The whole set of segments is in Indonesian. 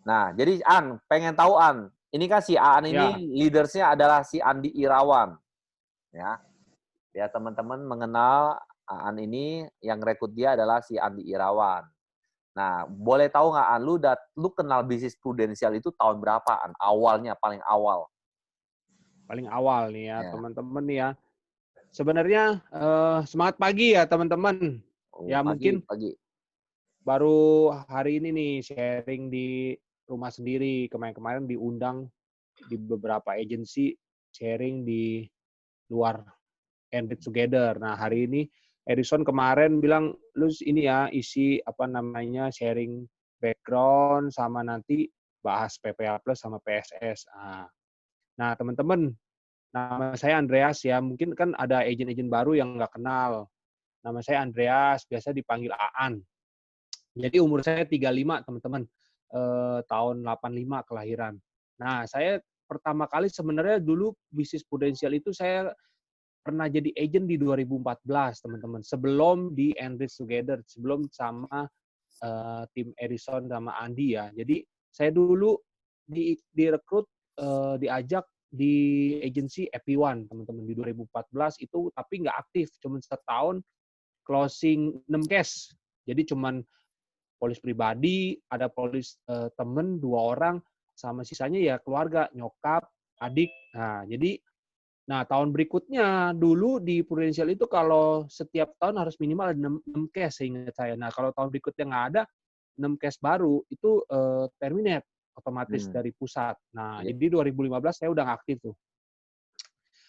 Nah, jadi An, pengen tahu An, ini kan si Aan Ya, ini leadersnya adalah si Andi Irawan, ya. Ya teman-teman mengenal Aan ini yang rekrut dia adalah si Andi Irawan. Nah, boleh tahu nggak An, lu kenal bisnis prudensial itu tahun berapa An? Awalnya, paling awal. paling awal nih ya, Ya. teman-teman nih ya. Sebenarnya semangat pagi ya, teman-teman. Oh, Ya pagi, mungkin pagi. baru hari ini nih sharing di rumah sendiri. Kemarin-kemarin diundang di beberapa agensi sharing di luar and Read Together. Nah, hari ini Edison kemarin bilang, lu ini ya isi apa namanya sharing background sama nanti bahas PPA Plus sama PSS. Nah, teman-teman, nama saya Andreas ya. Mungkin kan ada agent-agent baru yang nggak kenal. Nama saya Andreas, biasa dipanggil Aan. Jadi umur saya 35, teman-teman. Tahun 85 kelahiran. Nah, saya pertama kali sebenarnya dulu bisnis prudensial itu saya pernah jadi agent di 2014, teman-teman. Sebelum di Enrich Together, sebelum sama tim Edison sama Andi ya. Jadi saya dulu direkrut, diajak di agensi EP1, teman-teman, di 2014 itu, tapi nggak aktif, cuma setahun closing 6 case. Jadi cuman polis pribadi, ada polis temen 2 orang, sama sisanya ya keluarga, nyokap, adik. Nah, tahun berikutnya dulu di Prudential itu kalau setiap tahun harus minimal ada 6 case seingat saya. Nah, kalau tahun berikutnya nggak ada 6 case baru itu terminate otomatis Hmm. dari pusat. Nah, Ya. jadi 2015 saya udah nggak aktif tuh.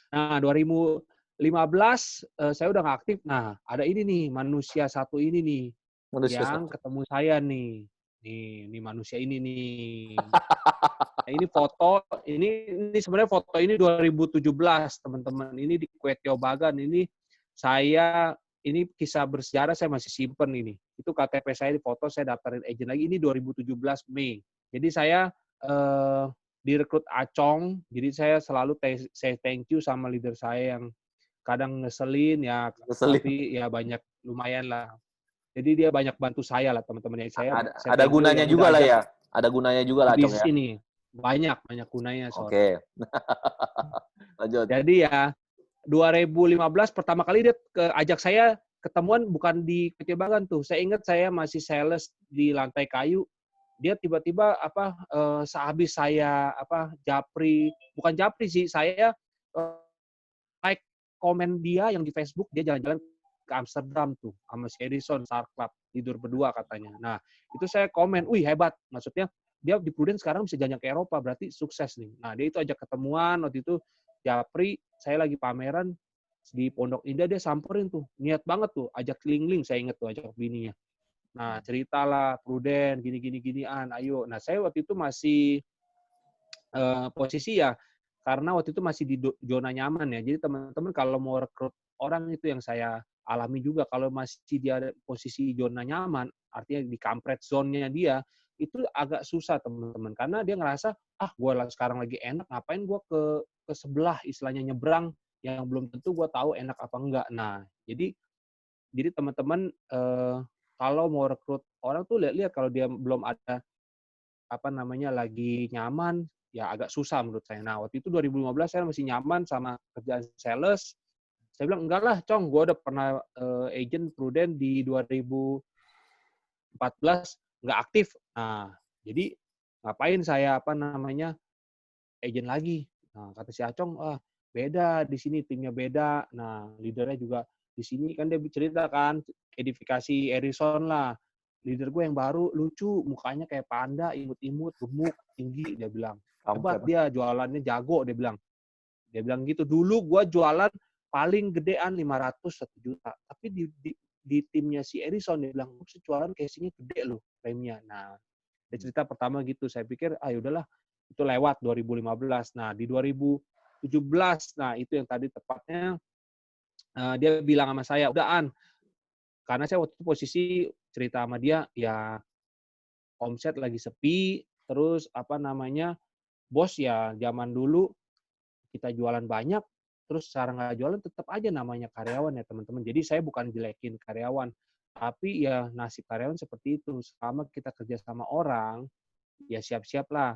Nah, 2015 saya udah nggak aktif. Nah, ada ini nih manusia satu ini nih Manusia yang satu. ketemu saya nih. Nih manusia ini nih. Nah, ini foto, ini sebenarnya foto ini 2017, teman-teman. Ini di Kuetio Bagan. Ini saya, ini kisah bersejarah saya masih simpen ini. Itu KTP saya di foto, saya daftarin agent lagi. Ini 2017 Mei. Jadi saya direkrut Acong. Jadi saya selalu say thank you sama leader saya yang kadang ngeselin ya, Ngeselin. tapi ya banyak lumayan lah. Jadi dia banyak bantu saya lah, teman-teman. Saya Ada thank you gunanya yang juga udah lah ajak ya. Ada gunanya juga di lah, Cong bisnis ya. ini. Banyak gunanya, sorry. Oke. Lanjut. Jadi ya 2015 pertama kali dia ajak saya ketemuan bukan di Ketibangan tuh. Saya ingat saya masih sales di lantai kayu. Dia tiba-tiba sehabis saya japri, bukan japri sih, saya like komen dia yang di Facebook, dia jalan-jalan ke Amsterdam tuh sama si Edison Star Club, tidur berdua katanya. Nah, itu saya komen, "Wih, hebat." Maksudnya dia di Prudent sekarang bisa jalan ke Eropa, berarti sukses nih. Nah, dia itu ajak ketemuan waktu itu Japri, saya lagi pameran di Pondok Indah, dia samperin tuh. Niat banget tuh, ajak keliling, saya inget tuh ajak bininya. Nah, ceritalah Prudent gini-gini ginian, ayo. Nah, saya waktu itu masih posisi ya karena waktu itu masih di zona nyaman ya. Jadi teman-teman kalau mau rekrut orang itu yang saya alami juga, kalau masih dia ada posisi zona nyaman, artinya di kampret zone-nya dia, itu agak susah teman-teman. Karena dia ngerasa, gue sekarang lagi enak, ngapain gue ke sebelah istilahnya nyebrang yang belum tentu gue tahu enak apa enggak. Nah, jadi teman-teman kalau mau rekrut orang tuh lihat-lihat kalau dia belum ada lagi nyaman, ya agak susah menurut saya. Nah, waktu itu 2015 saya masih nyaman sama kerjaan sales. Saya bilang, "Enggak lah, Cong, gue udah pernah agent Prudent di 2014, nggak aktif." Nah, jadi ngapain saya agent lagi. Nah, kata si Acong, beda di sini timnya beda. Nah, leadernya juga di sini kan dia cerita kan, edifikasi Erison lah. Leader gue yang baru lucu, mukanya kayak panda, imut-imut, gemuk, tinggi, dia bilang. Hebat Kampret. dia, jualannya jago, dia bilang. Dia bilang gitu. Dulu gue jualan paling gedean 500 1 juta. Tapi di timnya si Erison, dia bilang, jualan casingnya gede loh, remnya. Nah, dia cerita pertama gitu. Saya pikir, yaudahlah, itu lewat 2015. Nah, di 2017, nah itu yang tadi tepatnya, dia bilang sama saya, "Udah An," karena saya waktu itu posisi cerita sama dia, ya omset lagi sepi, terus bos ya zaman dulu kita jualan banyak, terus cara nggak jualan tetap aja namanya karyawan ya teman-teman. Jadi saya bukan jelekin karyawan, tapi ya nasib karyawan seperti itu. Selama kita kerja sama orang, ya siap-siaplah.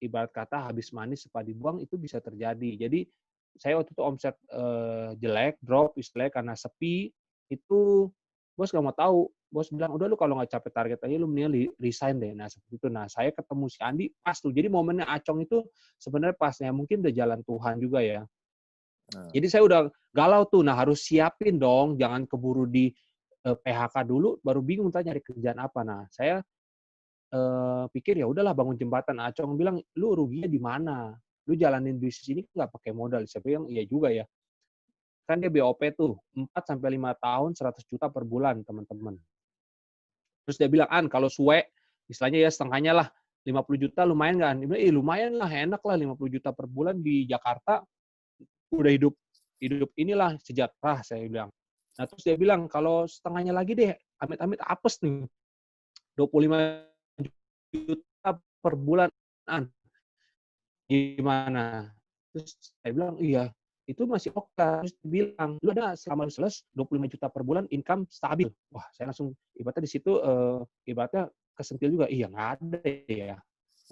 Ibarat kata habis manis cepat dibuang itu bisa terjadi. Jadi saya waktu itu omset jelek, drop istilahnya karena sepi, itu bos nggak mau tahu. Bos bilang, "Udah lu kalau nggak capai target aja lu mendingan resign deh." Nah, seperti itu. Nah, saya ketemu si Andi pas tuh. Jadi momennya Acong itu sebenarnya pas ya, mungkin udah jalan Tuhan juga ya. Nah, Jadi saya udah galau tuh. Nah, harus siapin dong, jangan keburu di PHK dulu baru bingung entar nyari kerjaan apa. Nah, saya pikir ya udahlah bangun jembatan. Acong bilang, "Lu ruginya di mana? Lu jalanin bisnis ini nggak pakai modal." Saya bilang, "Iya juga ya." Kan dia BOP tuh 4 sampai 5 tahun 100 juta per bulan, teman-teman. Terus dia bilang, "An, kalau suwe, istilahnya ya setengahnya lah, 50 juta lumayan nggak, An?" Dia bilang, "Ih, lumayan lah, enak lah 50 juta per bulan di Jakarta, udah hidup hidup inilah sejahtera," saya bilang. Nah, terus dia bilang, "Kalau setengahnya lagi deh, amit-amit apes nih, 25 juta per bulan, An. Gimana?" Terus saya bilang, "Iya, itu masih oke." Terus dia bilang, "Lu ada selama lu sales 25 juta per bulan income stabil." Wah, saya langsung ibaratnya di situ, ibaratnya kesentil juga, iya nggak ada ya.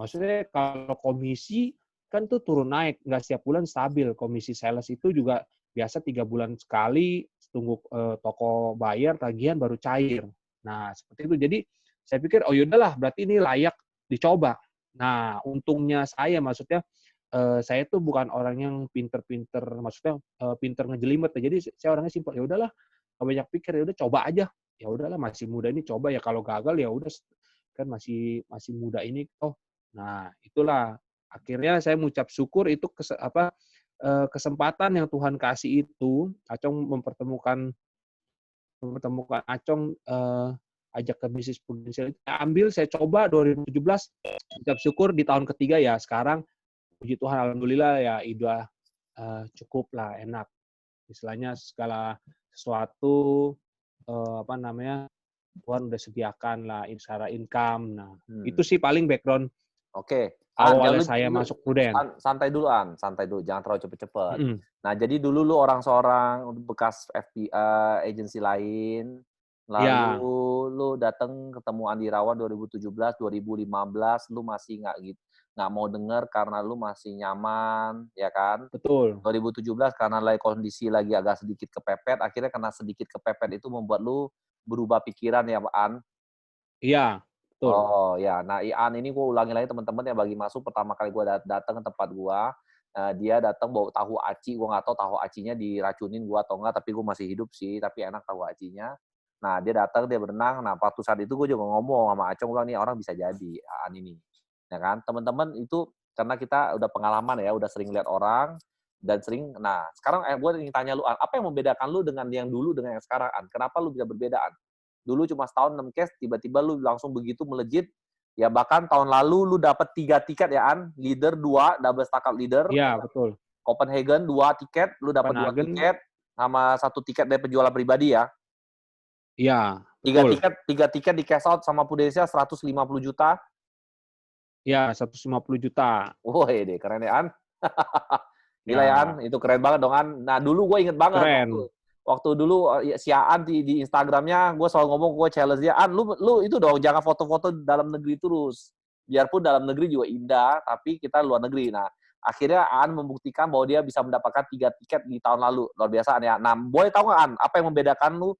Maksudnya kalau komisi kan tuh turun naik, nggak setiap bulan stabil. Komisi sales itu juga biasa 3 bulan sekali, tunggu toko bayar, tagihan baru cair. Nah, seperti itu. Jadi saya pikir, oh yaudahlah berarti ini layak dicoba. Nah, untungnya saya maksudnya saya tuh bukan orang yang pinter-pinter, maksudnya pinter ngejelimet ya. Jadi saya orangnya simpel, ya udahlah, nggak banyak pikir, ya udah coba aja. Ya udahlah masih muda ini coba ya, kalau gagal ya udah kan masih masih muda ini toh. Nah, itulah akhirnya saya mengucap syukur itu kesempatan yang Tuhan kasih itu, Acong mempertemukan mempertemukan Acong, ajak ke bisnis prudensial itu, saya ambil, saya coba 2017, ucap syukur di tahun ketiga ya sekarang puji Tuhan alhamdulillah ya udah cukup lah, enak. Istilahnya segala sesuatu, apa namanya, Tuhan udah sediakan lah secara income. Nah, itu hmm. sih paling background Oke, awalnya jangan saya masuk Prudent. santai dulu santai dulu, jangan terlalu cepet-cepet. Mhm. Nah, jadi dulu lu seorang bekas agensi lain, lalu Iya, lu datang ketemu Andi Irawan 2017, 2015, lu masih nggak mau dengar karena lu masih nyaman, ya kan? betul. 2017 karena kondisi lagi agak sedikit kepepet, akhirnya karena sedikit kepepet itu membuat lu berubah pikiran ya, An? Iya, betul. Oh, ya. Nah, Ian ini gue ulangi lagi teman-teman yang bagi masuk pertama kali gue datang ke tempat gue, dia datang bawa tahu aci, gue nggak tahu tahu acinya diracunin gue atau enggak, tapi gue masih hidup sih, tapi enak tahu acinya. Nah, dia datang, dia berenang. Nah, waktu saat itu gue juga ngomong sama Acong, bilang, nih orang bisa jadi, Aan ini. Ya kan? Teman-teman itu karena kita udah pengalaman ya, udah sering lihat orang, dan sering, nah sekarang gue ingin tanya lu, An, apa yang membedakan lu dengan yang dulu dengan yang sekarang, An? Kenapa lu bisa berbeda, An? Dulu cuma setahun 6 case, tiba-tiba lu langsung begitu melejit. Ya bahkan tahun lalu lu dapat 3 tiket ya, An. Leader 2, double startup leader. Iya, betul. Copenhagen 2 tiket, lu dapat 2 Copenhagen, tiket sama 1 tiket dari penjualan pribadi ya. iya, 3 betul. tiket, 3 tiket di cash out sama Prudensial 150 juta. Iya, 150 juta. Woi deh, keren ya, An. Gila ya, An. Ya, Itu keren banget dong, An. Nah, dulu gue inget banget waktu keren. waktu dulu si Aan di Instagramnya, gue selalu ngomong, gue challenge dia, An, lu itu dong jangan foto-foto dalam negeri terus. Biarpun dalam negeri juga indah, tapi kita luar negeri. Nah, akhirnya Aan membuktikan bahwa dia bisa mendapatkan 3 tiket di tahun lalu. Luar biasa, An ya. Nah, boleh tahu nggak, An, apa yang membedakan lu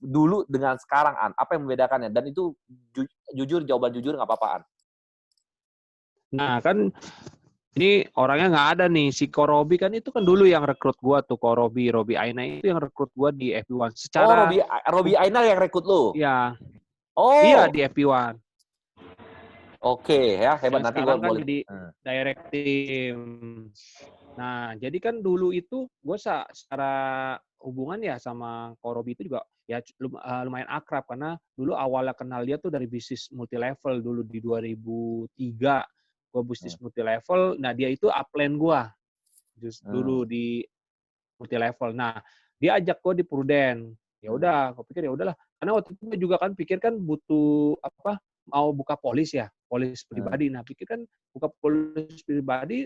dulu dengan sekarang, An? Apa yang membedakannya? Dan itu jujur, jawaban jujur nggak apa-apa, An. Nah, kan ini orangnya nggak ada nih, si Korobi kan itu kan dulu yang rekrut gua tuh, Robi Aina itu yang rekrut gua di FP1. Oh, Secara Robi Aina yang rekrut lu? ya, iya Oh, di FP1. oke ya, hebat. Yang Nanti gue sekarang kan boleh. jadi direct team. Nah, jadi kan dulu itu gue secara hubungan ya sama Korobi itu juga ya lumayan akrab karena dulu awalnya kenal dia tuh dari bisnis multi level dulu di 2003 gue bisnis multi level. Nah, dia itu upline gue dulu di multi level. Nah, dia ajak gue di Prudent. Ya udah, gue pikir ya udahlah. Karena waktu itu gue juga kan pikir kan butuh apa, mau buka polis ya, polis pribadi. Nah, pikir kan buka polis pribadi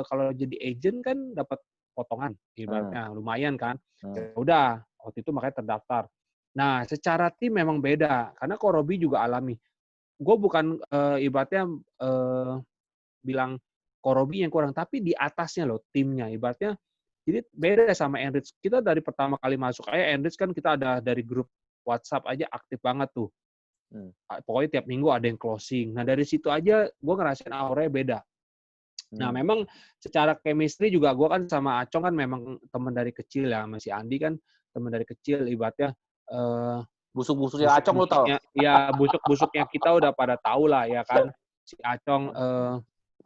kalau jadi agent kan dapat potongan, ibaratnya lumayan kan. Ya udah, waktu itu makanya terdaftar. Nah, secara tim memang beda karena Korobi juga alami. gue bukan ibaratnya bilang Korobi yang kurang, tapi di atasnya loh timnya. Ibaratnya jadi beda sama Enrich. Kita dari pertama kali masuk aja Enrich kan kita ada dari grup WhatsApp aja aktif banget tuh. Hmm. Pokoknya tiap minggu ada yang closing. Nah dari situ aja gue ngerasain auranya beda. Nah memang secara chemistry juga gue kan sama Acong kan memang teman dari kecil ya. Masih Andi kan teman dari kecil ibaratnya Busuk-busuknya Acong lu tau? busuk-busuknya ya busuk-busuknya kita udah pada tahu lah ya kan. Si Acong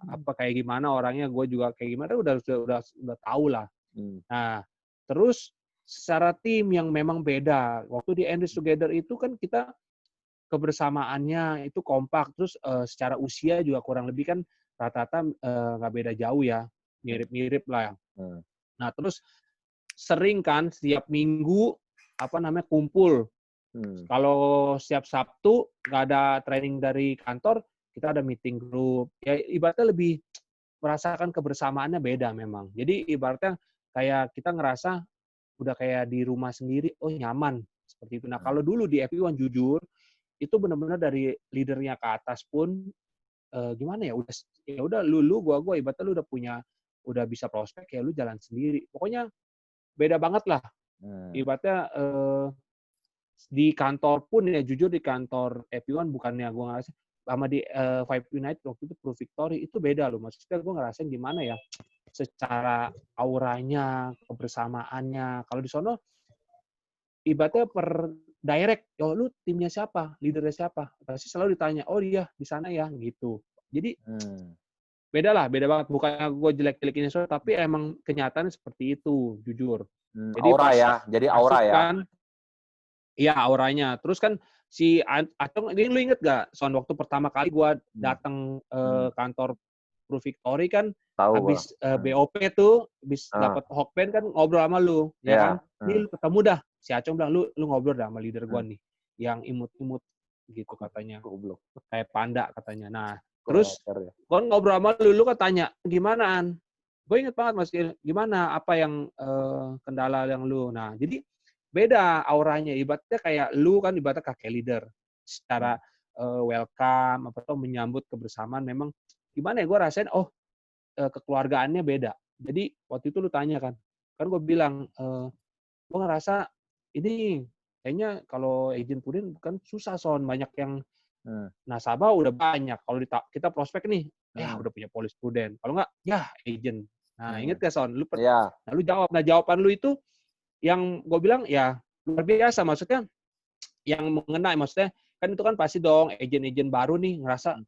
apa kayak gimana orangnya, gue juga kayak gimana udah tahu lah. Nah, terus secara tim yang memang beda. Waktu di Enrich Together itu kan kita kebersamaannya itu kompak, terus secara usia juga kurang lebih kan rata-rata nggak beda jauh ya, mirip-mirip lah. Nah, terus sering kan setiap minggu kumpul. Kalau setiap Sabtu nggak ada training dari kantor, kita ada meeting group. Ya ibaratnya lebih merasakan kebersamaannya beda memang. Jadi ibaratnya kayak kita ngerasa udah kayak di rumah sendiri, oh nyaman seperti itu. Nah kalau dulu di FP1 jujur itu benar-benar dari leadernya ke atas pun gimana ya udah lu gua ibaratnya lu udah bisa prospek ya lu jalan sendiri. Pokoknya beda banget lah. Ibaratnya di kantor pun ya jujur di kantor FP1 bukannya gua ngerasa sama di Five United waktu itu Pro Victory itu beda loh. Maksudnya gue ngerasain gimana ya secara auranya, kebersamaannya. Kalau di sono ibaratnya per direct, oh lu timnya siapa, leadernya siapa, pasti selalu ditanya, oh iya di sana ya gitu. Jadi beda lah, beda banget. Bukannya gue jelek-jelekin sono, tapi emang kenyataannya seperti itu, jujur. Jadi Aura pas ya, jadi aura masuk ya. kan, iya auranya. Terus kan si Acong, ini lu inget gak, Son, waktu pertama kali gue datang kantor Pro Victory kan, Tahu habis BOP tuh, habis dapat Hokpen kan ngobrol sama lu, ya kan? Ini lu ketemu dah. Si Acong bilang, lu ngobrol dah sama leader gua nih, yang imut-imut gitu katanya. Kayak panda katanya. Nah, terus gua ngobrol sama lu kan tanya, gimana An? Gue inget banget Mas, gimana, apa yang kendala yang lu. Nah, jadi beda auranya. Ibaratnya kayak lu kan ibaratnya kakek leader. Secara welcome, menyambut kebersamaan memang gimana ya, gue rasain, kekeluargaannya beda. Jadi waktu itu lu tanya kan gue bilang, gue ngerasa ini kayaknya kalau agent Pudin kan susah Son, banyak yang nasabah udah banyak. Kalau kita prospek nih, ya udah punya polis Pudin. Kalau enggak, ya agent. Nah, inget gak Son? Nah, lu jawab. Nah, jawaban lu itu yang gue bilang ya luar biasa. Maksudnya yang mengena, maksudnya kan itu kan pasti dong agent-agent baru nih ngerasa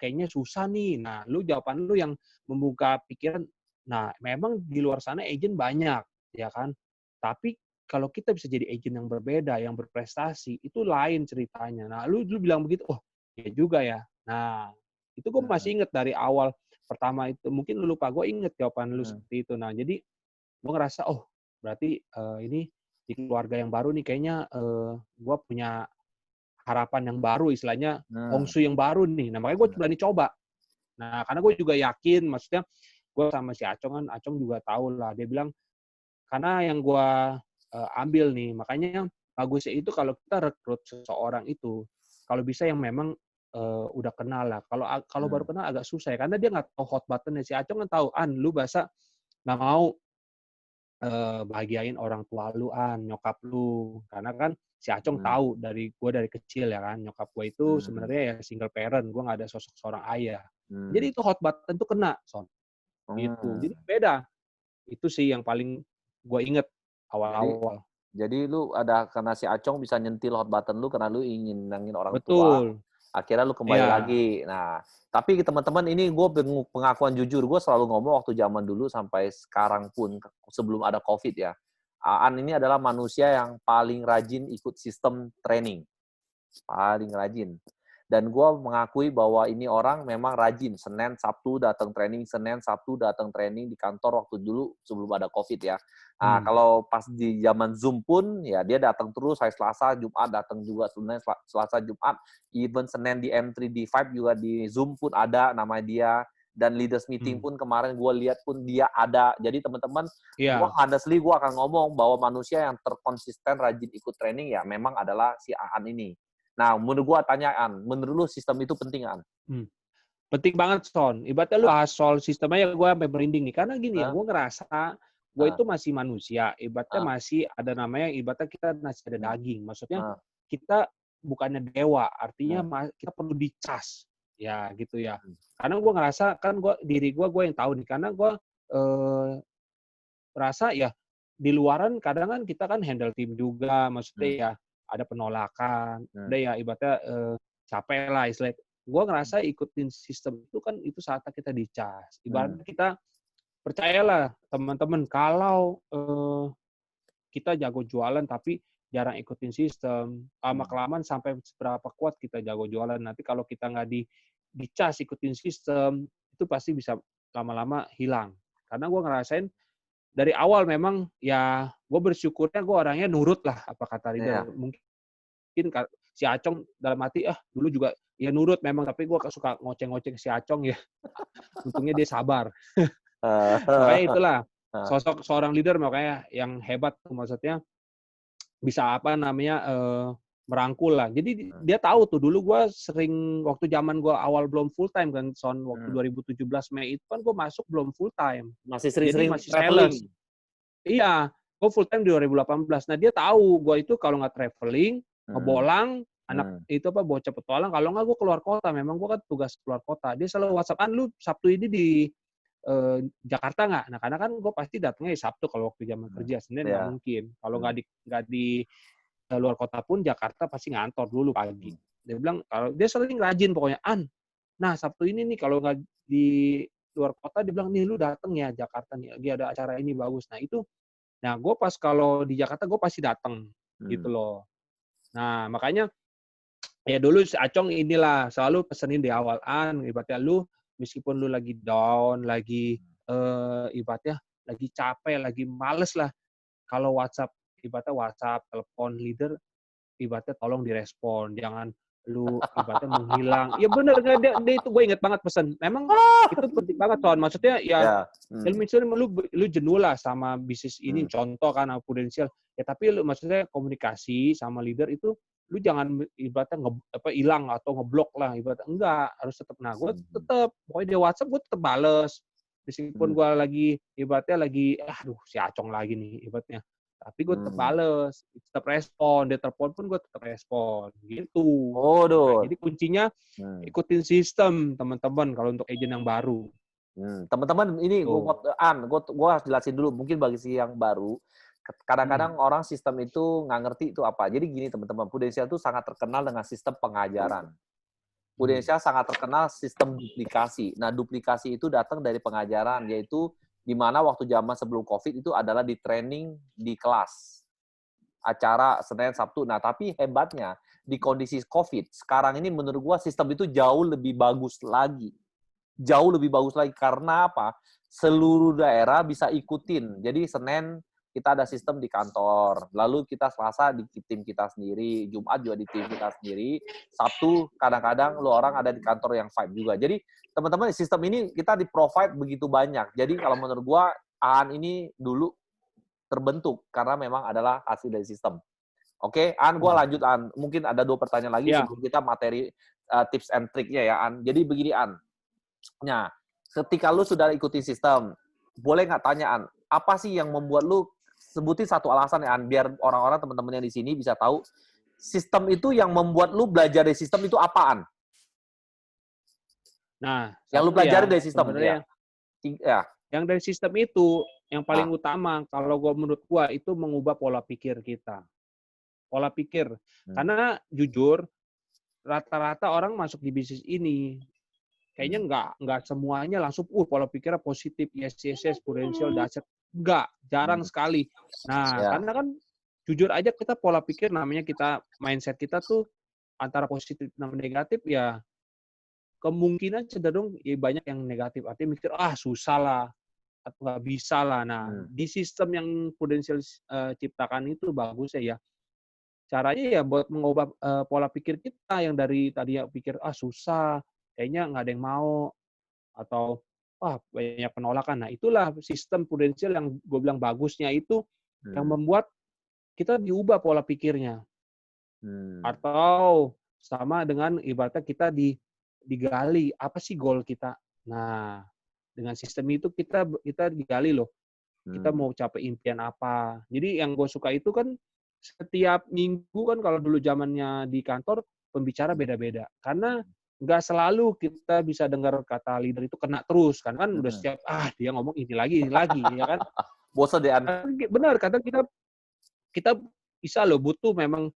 kayaknya susah nih. Nah, jawaban lu yang membuka pikiran. Nah, memang di luar sana agent banyak, ya kan? Tapi kalau kita bisa jadi agent yang berbeda, yang berprestasi, itu lain ceritanya. Nah, lu bilang begitu, oh, ya juga ya. Nah, itu gue masih inget dari awal pertama itu. Mungkin lu lupa, gue inget jawaban lu seperti itu. Nah, jadi gue ngerasa, oh, berarti ini di keluarga yang baru nih kayaknya gue punya harapan yang baru, istilahnya Hongsu yang baru nih. Nah, makanya gue berani coba. Nah, karena gue juga yakin, maksudnya gue sama si Acong kan, Acong juga tahu lah. Dia bilang, karena yang gue ambil nih, makanya bagusnya itu kalau kita rekrut seseorang itu, kalau bisa yang memang udah kenal lah. Kalau baru kenal agak susah ya, karena dia nggak tahu hot buttonnya. Si Acong kan tahu, lu bahasa nggak mau bahagiain orang tua lu, nyokap lu. Karena kan si Acong tahu dari kecil ya kan, nyokap gue itu sebenarnya ya single parent, gue nggak ada sosok seorang ayah. Jadi itu hot button tuh kena, Son. Gitu. Jadi beda. Itu sih yang paling gue inget awal-awal. Jadi lu karena si Acong bisa nyentil hot button lu karena lu ingin nangin orang tua. Betul. Akhirnya lu kembali lagi. Nah, tapi teman-teman ini gue pengakuan jujur, gue selalu ngomong waktu zaman dulu sampai sekarang pun sebelum ada COVID ya. Aan ini adalah manusia yang paling rajin ikut sistem training. Paling rajin. Dan gue mengakui bahwa ini orang memang rajin. Senin, Sabtu datang training, Senin, Sabtu datang training di kantor waktu dulu sebelum ada COVID ya. Nah, kalau pas di zaman Zoom pun, ya dia datang terus, hari Selasa, Jumat datang juga, Senin, Selasa, Jumat. Even Senin di M3, di 5 juga di Zoom pun ada nama dia. Dan leaders meeting pun kemarin gue lihat pun dia ada. Jadi teman-teman, honestly gue akan ngomong bahwa manusia yang terkonsisten rajin ikut training ya memang adalah si Aan ini. Nah, menurut gua tanyaan, menurut lu sistem itu penting, An? Penting banget, Son. Ibaratnya lu bahas soal sistemnya gue sampai merinding nih. Karena gini ya, Heeh, gue ngerasa gue heeh, itu masih manusia. Ibaratnya heeh, masih ada namanya, ibaratnya kita masih ada mmm, daging. Maksudnya heeh, kita bukannya dewa, artinya mmm, kita perlu dicas. Ya gitu ya. mmm, Karena gue ngerasa kan diri gue yang tahu nih. Karena gue eh, merasa ya di luaran kadang kan kita kan handle tim juga. Maksudnya mmm, ya ada penolakan. mmm, Udah ya ibaratnya capek lah istilahnya. Gue ngerasa ikutin sistem itu kan itu saatnya kita dicas. mmm, Ibaratnya kita percayalah teman-teman kalau kita jago jualan tapi jarang ikutin sistem, mmm, lama-kelamaan sampai seberapa kuat kita jago jualan. Nanti kalau kita nggak dicas ikutin sistem, itu pasti bisa lama-lama hilang. Karena gue ngerasain dari awal memang ya gue bersyukurnya gue orangnya nurut lah apa kata iya. leader. Mungkin si Acong dalam hati dulu juga ya nurut memang tapi gue suka ngoceng-ngoceng si Acong ya. Untungnya dia sabar. Makanya Heeh, itulah heeh, sosok seorang leader makanya yang hebat maksudnya bisa apa namanya merangkul lah. Jadi mmm, dia tahu tuh dulu gue sering waktu zaman gue awal belum full time kan waktu mmm. 2017 Mei itu kan gue masuk belum full time. Masih Jadi sering-sering masih sales. traveling? Iya, gue full time di 2018. Nah, dia tahu gue itu kalau nggak traveling, Mhm, ngebolang, anak mmm, itu apa bocah petualang, kalau nggak gue keluar kota. Memang gue kan tugas keluar kota. Dia selalu WhatsApp-an, lu Sabtu ini di Jakarta nggak? Nah, karena kan gue pasti datangnya di Sabtu kalau waktu zaman mhm, kerja, Senin nggak iya, mungkin. Kalau mmm, nggak di luar kota pun Jakarta pasti ngantor dulu pagi. mmm, Dia bilang kalau dia sering rajin pokoknya, nah Sabtu ini nih kalau nggak di luar kota dia bilang nih lu datang ya Jakarta nih lagi ada acara ini bagus. Nah, gue pas kalau di Jakarta gue pasti datang mmm, gitu loh. Nah, makanya ya dulu si Acong inilah selalu pesenin di awalan, ibaratnya lu meskipun lu lagi down, lagi ibaratnya lagi capek, lagi males lah, kalau WhatsApp ibaratnya WhatsApp, telepon leader, ibaratnya tolong direspon, jangan lu ibaratnya menghilang. Ya bener, dia itu gue inget banget pesan. Memang itu penting banget, Son. Maksudnya ya iya, ya mmm, misalnya lu jenuh lah sama bisnis ini, mmm, contoh kan sama Prudential. Ya tapi lu maksudnya komunikasi sama leader itu lu jangan ibaratnya hilang atau ngeblok lah ibaratnya. Enggak, harus tetap. Nah, gue mhm, tetap pokoknya di WhatsApp gue tetap bales. Meskipun mmm, gue lagi ibaratnya lagi aduh si Acong lagi nih ibaratnya. Tapi gue tetap mmm. bales, tetap respon, dia telepon pun gue tetap respon, gitu. Nah, Waduh, jadi kuncinya mmm. ikutin sistem teman-teman kalau untuk agent yang baru. Teman-teman ini Tuh. gua harus jelasin dulu mungkin bagi si yang baru, Mhm. kadang-kadang orang sistem itu nggak ngerti itu apa. Jadi gini teman-teman, Prudential itu sangat terkenal dengan sistem pengajaran. Mhm. Prudential sangat terkenal sistem duplikasi. Nah, duplikasi itu datang dari pengajaran, yaitu di mana waktu zaman sebelum Covid itu adalah di training di kelas, acara Senin, Sabtu. Nah, tapi hebatnya di kondisi Covid, sekarang ini menurut gua sistem itu jauh lebih bagus lagi. Jauh lebih bagus lagi karena apa? Seluruh daerah bisa ikutin. Jadi Senin kita ada sistem di kantor, lalu kita Selasa di tim kita sendiri, Jumat juga di tim kita sendiri, Sabtu kadang-kadang lu orang ada di kantor yang Vibe juga. Jadi teman-teman sistem ini kita di-provide begitu banyak. Jadi kalau menurut gua AAN ini dulu terbentuk karena memang adalah hasil dari sistem. Oke, An, gua Mhm. lanjut An. Mungkin ada 2 pertanyaan lagi Iya. sebelum kita materi tips and triknya ya An. Jadi begini An, nah, ketika lu sudah ikuti sistem, boleh nggak tanyaan, apa sih yang membuat lu sebutin satu alasan ya, An, biar orang-orang teman-teman yang di sini bisa tahu sistem itu yang membuat lu belajar dari sistem itu apaan? Nah, Yang lu satu pelajari ya, dari sistem, ya. sebenarnya Ya. yang dari sistem itu, yang paling Ah, utama kalau menurut gua itu mengubah pola pikir kita. Pola pikir. hmm, Karena jujur, rata-rata orang masuk di bisnis ini, kayaknya hmm, nggak semuanya langsung, pola pikirnya positif, yes, yes, yes, potensial, dahsyat. Nggak, jarang hmm, sekali. Nah, ya, karena kan jujur aja kita pola pikir namanya kita, mindset kita tuh antara positif dan negatif ya kemungkinan cenderung ya banyak yang negatif. Artinya mikir, susah lah, atau nggak bisa lah. Nah, hmm, di sistem yang Prudential ciptakan itu bagus ya. Caranya ya buat mengubah pola pikir kita yang dari tadi ya pikir, susah, kayaknya nggak ada yang mau, atau banyak penolakan. Nah, itulah sistem Prudential yang gue bilang bagusnya itu yang hmm, membuat kita diubah pola pikirnya. hmm, Atau sama dengan ibaratnya kita digali apa sih goal kita. Nah, dengan sistem itu kita digali loh. Kita mau capai impian apa. Jadi yang gue suka itu kan setiap minggu kan kalau dulu zamannya di kantor pembicara beda-beda. Karena nggak selalu kita bisa dengar kata leader itu kena terus kan udah setiap dia ngomong ini lagi ya kan. Bosan deh, An. Benar kata kita bisa loh butuh memang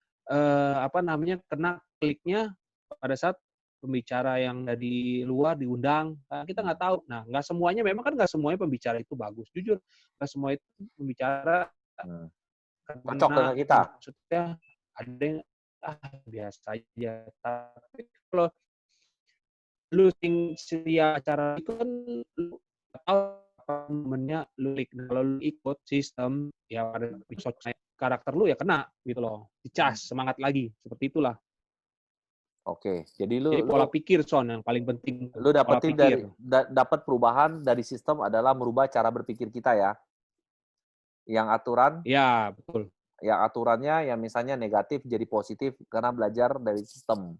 kena kliknya pada saat pembicara yang dari luar diundang, kita nggak tahu. Nah, nggak semuanya, memang kan nggak semuanya pembicara itu bagus. Jujur, nggak semua itu pembicara cocok dengan kita. Maksudnya ada yang biasa aja. Tapi kalau lu setia acara itu kan lu tahu apa momennya lu kalau lu ikut sistem ya ada karakter lu ya kena gitu loh. Dicas semangat lagi seperti itulah. Oke, jadi pola pikir yang paling penting. Lu dapetin dapat perubahan dari sistem adalah merubah cara berpikir kita ya. Yang aturan? Ya, betul. Yang aturannya yang misalnya negatif jadi positif karena belajar dari sistem.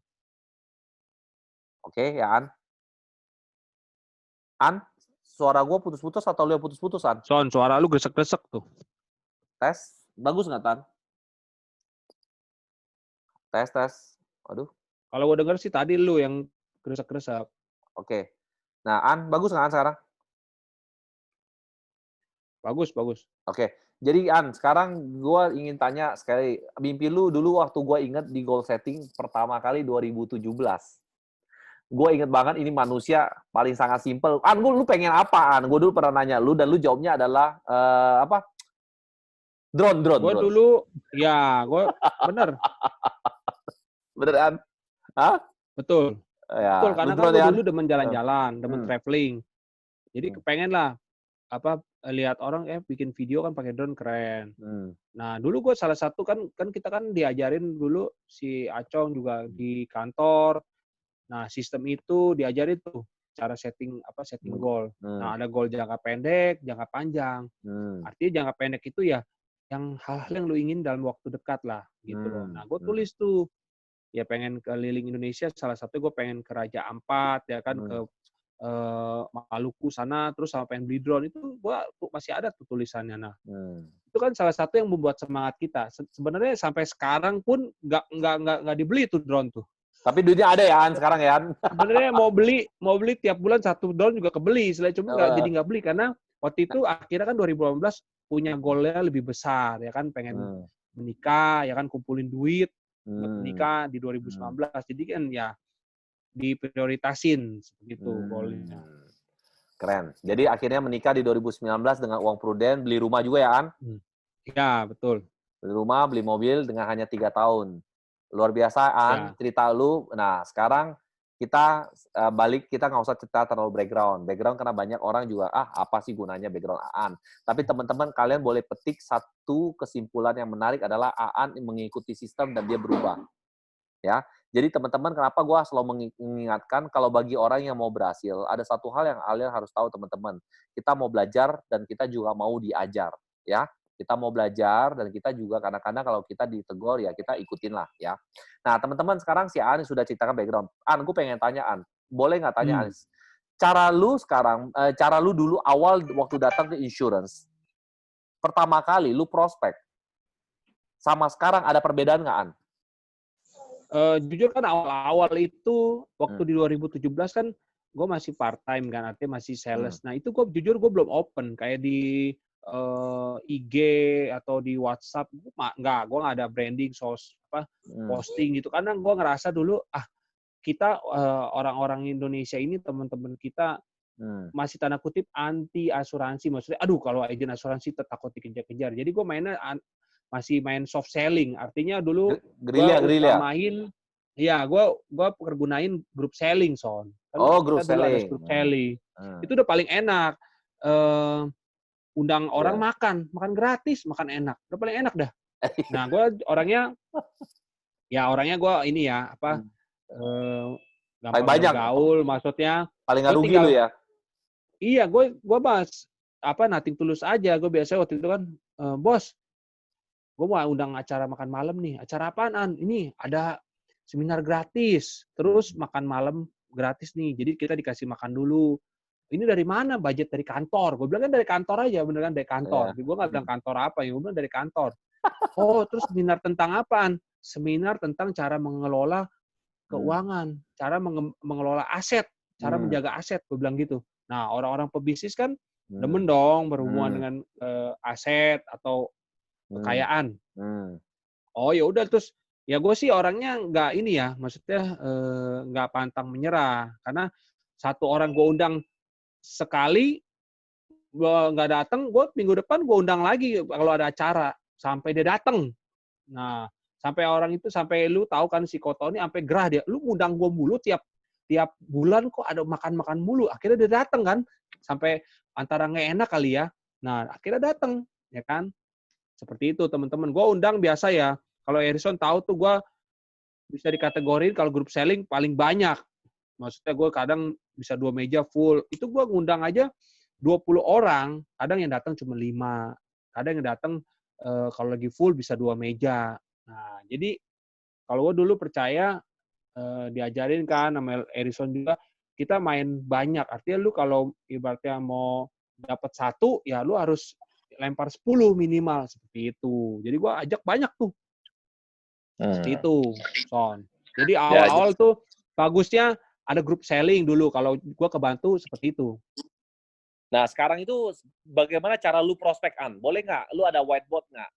Oke, ya An? An, suara gue putus-putus atau lu yang putus-putus, An? Suara lu gresek-gresek tuh. Tes, bagus nggak, Tan? Tes. Waduh. Kalau gue denger sih tadi lu yang gresek-gresek. Oke. Nah, An, bagus nggak An sekarang? Bagus. Oke. Jadi, An, sekarang gue ingin tanya sekali, mimpi lu dulu waktu gue inget di goal setting pertama kali 2017. Gue inget banget ini manusia paling sangat simpel. An, lu pengen apa, An? Gue dulu pernah nanya lu, dan lu jawabnya adalah, Drone. Gue dulu, ya, gue bener. Beneran? Hah? Betul. Ya, betul, karena kan gue dulu demen jalan-jalan, demen traveling. Jadi kepengen lah, lihat orang bikin video kan pakai drone keren. Nah, dulu gue salah satu kan kita kan diajarin dulu si Acong juga di kantor. Nah, sistem itu diajarin tuh cara setting goal. Nah, ada goal jangka pendek, jangka panjang. Artinya jangka pendek itu ya yang hal-hal yang lu ingin dalam waktu dekat lah gitu loh. Nah, gue tulis tuh ya pengen keliling Indonesia, salah satu gue pengen ke Raja Ampat ya kan, ke Maluku sana, terus sama pengen beli drone, itu gue masih ada tuh tulisannya. Nah, itu kan salah satu yang membuat semangat kita. Sebenarnya sampai sekarang pun nggak dibeli tuh drone tuh. Tapi duitnya ada ya, An, sekarang ya, An? Sebenarnya mau beli tiap bulan satu drone juga kebeli, cuma nggak beli karena waktu itu akhirnya kan 2018 punya goalnya lebih besar ya kan, pengen menikah ya kan, kumpulin duit buat menikah di 2019. Jadi kan ya diprioritasin seperti itu goalnya. Keren. Jadi akhirnya menikah di 2019 dengan uang pruden, beli rumah juga ya, An? Ya, betul. Beli rumah, beli mobil dengan hanya 3 tahun. Luar biasa, An, cerita lu. Nah, sekarang kita balik, kita nggak usah cerita terlalu background. Background karena banyak orang juga, apa sih gunanya background Aan. Tapi teman-teman, kalian boleh petik satu kesimpulan yang menarik adalah Aan mengikuti sistem dan dia berubah. Ya, jadi teman-teman, kenapa gue selalu mengingatkan kalau bagi orang yang mau berhasil, ada satu hal yang kalian harus tahu, teman-teman. Kita mau belajar dan kita juga mau diajar, ya. Kita mau belajar dan kita juga kadang-kadang kalau kita ditegur ya kita ikutin lah, ya. Nah, teman-teman, sekarang si An sudah ceritakan background. An, gue pengen tanya, An, boleh nggak tanya, An? Cara lu dulu awal waktu datang ke insurance, pertama kali lu prospek, sama sekarang ada perbedaan nggak, An? Jujur kan awal-awal itu waktu di 2017 kan gue masih part time kan, artinya masih sales. Nah itu gue belum open kayak di IG atau di WhatsApp. Gue nggak ada branding posting gitu, karena gue ngerasa dulu kita orang-orang Indonesia ini, teman-teman kita masih tanda kutip anti asuransi. Maksudnya kalau agen asuransi takut dikejar-kejar. Jadi gue masih main soft selling, artinya dulu gue pergunain grup selling, Son. Grup selling. Grup selling. Itu udah paling enak. Undang orang makan gratis, makan enak. Udah paling enak dah. Nah, gue orangnya gue ini ya, gampang bergaul, maksudnya. Paling nggak rugi lu ya? Iya, gue nothing tulus aja. Gue biasanya waktu itu kan, bos, gue mau undang acara makan malam nih. Acara apaan, An? Ini ada seminar gratis, terus makan malam gratis nih. Jadi kita dikasih makan dulu. Ini dari mana? Budget dari kantor. Gue bilang kan dari kantor aja, beneran dari kantor. Iya. Gue nggak bilang kantor apa ya, gue bilang dari kantor. Oh, terus seminar tentang apaan? Seminar tentang cara mengelola keuangan, cara mengelola aset, cara menjaga aset, gue bilang gitu. Nah, orang-orang pebisnis kan demen dong berhubungan dengan aset atau kekayaan. Oh ya udah, terus ya gue sih orangnya nggak ini ya, maksudnya nggak pantang menyerah, karena satu orang gue undang sekali, gue nggak datang, gue minggu depan gue undang lagi kalau ada acara sampai dia datang. Nah, sampai orang itu, sampai lu tahu kan si Koto ini sampai gerah dia, lu ngundang gue mulu tiap bulan kok ada makan-makan mulu. Akhirnya dia datang kan, sampai antara nggak enak kali ya. Nah, akhirnya datang, ya kan? Seperti itu teman-teman. Gue undang biasa ya. Kalau Harrison tahu tuh gue bisa dikategorin kalau grup selling paling banyak. Maksudnya gue kadang bisa 2 meja full. Itu gue ngundang aja 20 orang, kadang yang datang cuma 5. Kadang yang datang kalau lagi full bisa 2 meja. Nah, jadi kalau gue dulu percaya diajarin kan sama Harrison juga, kita main banyak. Artinya lu kalau ibaratnya mau dapat 1, ya lu harus lempar 10 minimal, seperti itu. Jadi gue ajak banyak tuh. Seperti itu, Son. Jadi Ya, awal-awal tuh bagusnya ada grup selling dulu. Kalau gue kebantu seperti itu. nah, sekarang itu bagaimana cara lu prospekan? Boleh nggak? Lu ada whiteboard nggak?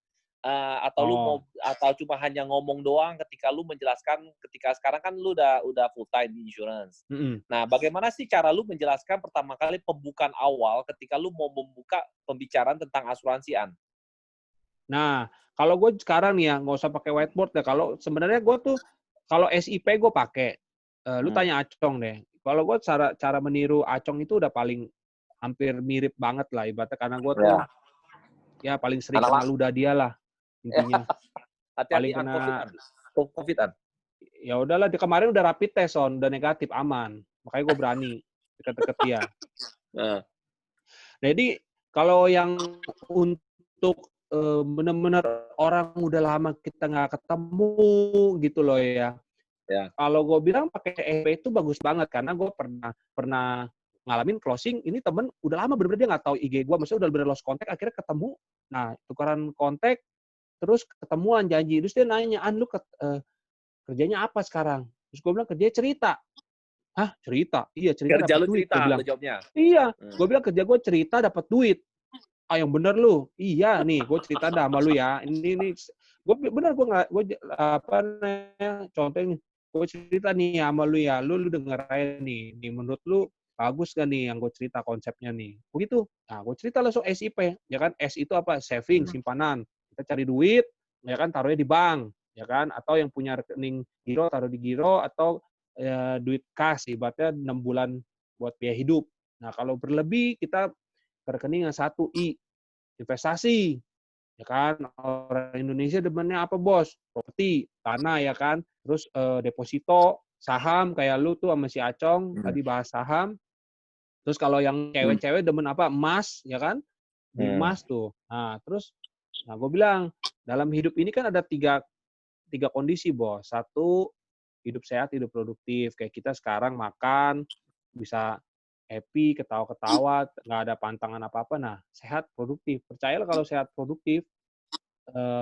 Atau lu mau, Oh, atau cuma hanya ngomong doang ketika lu menjelaskan, ketika sekarang kan lu udah full time di insurance. Nah, bagaimana sih cara lu menjelaskan pertama kali pembukaan awal ketika lu mau membuka pembicaraan tentang asuransian? nah, kalau gue sekarang nih ya, nggak usah pakai whiteboard ya. Kalau sebenarnya gue tuh, kalau SIP gue pakai. Lu tanya Acong deh. Kalau gue cara meniru Acong itu udah paling hampir mirip banget lah ibaratnya, karena gue tuh Ya. ya paling sering Anak kena ludah dia lah intinya. hati-hati Paling kena, COVID-an. COVID-an. ya udahlah, di kemarin udah rapid test udah negatif, aman. Makanya gue berani deket-deket dia. Nah. Jadi kalau yang untuk benar-benar orang udah lama kita nggak ketemu gitu loh ya. Ya. Kalau gue bilang pakai EP itu bagus banget, karena gue pernah ngalamin closing, ini temen udah lama bener-bener dia nggak tahu IG gue, maksudnya udah bener lost contact, akhirnya ketemu. Nah, tukaran kontak, terus ketemuan janji. Terus dia nanya, "An, lu kerjanya apa sekarang?" Terus gue bilang, "Kerjanya cerita." "Hah, cerita?" "Iya, cerita Kerja dapat lu duit." Gue cerita, lu bilang. jawabnya. "Iya." Gue bilang, "Kerja gue cerita dapat duit." "Ah, yang bener lu." "Iya nih, gue cerita dah sama lu ya. Ini gue bener, gue nggak, gue apa namanya, contohnya gue cerita nih sama lu ya. Lu denger aja nih. Nih menurut lu bagus gak nih yang gue cerita konsepnya nih?" Begitu. Nah, gue cerita langsung SIP, ya kan? S itu apa? Saving, simpanan. Kita cari duit, ya kan? Taruhnya di bank, ya kan? Atau yang punya rekening giro, taruh di giro, atau duit kas, ibaratnya 6 bulan buat biaya hidup. Nah, kalau berlebih kita ke rekening yang 1I, investasi, ya kan? Orang Indonesia demennya apa, Bos? Properti, tanah, ya kan? Terus deposito, saham, kayak lu tuh sama si Acong tadi bahas saham. Terus kalau yang cewek-cewek demen apa? Emas, ya kan? Di emas tuh. Nah, terus, nah gue bilang, dalam hidup ini kan ada tiga kondisi, Bos. Satu, hidup sehat, hidup produktif. Kayak kita sekarang makan, bisa happy, ketawa-ketawa, nggak ada pantangan apa-apa. Nah, sehat, produktif. Percayalah kalau sehat, produktif,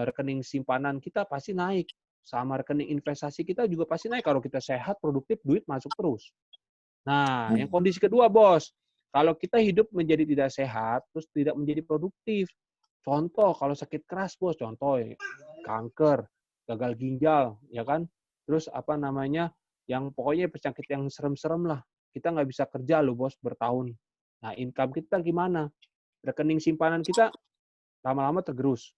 rekening simpanan kita pasti naik. Sama rekening investasi kita juga pasti naik. Kalau kita sehat, produktif, duit masuk terus. Nah, yang kondisi kedua, Bos. Kalau kita hidup menjadi tidak sehat, terus tidak menjadi produktif. Contoh, kalau sakit keras, Bos. Contoh, kanker, gagal ginjal, ya kan? Terus apa namanya, yang pokoknya penyakit yang serem-serem lah. Kita nggak bisa kerja loh, Bos, bertahun. Nah, income kita gimana? Rekening simpanan kita lama-lama tergerus.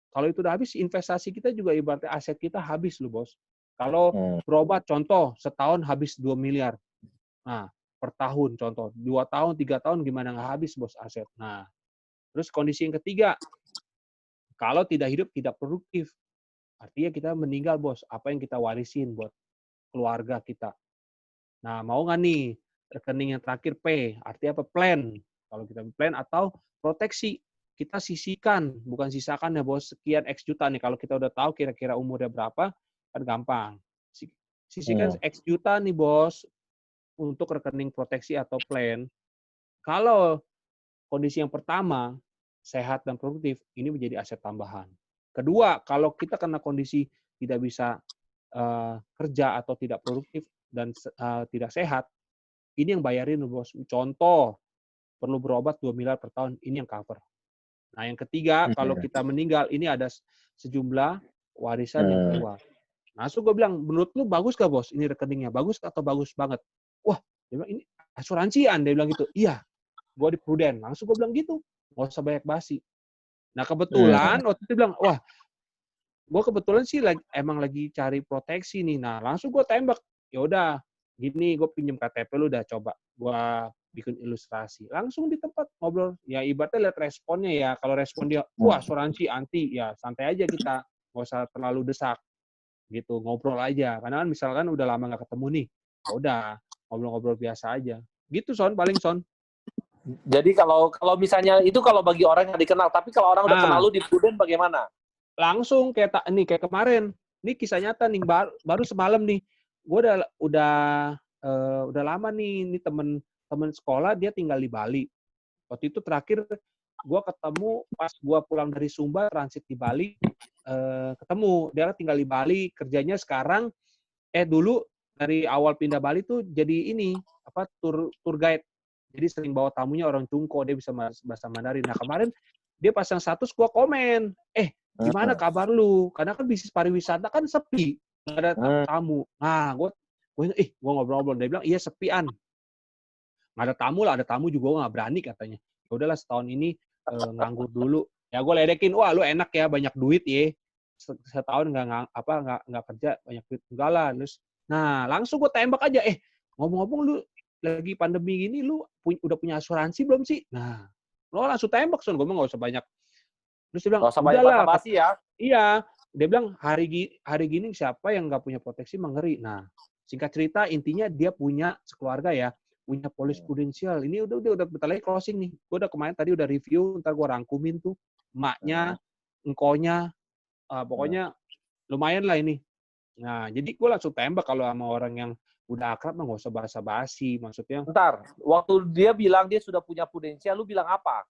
Kalau itu udah habis, investasi kita juga ibaratnya aset kita habis loh, Bos. Kalau berobat, contoh, setahun habis 2 miliar. Nah, per tahun contoh, 2 tahun, 3 tahun gimana nggak habis, Bos, aset. Nah, terus kondisi yang ketiga, kalau tidak hidup, tidak produktif. Artinya kita meninggal, Bos. Apa yang kita warisin buat keluarga kita. Nah, mau nggak nih rekening yang terakhir P, artinya apa? Plan. Kalau kita plan atau proteksi, kita sisihkan, bukan sisakan ya, Bos. Sekian X juta nih. Kalau kita udah tahu kira-kira umurnya berapa, kan gampang. sisihkan X juta nih bos untuk rekening proteksi atau plan. Kalau kondisi yang pertama, sehat dan produktif, ini menjadi aset tambahan. Kedua, kalau kita kena kondisi tidak bisa kerja atau tidak produktif dan tidak sehat, ini yang bayarin bos. Contoh, perlu berobat 2 miliar per tahun, ini yang cover. Nah, yang ketiga, kalau kita meninggal, ini ada sejumlah warisan yang keluar. Nah, so gue bilang, menurut lu bagus gak bos ini rekeningnya? Bagus atau bagus banget? Wah, dia bilang, ini asuransian. Dia bilang gitu. Iya, gue di Prudent. Langsung gue bilang gitu. Gak usah banyak basi. Nah, kebetulan waktu itu bilang, wah, gue kebetulan sih emang lagi cari proteksi nih. Nah, langsung gue tembak. Ya udah, gini, gue pinjem KTP lu udah coba. Gue bikin ilustrasi. Langsung di tempat ngobrol. Ya, ibaratnya lihat responnya ya. Kalau respon dia, wah, asuransi, anti. Ya, santai aja kita. Gak usah terlalu desak. Gitu, ngobrol aja. Karena kan misalkan udah lama nggak ketemu nih. Ya udah, ngobrol-ngobrol biasa aja. Gitu, Son. Paling, Son. Jadi kalau misalnya itu kalau bagi orang yang dikenal, tapi kalau orang udah kenal lu di Prudent bagaimana? Langsung kayak kemarin. Ini kisah nyata nih, baru semalam nih. Gue udah lama nih, ini temen sekolah dia tinggal di Bali. Waktu itu terakhir gue ketemu pas gue pulang dari Sumba transit di Bali, ketemu dia tinggal di Bali, kerjanya sekarang dulu dari awal pindah Bali tuh jadi ini tour guide. Jadi sering bawa tamunya orang Cungko, dia bisa bahasa Mandarin. Nah, kemarin dia pasang status, gue komen, gimana kabar lu? Karena kan bisnis pariwisata kan sepi, nggak ada tamu. Nah, gue ngobrol-ngobrol, dia bilang, iya sepian. Nggak ada tamu lah, ada tamu juga gue nggak berani katanya. Ya udahlah setahun ini nganggur dulu. Ya gue ledekin, wah lu enak ya, banyak duit ya. Setahun nggak kerja, banyak duit. Enggak lah. Terus, nah langsung gue tembak aja, ngomong-ngomong lu lagi pandemi gini, lu udah punya asuransi belum sih? Nah, lo langsung tembak, Son. Gue nggak usah banyak. Terus dia bilang, Gak usah banyak udahlah. basa-basi ya. Iya. Dia bilang, hari gini siapa yang nggak punya proteksi mengeri. Nah, singkat cerita, intinya dia punya sekeluarga ya, punya polis prudensial. Ini udah bentar lagi closing nih. Gue udah kemarin tadi udah review, ntar gue rangkumin tuh. Emaknya, engkonya, pokoknya lumayan lah ini. Nah, jadi gue langsung tembak kalau sama orang yang udah akrab mah nggak usah basa-basi. Maksudnya, Bentar, waktu dia bilang dia sudah punya prudensial, lu bilang apa?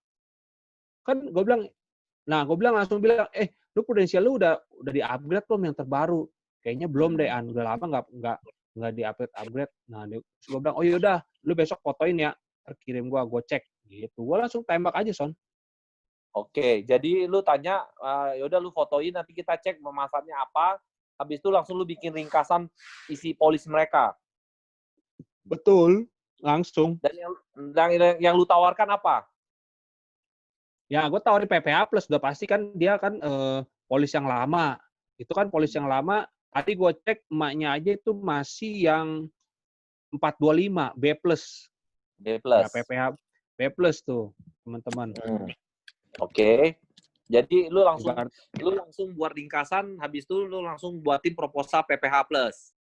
kan gue bilang, langsung bilang, lu prudensial lu udah di-upgrade belum yang terbaru? Kayaknya belum deh, udah lama nggak di-upgrade. Nah, gue bilang, oh yaudah, lu besok fotoin ya, kirim gue cek. Gitu. Gue langsung tembak aja, Son. Oke, jadi lu tanya, yaudah lu fotoin, nanti kita cek manfaatnya apa, habis itu langsung lu bikin ringkasan isi polis mereka. Betul, langsung. Dan yang lu tawarkan apa? Ya, gue tawarin PPH Plus, udah pasti kan dia kan polis yang lama. Itu kan polis yang lama, tadi gue cek emaknya aja itu masih yang 425, B+. B+. Ya, PPH B+ tuh, teman-teman. Oke. Jadi lu langsung buat ringkasan, habis itu lu langsung buatin proposal PPH Plus.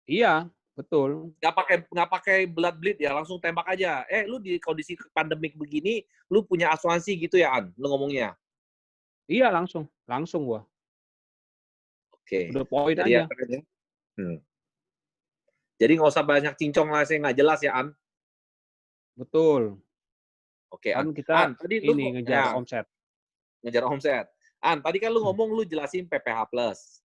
Iya, betul. Nggak pakai blood bleed ya, langsung tembak aja. Lu di kondisi pandemik begini, lu punya asuransi gitu ya, An? Lu ngomongnya? Iya, langsung gua. Oke. Udah poin Jadi aja. ya, Jadi nggak usah banyak cincong lah, saya nggak jelas ya, An? Betul. Oke, Kan An. kita Tadi ini ngejar omset. Ngejar omset. An, tadi kan lu ngomong lu jelasin PPH Plus.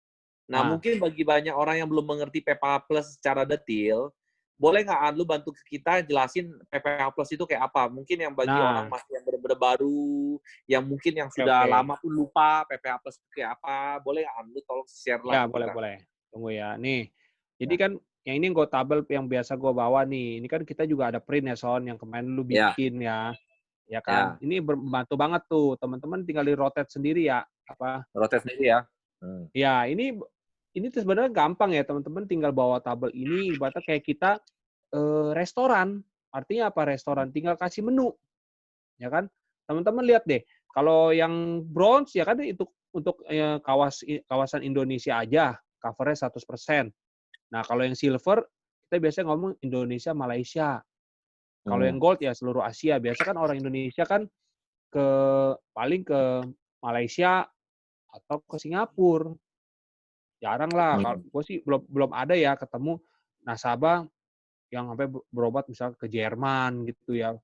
Nah, mungkin bagi banyak orang yang belum mengerti PPH Plus secara detail, boleh nggak An, lu bantu kita jelasin PPH Plus itu kayak apa? Mungkin yang bagi orang masih yang benar-benar baru, yang mungkin yang sudah lama pun lupa PPH Plus itu kayak apa, boleh nggak An, lu tolong share lah. Ya, boleh. Tunggu ya. Nih, jadi kan yang ini gue tabel yang biasa gue bawa nih. Ini kan kita juga ada print ya, Son, yang kemarin lu bikin ya. Ya kan? Ini membantu banget tuh. Teman-teman tinggal di rotate sendiri ya. Rotate sendiri ya. Ya, ini tuh sebenarnya gampang ya, teman-teman tinggal bawa tabel ini, ibaratnya kayak kita restoran. Artinya apa restoran? Tinggal kasih menu. Ya kan? Teman-teman lihat deh, kalau yang bronze ya kan itu untuk kawasan Indonesia aja, covernya 100%. Nah, kalau yang silver, kita biasanya ngomong Indonesia, Malaysia. Kalau yang gold ya seluruh Asia. Biasa kan orang Indonesia kan paling ke Malaysia atau ke Singapura. Jarang lah, kalau Hmm. gue sih belum ada ya ketemu nasabah yang sampai berobat misal ke Jerman gitu ya.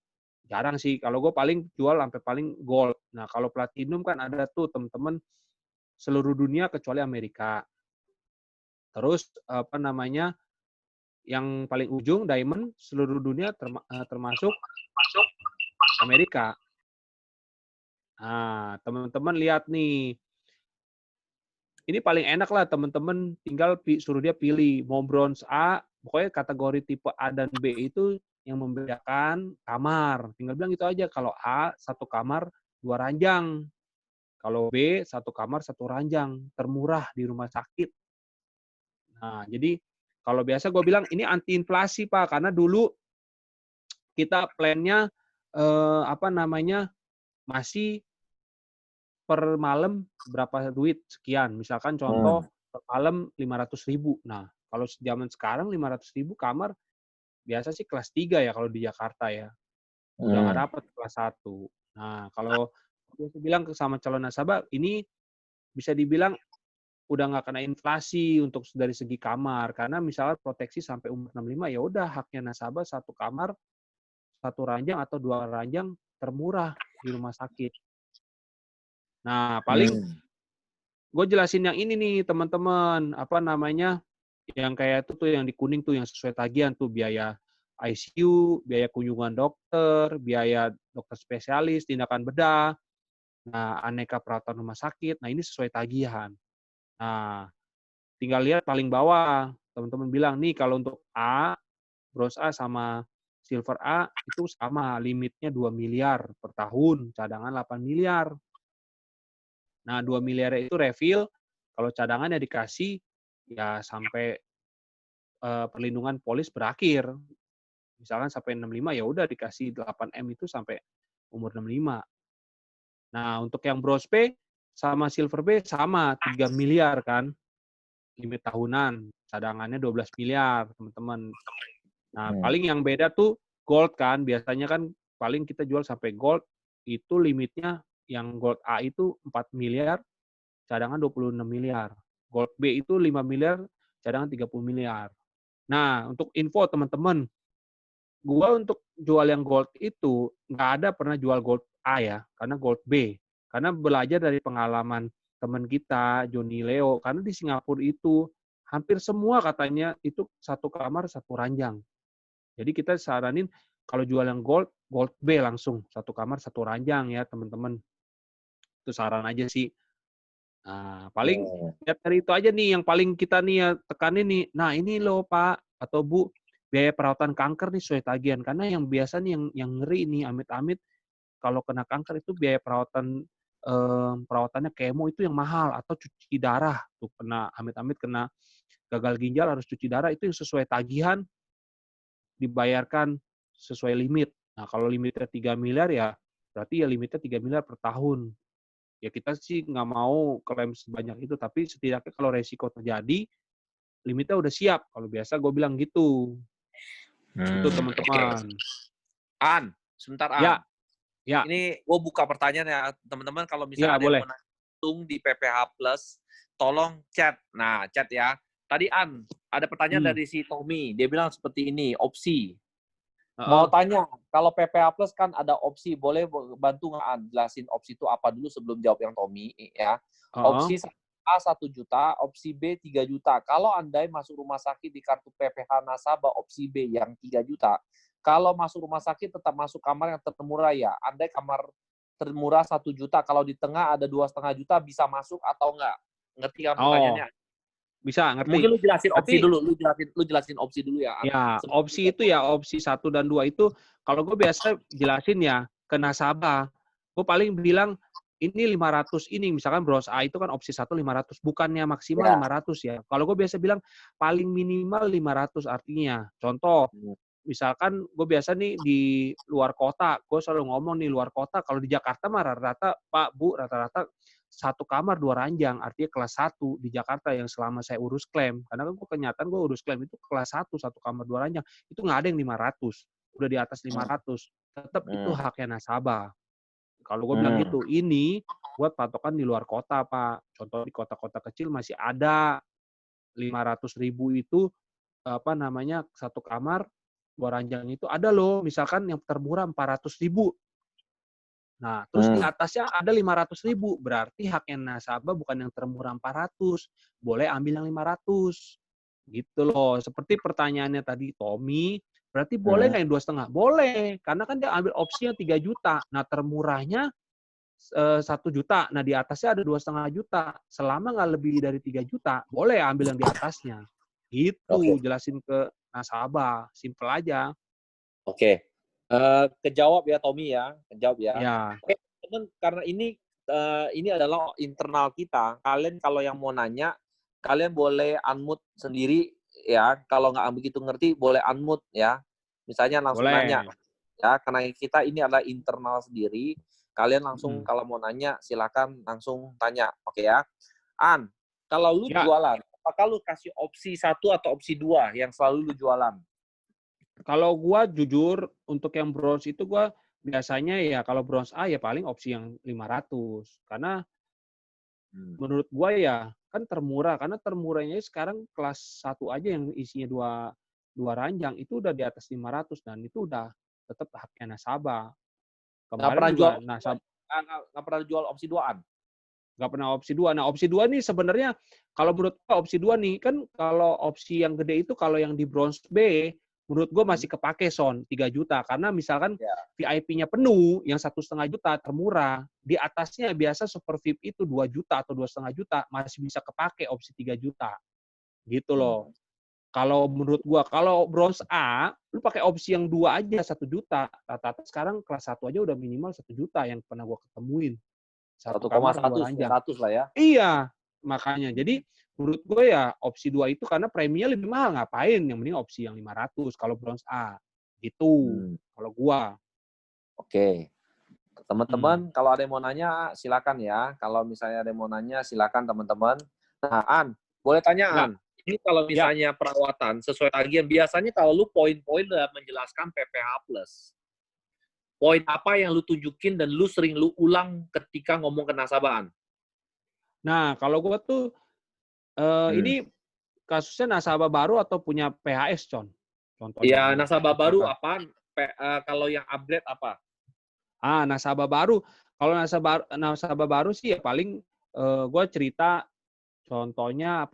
Jarang sih, kalau gue paling jual sampai paling gold. Nah, kalau platinum kan ada tuh temen-temen seluruh dunia kecuali Amerika. Terus apa namanya, yang paling ujung diamond seluruh dunia termasuk Amerika. Nah, teman-teman lihat nih, ini paling enak lah teman-teman tinggal suruh dia pilih mau bronze A, pokoknya kategori tipe A dan B itu yang membedakan kamar. Tinggal bilang gitu aja, kalau A satu kamar 2 ranjang, kalau B satu kamar 1 ranjang, termurah di rumah sakit. Nah, jadi kalau biasa gue bilang ini anti inflasi Pak, karena dulu kita plan-nya apa namanya, masih per malam berapa duit, sekian. Misalkan Hmm. contoh per malam 500.000. Nah, kalau zaman sekarang 500.000 kamar biasa sih kelas 3 ya kalau di Jakarta ya. Udah nggak Hmm. dapet kelas 1. Nah, kalau biasa bilang sama calon nasabah, ini bisa dibilang udah nggak kena inflasi untuk dari segi kamar. Karena misalnya proteksi sampai umur 65, ya udah haknya nasabah satu kamar, 1 ranjang atau 2 ranjang termurah di rumah sakit. Nah, paling Hmm. gue jelasin yang ini nih teman-teman, apa namanya, yang kayak itu tuh yang di kuning tuh yang sesuai tagihan tuh, biaya ICU, biaya kunjungan dokter, biaya dokter spesialis, tindakan bedah, nah aneka perawatan rumah sakit, nah ini sesuai tagihan. Nah, tinggal lihat paling bawah, teman-teman bilang nih kalau untuk A, bronze A sama silver A itu sama, limitnya 2 miliar per tahun, cadangan 8 miliar. Nah, 2 miliar itu refill, kalau cadangan ya dikasih ya sampai perlindungan polis berakhir. Misalkan sampai 65 ya udah dikasih 8M itu sampai umur 65. Nah, untuk yang bronze B sama silver B sama 3 miliar kan limit tahunan, cadangannya 12 miliar, teman-teman. Nah, Hmm. paling yang beda tuh gold kan, biasanya kan paling kita jual sampai gold itu limitnya yang gold A itu 4 miliar, cadangan 26 miliar. Gold B itu 5 miliar, cadangan 30 miliar. Nah, untuk info teman-teman, gua untuk jual yang gold itu nggak ada pernah jual gold A ya, karena gold B. Karena belajar dari pengalaman teman kita, Joni Leo, karena di Singapura itu hampir semua katanya itu satu kamar satu ranjang. Jadi kita saranin kalau jual yang gold, gold B langsung satu kamar satu ranjang ya teman-teman. Itu saran aja sih. Nah, paling Hmm. lihat dari itu aja nih yang paling kita nih ya tekanin nih. Nah, ini loh Pak atau Bu, biaya perawatan kanker nih sesuai tagihan. Karena yang biasa nih yang ngeri nih amit-amit kalau kena kanker itu biaya perawatannya kemo itu yang mahal atau cuci darah tuh kena amit-amit kena gagal ginjal harus cuci darah itu yang sesuai tagihan dibayarkan sesuai limit. Nah, kalau limitnya 3 miliar ya berarti ya limitnya 3 miliar per tahun. Ya kita sih nggak mau klaim sebanyak itu, tapi setidaknya kalau resiko terjadi, limitnya udah siap. Kalau biasa gue bilang gitu. Itu Oke. teman-teman. An, sebentar An. Ya, ya, Ini gue buka pertanyaan ya teman-teman. Kalau ya misalnya ada yang boleh. mau nanggung di PPH Plus, tolong chat. Nah, chat ya. Tadi An, ada pertanyaan Hmm. dari si Tommy. Dia bilang seperti ini, opsi. Mau Heeh, tanya, kalau PPH Plus kan ada opsi, boleh bantu nggak An jelasin opsi itu apa dulu sebelum jawab yang Tommy ya. heeh. Opsi A 1 juta, opsi B 3 juta. Kalau Andai masuk rumah sakit di kartu PPH nasabah opsi B yang 3 juta, kalau masuk rumah sakit tetap masuk kamar yang termurah ya. Andai kamar termurah 1 juta, kalau di tengah ada 2,5 juta bisa masuk atau enggak? Ngerti kan Oh, pertanyaannya? bisa ngerti. Mungkin lu jelasin opsi Tapi dulu, lu jelasin opsi dulu ya. ya, Sebelum opsi itu ya, opsi 1 dan 2 itu, kalau gue biasa jelasin ya ke nasabah, gue paling bilang, ini 500 ini, misalkan bros A itu kan opsi 1 500, bukannya maksimal ya. 500 ya. Kalau gue biasa bilang, paling minimal 500 artinya. Contoh, misalkan gue biasa nih di luar kota, gue selalu ngomong nih luar kota, kalau di Jakarta mah rata-rata, Pak, Bu, rata-rata satu kamar 2 ranjang, artinya kelas 1 di Jakarta yang selama saya urus klaim. Karena kan gue kenyataan gue urus klaim itu kelas 1 kamar 2 ranjang. Itu nggak ada yang 500, udah di atas 500. Tetap itu Hmm. haknya nasabah. Kalau gue bilang Hmm. gitu, ini buat patokan di luar kota, Pak. Contoh di kota-kota kecil masih ada. 500.000 itu satu kamar 2 ranjang itu ada loh, misalkan yang termurah 400.000. Nah, terus di atasnya ada 500.000, berarti haknya nasabah bukan yang termurah 400, boleh ambil yang 500. Gitu loh. Seperti pertanyaannya tadi Tommy, berarti boleh nggak yang 2,5? Boleh, karena kan dia ambil opsinya 3 juta. Nah, termurahnya 1 juta. Nah, di atasnya ada 2,5 juta. Selama nggak lebih dari 3 juta, boleh ambil yang di atasnya. Gitu, Oke. jelasin ke nasabah. Simple aja. Oke. Kejawab ya Tommy ya, kejawab ya. Ya, Oke, teman, karena ini adalah internal kita. Kalian kalau yang mau nanya, kalian boleh unmute sendiri ya. Kalau nggak begitu ngerti, boleh unmute ya. Misalnya langsung nanya boleh. ya, karena kita ini adalah internal sendiri. Kalian langsung Mhm. kalau mau nanya, silakan langsung tanya. Oke ya. An, kalau lu Ya, jualan, apakah lu kasih opsi 1 atau opsi 2 yang selalu lu jualan? kalau gua jujur untuk yang bronze itu gua biasanya ya kalau bronze A ya paling opsi yang 500. Karena Hmm. menurut gua ya kan termurah, karena termurahnya sekarang kelas 1 aja yang isinya dua ranjang itu udah di atas 500 dan itu udah tetap haknya nasabah. Nggak Kemarin pernah jual juga opsi 2, nggak pernah jual opsi 2-an? nggak pernah opsi 2. Nah, opsi 2 nih sebenarnya kalau menurut gua opsi 2 nih, kan kalau opsi yang gede itu kalau yang di bronze B, menurut gua masih kepake 3 juta. Karena misalkan Ya. VIP-nya penuh, yang 1,5 juta termurah, di atasnya biasa super VIP itu 2 juta atau 2,5 juta, masih bisa kepake opsi 3 juta. Gitu loh. Kalau menurut gua, kalau bronze A, lu pakai opsi yang 2 aja 1 juta. Rata-rata sekarang kelas 1 aja udah minimal 1 juta yang pernah gua ketemuin. Satu kamar 1,1, 2 ranjang. 100 lah ya. Iya, makanya. Jadi menurut gue ya opsi 2 itu karena preminya lebih mahal, ngapain, yang mending opsi yang 500 kalau bronze A. Gitu, Hmm, kalau gua. oke. Mhm. Teman-teman, kalau ada yang mau nanya, silakan ya. Kalau misalnya ada yang mau nanya, silakan teman-teman. Nah, An, boleh tanya, Ya, An? Ini kalau ya. misalnya perawatan sesuai tagihan, biasanya kalau lu poin-poin udah menjelaskan PPh plus. Poin apa yang lu tunjukin dan lu sering lu ulang ketika ngomong ke nasabah, An? Nah, kalau gua tuh, Hmm. ini kasusnya nasabah baru atau punya PHS, contohnya Ya, nih, nasabah baru misalkan. apaan? Kalau yang upgrade apa? Nasabah baru. Kalau nasabah baru sih ya paling, gua cerita contohnya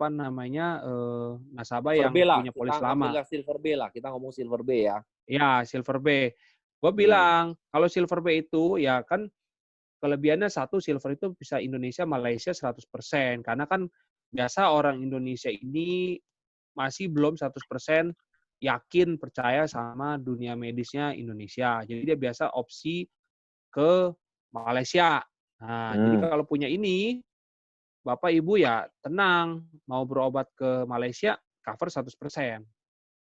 nasabah Silver B yang lah, punya kita polis ngambil lama. Silver B lah. Kita ngomong Silver B ya. Ya, Silver Bay. Gue Hmm. bilang, kalau Silver Bay itu ya kan kelebihannya satu, Silver itu bisa Indonesia, Malaysia 100%. Karena kan biasa orang Indonesia ini masih belum 100% yakin, percaya sama dunia medisnya Indonesia. Jadi dia biasa opsi ke Malaysia. Nah, jadi Hmm. kalau punya ini, Bapak Ibu ya tenang, mau berobat ke Malaysia, cover 100%.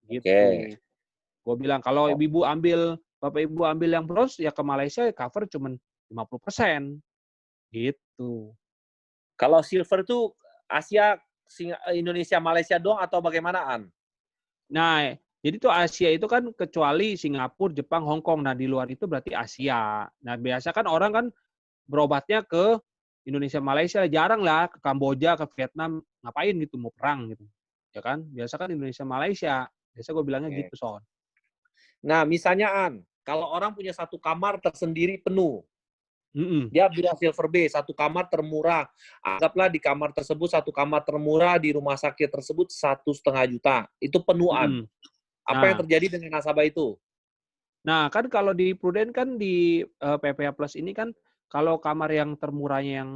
Oke. Gitu. Gue bilang, kalau Oh. Bapak Ibu ambil yang bronze, ya ke Malaysia cover cuma 50%. Gitu. Kalau silver itu Asia, Indonesia, Malaysia doang atau bagaimanaan? Nah, jadi tuh Asia itu kan kecuali Singapura, Jepang, Hong Kong. Nah, di luar itu berarti Asia. Nah, biasa kan orang kan berobatnya ke Indonesia, Malaysia. Jarang lah ke Kamboja, ke Vietnam. Ngapain gitu, mau perang gitu. Ya kan? Biasa kan Indonesia, Malaysia. Biasa gue bilangnya Oke. gitu, Son. Nah, misalnya An, kalau orang punya satu kamar tersendiri penuh, Mm-mm. dia bilang Silver B, satu kamar termurah. Anggaplah di kamar tersebut, satu kamar termurah di rumah sakit tersebut 1,5 juta. Itu penuhan. Mm-mm. Apa yang Nah, terjadi dengan nasabah itu? kan kalau di Prudent kan di PPh Plus ini kan kalau kamar yang termurahnya yang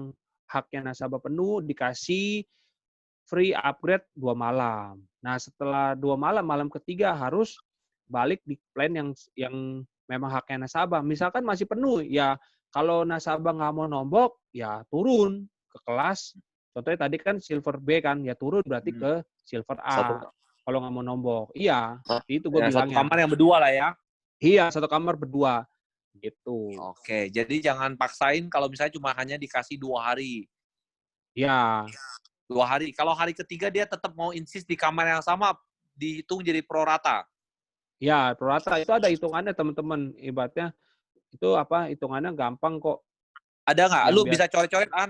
haknya nasabah penuh dikasih free upgrade 2 malam. Nah, setelah 2 malam, malam ketiga harus balik di plan yang memang haknya nasabah. Misalkan masih penuh, ya kalau nasabah nggak mau nombok, ya turun ke kelas. Contohnya tadi kan Silver B kan, ya turun berarti ke Silver Satu, A. Kalau nggak mau nombok. Iya, itu gue satu bilangnya. kamar yang berdua lah ya. Iya, satu kamar berdua. Gitu. Oke, jadi jangan paksain kalau misalnya cuma hanya dikasih 2 hari. Iya. 2 hari. Kalau hari ketiga dia tetap mau insist di kamar yang sama, dihitung jadi pro rata. Ya, pro rata itu ada hitungannya teman-teman. Ibaratnya itu hitungannya gampang kok. Ada nggak? Yang Lu biasa bisa coret-coret, An?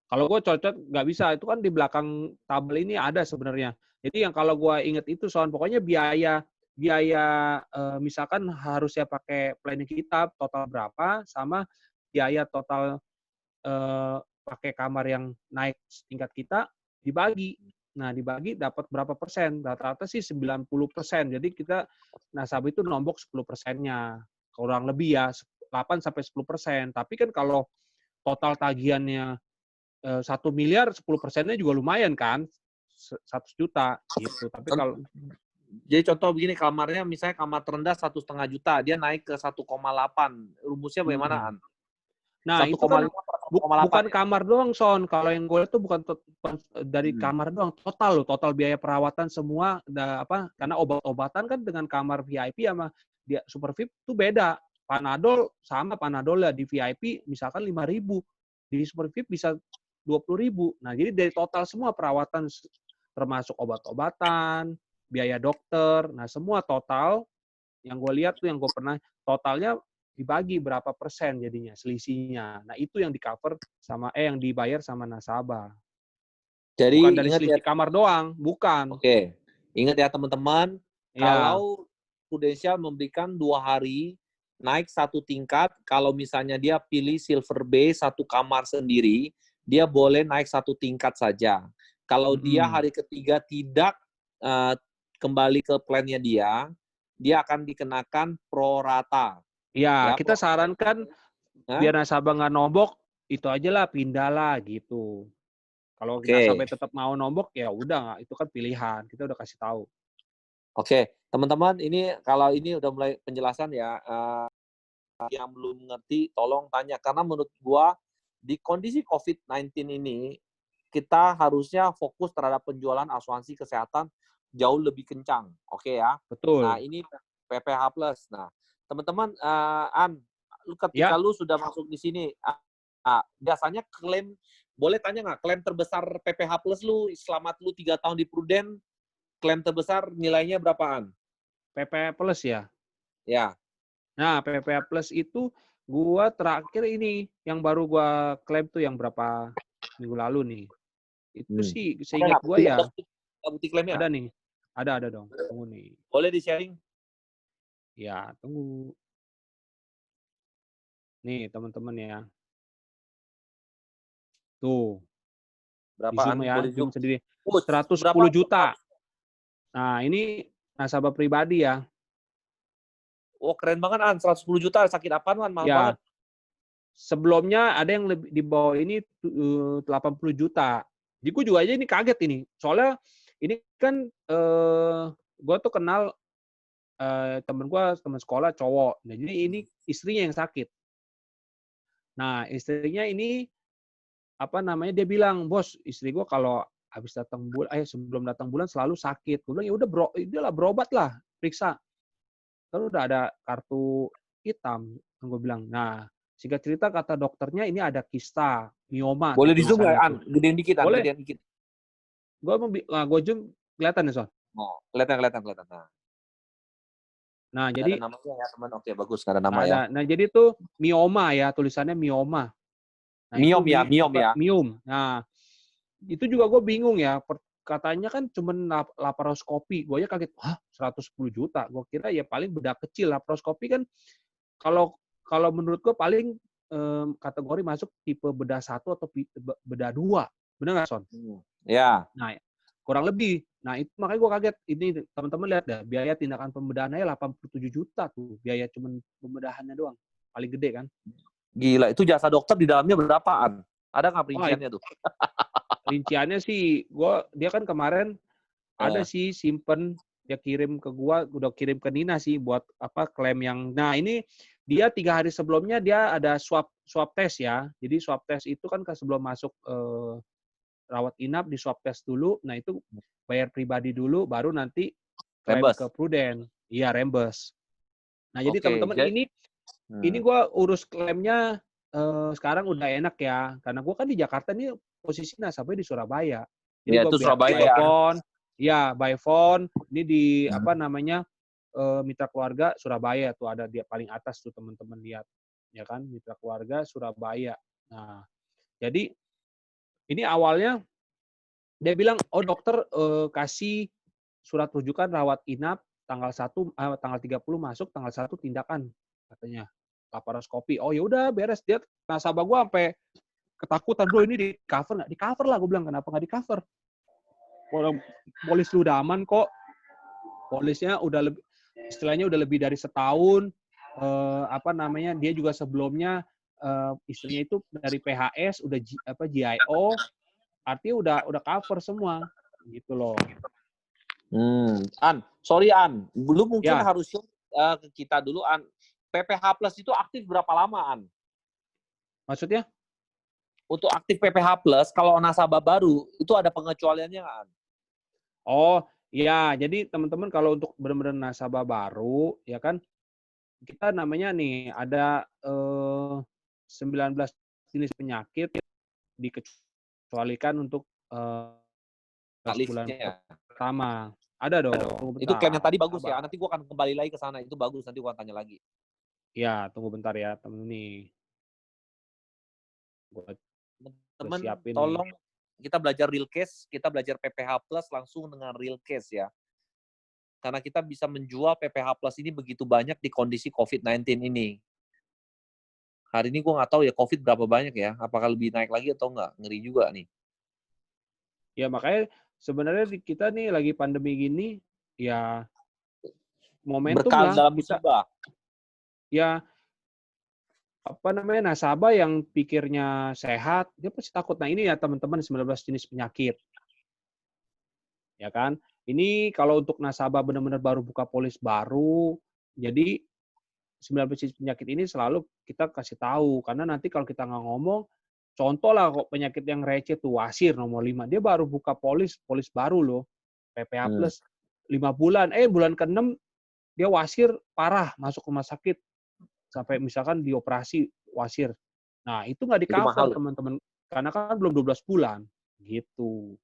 Kalau gue cocok nggak bisa, itu kan di belakang tabel ini ada sebenarnya. Jadi yang kalau gue inget itu pokoknya biaya biaya misalkan harusnya pakai planning kita total berapa, sama biaya total pakai kamar yang naik tingkat kita dibagi. Nah, dibagi dapat berapa persen? Rata-rata sih 90%. Jadi kita nasabah itu nombok 10%-nya. Kurang lebih ya 8 sampai 10%. Tapi kan kalau total tagihannya 1 miliar, 10%-nya juga lumayan kan? 100 juta gitu. Tapi kalau Jadi contoh begini, kamarnya misalnya kamar terendah 1,5 juta, dia naik ke 1,8. Rumusnya bagaimana, hmm. An? Nah, itu kan 1,5 per 1,8 bukan ya? kamar doang, Son. Kalau yang gue lihat tuh bukan dari Hmm. kamar doang, total loh, total biaya perawatan semua, karena obat-obatan kan dengan kamar VIP sama dia Super VIP itu beda. Panadol sama Panadol ya di VIP misalkan 5.000, di Super VIP bisa 20.000. Nah, jadi dari total semua perawatan termasuk obat-obatan, biaya dokter, nah semua total yang gue lihat tuh yang gue pernah totalnya dibagi berapa persen jadinya selisihnya. Nah, itu yang di-cover sama yang dibayar sama nasabah. Bukan Jadi dari ingat ya, selisih kamar doang, bukan. oke. Ingat ya teman-teman, Ya, kalau Prudential memberikan 2 hari naik 1 tingkat, kalau misalnya dia pilih Silver Bay 1 kamar sendiri, dia boleh naik 1 tingkat saja. Kalau dia hari ketiga tidak uh, kembali ke plannya dia akan dikenakan pro rata. Ya, Ya, kita pro rata. sarankan Nah, biar nasabah nggak nombok, itu aja lah, pindah lah gitu. Kalau nasabah oke. tetap mau nombok, ya udah, itu kan pilihan. Kita udah kasih tahu. Oke, teman-teman, ini kalau ini udah mulai penjelasan ya. Yang belum ngerti, tolong tanya. Karena menurut gua di kondisi COVID-19 ini, kita harusnya fokus terhadap penjualan asuransi kesehatan jauh lebih kencang. Oke ya. Nah, Betul. ini PPH Plus. Nah, teman-teman, ketika Ya, lu sudah masuk di sini, biasanya klaim, boleh tanya nggak, klaim terbesar PPH Plus lu, selamat lu 3 tahun di Prudent, klaim terbesar nilainya berapaan? PP Plus ya. Ya. Nah, PPA Plus itu gua terakhir ini yang baru gua klaim tuh yang berapa minggu lalu nih. Itu Hmm. sih Ada seingat nggak gua bukti, ya ada bukti klaimnya? ada nih. Ada dong. Tunggu nih. Boleh di-sharing? Ya, tunggu. Nih, teman-teman ya. Tuh, di Zoom Berapaan? ya, Boleh Zoom zoom. sendiri. Oh, 110 berapa? juta. Nah, ini nasabah pribadi ya. Oh, keren banget, An. 110 juta. Sakit apaan, An? Mahal banget. Ya, sebelumnya ada yang lebih di bawah ini 80 juta. Jadi gue juga aja ini kaget ini. Soalnya ini kan gue tuh kenal temen gue, temen sekolah cowok. Nah, jadi ini istrinya yang sakit. Nah, istrinya ini apa namanya, dia bilang, "Bos, istri gue kalau habis datang bulan sebelum datang bulan selalu sakit." Gue bilang, "Ya udah udahlah berobat lah, periksa." Kan udah ada kartu hitam, kan gue bilang. Nah, singkat cerita kata dokternya ini ada kista, mioma tuh Boleh di zoom nggak, tulisannya An? tuh. Gedein dikit, An. Boleh, Gedein dikit. gue zoom kelihatan ya, Son. Oh, kelihatan, kelihatan, kelihatan. Nah, Nah, nggak ada jadi namanya ya, teman. Oke, bagus. Nggak ada nama nggak ya. ada. Nah, jadi tuh mioma ya, tulisannya mioma. Nah, itu Miom ya, miom ya. miom. Nah, itu juga gue bingung ya. Katanya kan cuma laparoskopi. Gue aja kaget, hah 110 juta. Gue kira ya paling bedah kecil. Laparoskopi kan kalau kalau menurut gue paling kategori masuk tipe bedah 1 atau bedah 2. Benar nggak, Son? Ya. Nah, kurang lebih. Nah, itu makanya gue kaget. Ini teman-teman lihat dah, biaya tindakan pembedahannya 87 juta tuh. Biaya cuma pembedahannya doang. Paling gede kan. Gila, itu jasa dokter di dalamnya berapaan? Ada nggak Wah, perinciannya tuh? rinciannya sih, dia kan kemarin ada Eh, sih simpen, dia kirim ke gua, udah kirim ke Nina sih buat apa klaim yang. Nah, ini dia 3 hari sebelumnya dia ada swab swab tes ya. Jadi swab tes itu kan sebelum masuk rawat inap di swab tes dulu. Nah, itu bayar pribadi dulu, baru nanti klaim ke Rembes. Prudent. Iya, reimburse. Nah, jadi Oke. teman-teman ini gua urus klaimnya sekarang udah enak ya, karena gua kan di Jakarta nih posisi nasabahnya di Surabaya. Jadi Ya, gua itu Surabaya by ya. phone, ya by phone. Ini di apa namanya mitra keluarga Surabaya tuh ada di paling atas tuh teman-teman lihat, ya kan mitra keluarga Surabaya. Nah, jadi Ini awalnya dia bilang, "Oh dokter, kasih surat rujukan rawat inap tanggal 30 masuk, tanggal 1 tindakan," katanya, laparoskopi. Oh ya udah beres, dia nasabah gua sampai ketakutan, "Bro ini di-cover nggak?" "Di-cover lah," gua bilang, "kenapa nggak di-cover? Orang polis lu udah aman kok." Polisnya udah istilahnya udah lebih dari setahun, apa namanya, dia juga sebelumnya, istrinya itu dari PHS, udah GIO, artinya udah cover semua, gitu loh. An, sorry An, lu mungkin Ya, harus ke kita dulu An. PPH Plus itu aktif berapa lama An? maksudnya? Untuk aktif PPH Plus, kalau nasabah baru itu ada pengecualiannya nggak An? Oh, ya, jadi teman-teman kalau untuk benar-benar nasabah baru, ya kan, kita namanya nih ada 19 jenis penyakit dikecualikan untuk 11 bulan Listnya. pertama. Ada dong, tunggu Itu klaim yang bentar, tadi bagus ya. sabar. Nanti gua akan kembali lagi ke sana. Itu bagus. Nanti gua akan tanya lagi. Ya, tunggu bentar ya, temen nih. Gua udah Teman-teman, siapin nih. tolong kita belajar real case, kita belajar PPH Plus langsung dengan real case ya. Karena kita bisa menjual PPH Plus ini begitu banyak di kondisi COVID-19 ini. Hari ini gue nggak tahu ya COVID berapa banyak ya. Apakah lebih naik lagi atau nggak? Ngeri juga nih. Ya makanya sebenarnya kita nih lagi pandemi gini, ya momentum Berkah lah dalam kita, musibah. ya apa namanya, nasabah yang pikirnya sehat, dia pasti takut. Nah ini ya teman-teman 19 jenis penyakit, ya kan. Ini kalau untuk nasabah benar-benar baru buka polis baru, jadi 19 jenis penyakit ini selalu kita kasih tahu. Karena nanti kalau kita nggak ngomong, contoh lah kok penyakit yang receh tuh wasir nomor 5. Dia baru buka polis baru loh. PPH Hmm. plus 5 bulan. Bulan ke-6 dia wasir parah, masuk rumah sakit. Sampai misalkan dioperasi wasir. Nah, itu nggak Itu di-cover mahal. teman-teman. Karena kan belum 12 bulan. Gitu.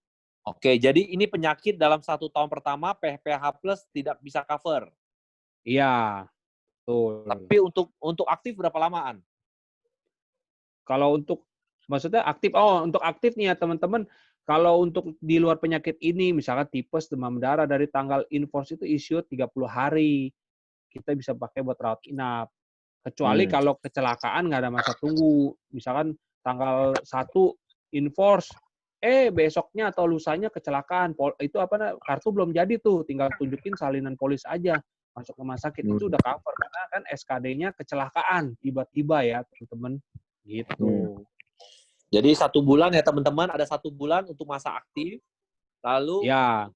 Oke, jadi ini penyakit dalam 1 tahun pertama PPH Plus tidak bisa cover. Iya, betul. Tapi untuk aktif berapa lamaan? Kalau untuk maksudnya aktif, untuk aktif nih ya teman-teman, kalau untuk di luar penyakit ini, misalkan tipes, demam berdarah, dari tanggal enforce itu issue 30 hari. Kita bisa pakai buat rawat inap. Kecuali kalau kecelakaan nggak ada masa tunggu. Misalkan tanggal 1 enforce, besoknya atau lusanya kecelakaan. Itu kartu belum jadi tuh, tinggal tunjukin salinan polis aja. Masuk rumah sakit, itu udah cover. Karena kan SKD-nya kecelakaan, tiba-tiba ya teman-teman. Gitu. Jadi 1 bulan ya teman-teman, ada 1 bulan untuk masa aktif. Lalu Ya,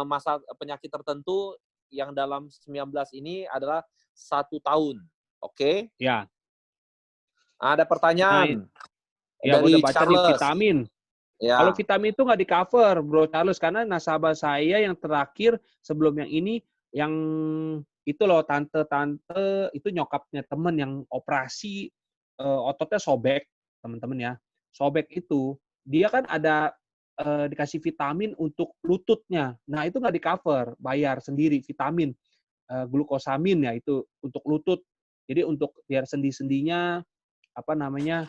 masa penyakit tertentu yang dalam 19 ini adalah 1 tahun. Oke? ya. Ada Nah, pertanyaan ya gue udah dari baca nih Charles. vitamin. Kalau Ya, vitamin itu nggak di-cover, Bro Charles, karena nasabah saya yang terakhir sebelum yang ini, yang itu loh, tante-tante itu nyokapnya temen yang operasi, ototnya sobek, teman-teman ya. Sobek itu, dia kan ada dikasih vitamin untuk lututnya. Nah, itu nggak di-cover, bayar sendiri vitamin, glukosamin ya itu untuk lutut. Jadi untuk biar sendi-sendinya, apa namanya,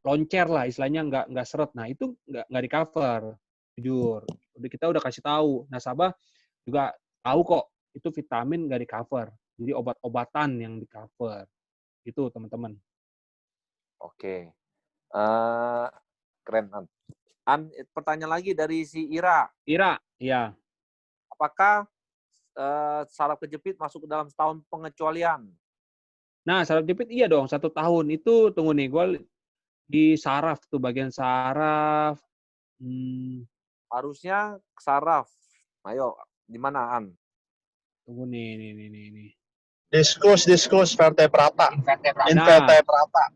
loncer lah istilahnya, nggak seret. Nah itu nggak di-cover, jujur. Kita udah kasih tahu, nasabah juga tahu kok itu vitamin nggak di-cover. Jadi obat-obatan yang di-cover. Itu teman-teman. oke. Keren, An. Pertanyaan lagi dari si Ira. Ira, ya. Apakah saraf kejepit masuk ke dalam setahun pengecualian? Nah, saraf jepit iya dong, 1 tahun. Itu tunggu nih, gue di saraf tuh, bagian saraf. Hmm, Harusnya saraf. Ayo, di mana, An? tunggu nih. Diskus vertebrata. Nah, Invertebrata.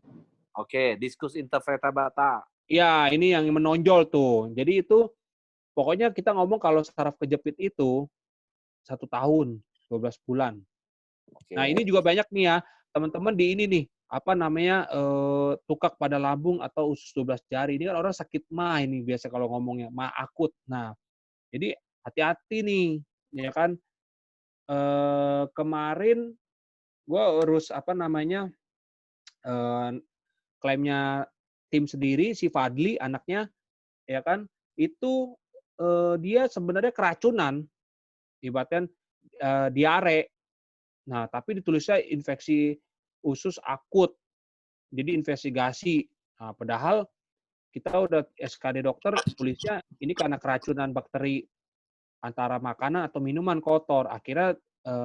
Oke, diskus intervertebrata. ya ini yang menonjol tuh. Jadi itu pokoknya kita ngomong kalau saraf kejepit itu 1 tahun, 12 bulan. Oke. Nah, ini juga banyak nih ya, teman-teman di ini nih, apa namanya, tukak pada lambung atau usus 12 jari. Ini kan orang sakit MAH ini biasa kalau ngomongnya, MAH akut. Nah, jadi hati-hati nih, ya kan. Kemarin gue urus, apa namanya, klaimnya tim sendiri, si Fadli anaknya, ya kan, itu dia sebenarnya keracunan, ibaratnya diare. Nah, tapi ditulisnya infeksi usus akut, jadi investigasi. Nah, padahal kita udah SKD dokter tulisnya ini karena keracunan bakteri antara makanan atau minuman kotor. Akhirnya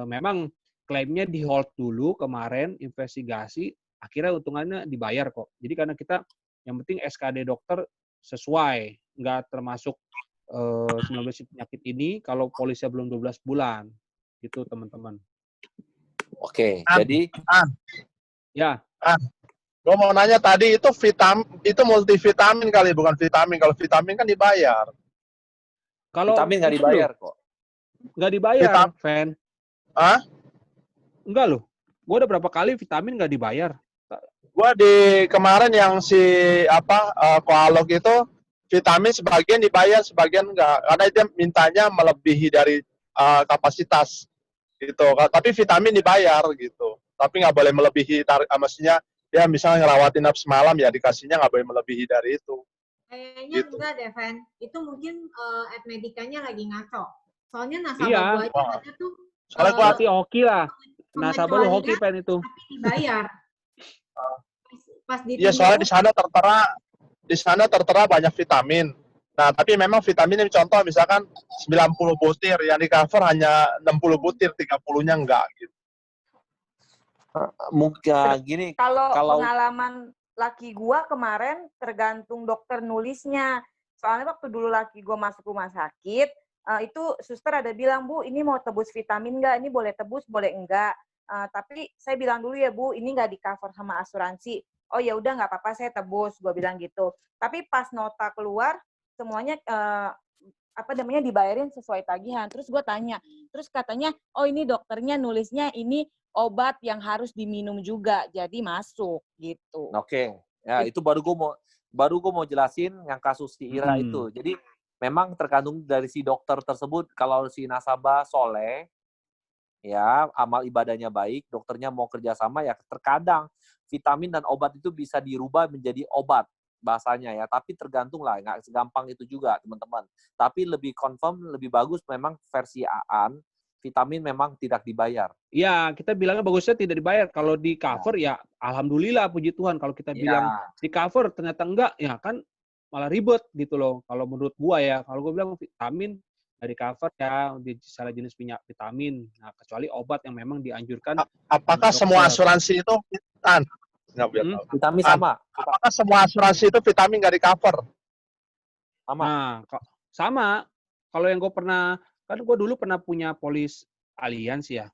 memang klaimnya di-hold dulu kemarin, investigasi, akhirnya untungannya dibayar kok. Jadi karena kita yang penting SKD dokter sesuai, nggak termasuk 19 penyakit ini kalau polisnya belum 12 bulan. Gitu teman-teman. Oke, An, jadi Ya, gue mau nanya tadi itu multivitamin kali, bukan vitamin. Kalau vitamin kan dibayar. kalau vitamin nggak itu dibayar loh, kok. nggak dibayar, Fan. Ah, Enggak loh. Gue udah berapa kali vitamin nggak dibayar. gue di kemarin yang si koalog itu vitamin sebagian dibayar, sebagian enggak, karena dia mintanya melebihi dari kapasitas gitu. Tapi vitamin dibayar gitu. Tapi nggak boleh melebihi maksudnya dia misalnya ngerawatin semalam ya dikasihnya nggak boleh melebihi dari itu. Kayaknya Gitu. enggak deh, Van. Itu mungkin Medikanya lagi ngaco. Soalnya nasabah Iya. gua aja ada tuh Soalnya gua Berarti hoki lah. Nasabah lu hoki, Fan itu. tapi dibayar. Pas iya, soalnya di sana tertera banyak vitamin. Nah, tapi memang vitamin ini contoh misalkan 90 butir, yang di cover hanya 60 butir, 30-nya enggak gitu. Mungkin gini, Kalau kalau pengalaman laki gua kemarin tergantung dokter nulisnya. Soalnya waktu dulu laki gua masuk rumah sakit, itu suster ada bilang, Bu, ini mau tebus vitamin nggak? Ini boleh tebus, boleh enggak? Tapi saya bilang dulu ya, Bu, ini nggak di-cover sama asuransi. Oh ya udah nggak apa-apa, saya tebus, gua bilang gitu. Tapi pas nota keluar, semuanya dibayarin sesuai tagihan. Terus gue tanya, terus katanya, oh ini dokternya nulisnya ini obat yang harus diminum juga, jadi masuk gitu. Oke. Ya, itu baru gue mau jelasin yang kasus si Ira itu. Jadi memang tergantung dari si dokter tersebut. Kalau si nasabah soleh, ya amal ibadahnya baik, dokternya mau kerjasama, ya terkadang vitamin dan obat itu bisa dirubah menjadi obat bahasanya ya. Tapi tergantung lah, nggak segampang itu juga teman-teman. Tapi lebih confirm, lebih bagus memang versi Aan, vitamin memang tidak dibayar. Iya, kita bilangnya bagusnya tidak dibayar. Kalau di cover ya alhamdulillah puji Tuhan. Kalau kita bilang di cover ternyata enggak, ya kan malah ribet gitu loh. Kalau menurut gua ya, kalau gua bilang vitamin dari cover ya di salah jenis vitamin. Nah, kecuali obat yang memang dianjurkan. Apakah semua asuransi itu vitamin sama? Apakah semua asuransi itu vitamin nggak di cover? Sama. Nah, sama. Kalau yang gue pernah, kan gue dulu pernah punya polis Allianz ya.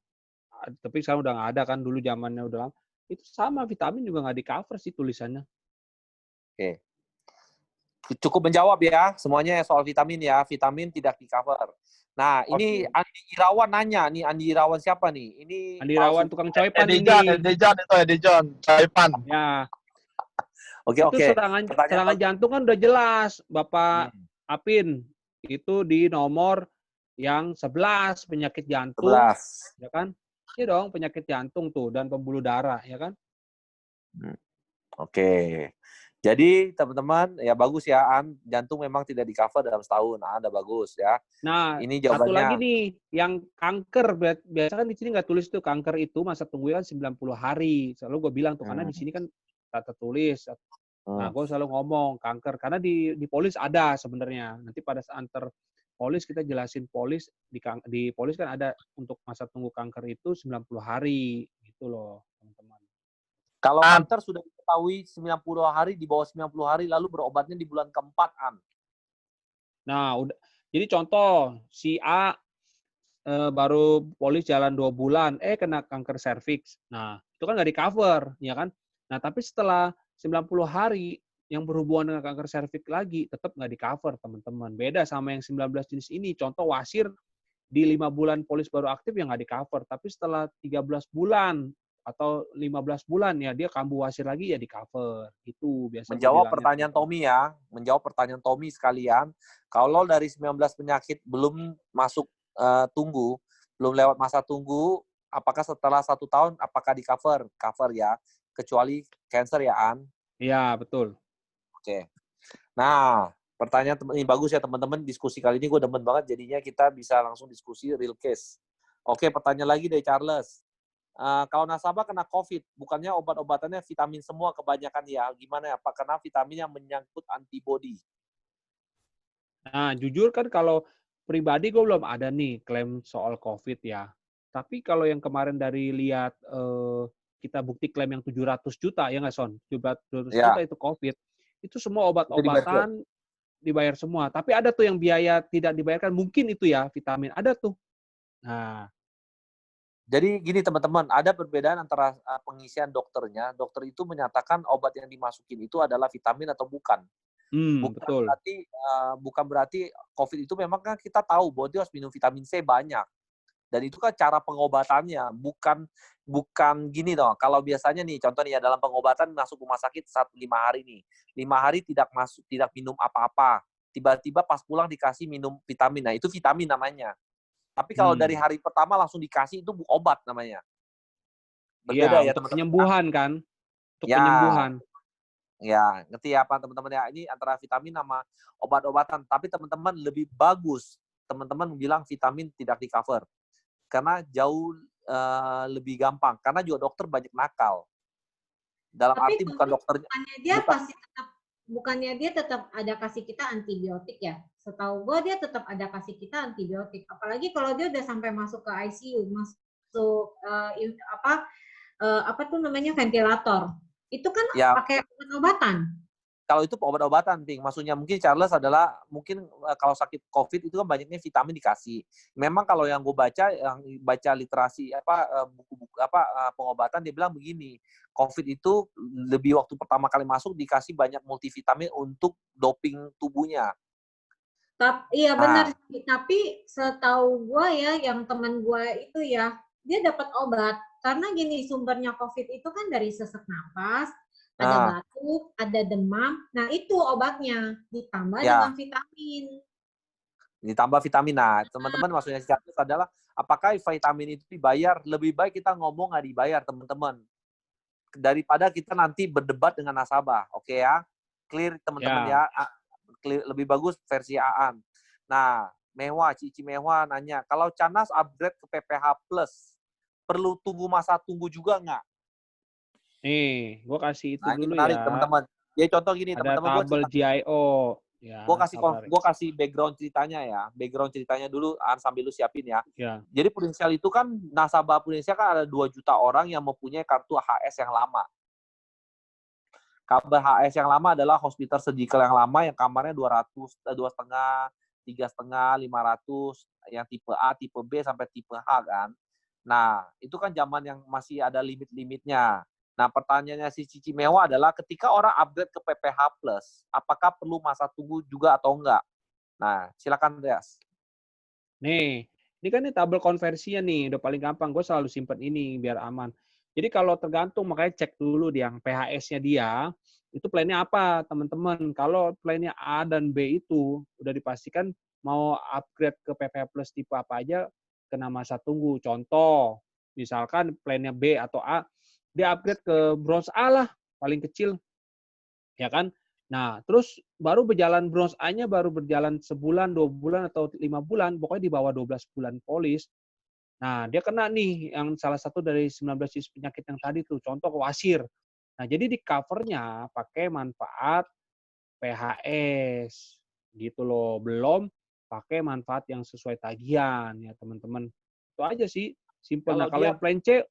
Tapi sekarang udah nggak ada kan, dulu zamannya udah lama. Itu sama, vitamin juga nggak di cover sih tulisannya. Oke. Cukup menjawab ya, semuanya soal vitamin ya. Vitamin tidak di cover. Nah, ini Andi Irawan nanya. Nih, Andi Irawan siapa nih? Ini Andi Irawan tukang coipan ini. Edijon, coipan. Ya. Oke. Itu serangan jantung kan udah jelas, Bapak Apin. Itu di nomor yang 11, penyakit jantung. 11. Ya kan? Iya dong, penyakit jantung tuh, dan pembuluh darah, ya kan? Oke. Jadi teman-teman ya bagus ya, jantung memang tidak di cover dalam setahun. Anda bagus ya. Nah, ini jawabannya. Satu lagi nih, yang kanker biasa kan di sini nggak tulis tuh kanker itu masa tunggunya kan 90 hari. Selalu gue bilang tuh karena di sini kan tak tertulis. Nah, gue selalu ngomong kanker karena di polis ada sebenarnya. Nanti pada saat antar polis kita jelasin polis di polis kan ada untuk masa tunggu kanker itu 90 hari gitu loh, teman-teman. Kalau kanker sudah diketahui 90 hari, di bawah 90 hari, lalu berobatnya di bulan keempat, Nah, udah. Jadi contoh, si A baru polis jalan 2 bulan, kena kanker serviks. Nah, itu kan nggak di-cover, ya kan? Nah, tapi setelah 90 hari, yang berhubungan dengan kanker serviks lagi, tetap nggak di-cover, teman-teman. Beda sama yang 19 jenis ini. Contoh, wasir di 5 bulan polis baru aktif, yang nggak di-cover. Tapi setelah 13 bulan, atau 15 bulan ya dia kambuh wasir lagi ya di cover gitu biasanya. Menjawab pertanyaan Tommy ya, menjawab pertanyaan Tommy sekalian. Kalau dari 19 penyakit belum masuk tunggu, belum lewat masa tunggu, apakah setelah 1 tahun apakah di cover? Cover ya, kecuali cancer ya, Iya, betul. Oke. Nah, pertanyaan ini bagus ya teman-teman. Diskusi kali ini gue demen banget. Jadinya kita bisa langsung diskusi real case. Oke, pertanyaan lagi dari Charles. Kalau nasabah kena COVID, bukannya obat-obatannya vitamin semua kebanyakan ya? Gimana ya Pak? Karena vitaminnya menyangkut antibody. Nah, jujur kan kalau pribadi gue belum ada nih klaim soal COVID ya. Tapi kalau yang kemarin dari lihat kita bukti klaim yang 700 juta, ya nggak Son? 700 juta Ya, itu COVID. Itu semua itu dibayar. obat-obatan dibayar semua. Tapi ada tuh yang biaya tidak dibayarkan, mungkin itu ya vitamin. Ada tuh. Nah, Jadi gini teman-teman, ada perbedaan antara pengisian dokternya. Dokter itu menyatakan obat yang dimasukin itu adalah vitamin atau bukan. betul. Bukan berarti COVID itu memang kan kita tahu bahwa dia harus minum vitamin C banyak. Dan itu kan cara pengobatannya, bukan gini dong. Kalau biasanya nih, contoh nih ya dalam pengobatan masuk rumah sakit 5 hari nih, 5 hari tidak minum apa-apa. Tiba-tiba pas pulang dikasih minum vitamin. Nah itu vitamin namanya. Tapi kalau dari hari pertama langsung dikasih itu obat namanya. Berbeda ya Untuk teman-teman. penyembuhan kan? Untuk Ya. penyembuhan. Ya, ngerti ya apa teman-teman ya? Ini antara vitamin sama obat-obatan. Tapi teman-teman lebih bagus teman-teman bilang vitamin tidak di-cover. Karena jauh lebih gampang. Karena juga dokter banyak nakal. Dalam Tapi arti bukan dokternya. Bukannya dia tetap ada kasih kita antibiotik ya? Setahu gue dia tetap ada kasih kita antibiotik. Apalagi kalau dia udah sampai masuk ke ICU, masuk apa tuh namanya ventilator. Itu kan Ya, pakai obat-obatan. kalau itu obat-obatan, Ting. Maksudnya mungkin Charles adalah mungkin kalau sakit COVID itu kan banyaknya vitamin dikasih. Memang kalau yang gue baca, yang baca literasi buku-buku pengobatan dia bilang begini, COVID itu lebih waktu pertama kali masuk dikasih banyak multivitamin untuk doping tubuhnya. Iya benar sih. Tapi setahu gue ya, yang teman gue itu ya, dia dapat obat. Karena gini, sumbernya COVID itu kan dari sesak napas, ada batuk, ada demam. Nah itu obatnya, ditambah dengan vitamin. Ditambah vitamin. Nah, teman-teman maksudnya Charles adalah apakah vitamin itu dibayar? Lebih baik kita ngomong nggak dibayar, teman-teman. Daripada kita nanti berdebat dengan nasabah. Oke ya? Clear teman-teman ya. Lebih bagus versi Aan. Nah, Cici Mewah nanya, kalau Canas upgrade ke PPH Plus, perlu tunggu masa tunggu juga nggak? Nih, gue kasih itu dulu menarik, ya. Teman-teman. Ya contoh gini, teman-teman. Ada tabel GIO. Ya, gue kasih background ceritanya ya. Background ceritanya dulu, sambil lu siapin ya. Jadi Prudential itu kan, nasabah Prudential kan ada 2 juta orang yang mempunyai kartu HS yang lama. Kartu HS yang lama adalah hospital surgical yang lama yang kamarnya 200, 2,5, 3,5, 500, yang tipe A, tipe B, sampai tipe H kan. Nah, itu kan zaman yang masih ada limit-limitnya. Nah, pertanyaannya si Cici Mewah adalah ketika orang upgrade ke PPH Plus, apakah perlu masa tunggu juga atau enggak? Nah, silakan Andreas. Nih, ini kan nih tabel konversinya nih, udah paling gampang. Gue selalu simpen ini biar aman. Jadi kalau tergantung, makanya cek dulu yang PHS-nya dia, itu plannya apa, teman-teman. Kalau plannya A dan B itu udah dipastikan mau upgrade ke PPH Plus tipe apa aja, kena masa tunggu. Contoh, misalkan plannya B atau A, dia upgrade ke bronze A lah, paling kecil. Ya kan? Nah, terus baru berjalan bronze A-nya baru berjalan sebulan, 2 bulan, atau 5 bulan, pokoknya di bawah 12 bulan polis. Nah, dia kena nih yang salah satu dari 19 jenis penyakit yang tadi tuh, contoh wasir. Nah, jadi di covernya pakai manfaat PHS gitu loh, belum pakai manfaat yang sesuai tagihan ya teman-teman. Itu aja sih, simple. Nah, kalau yang plan C,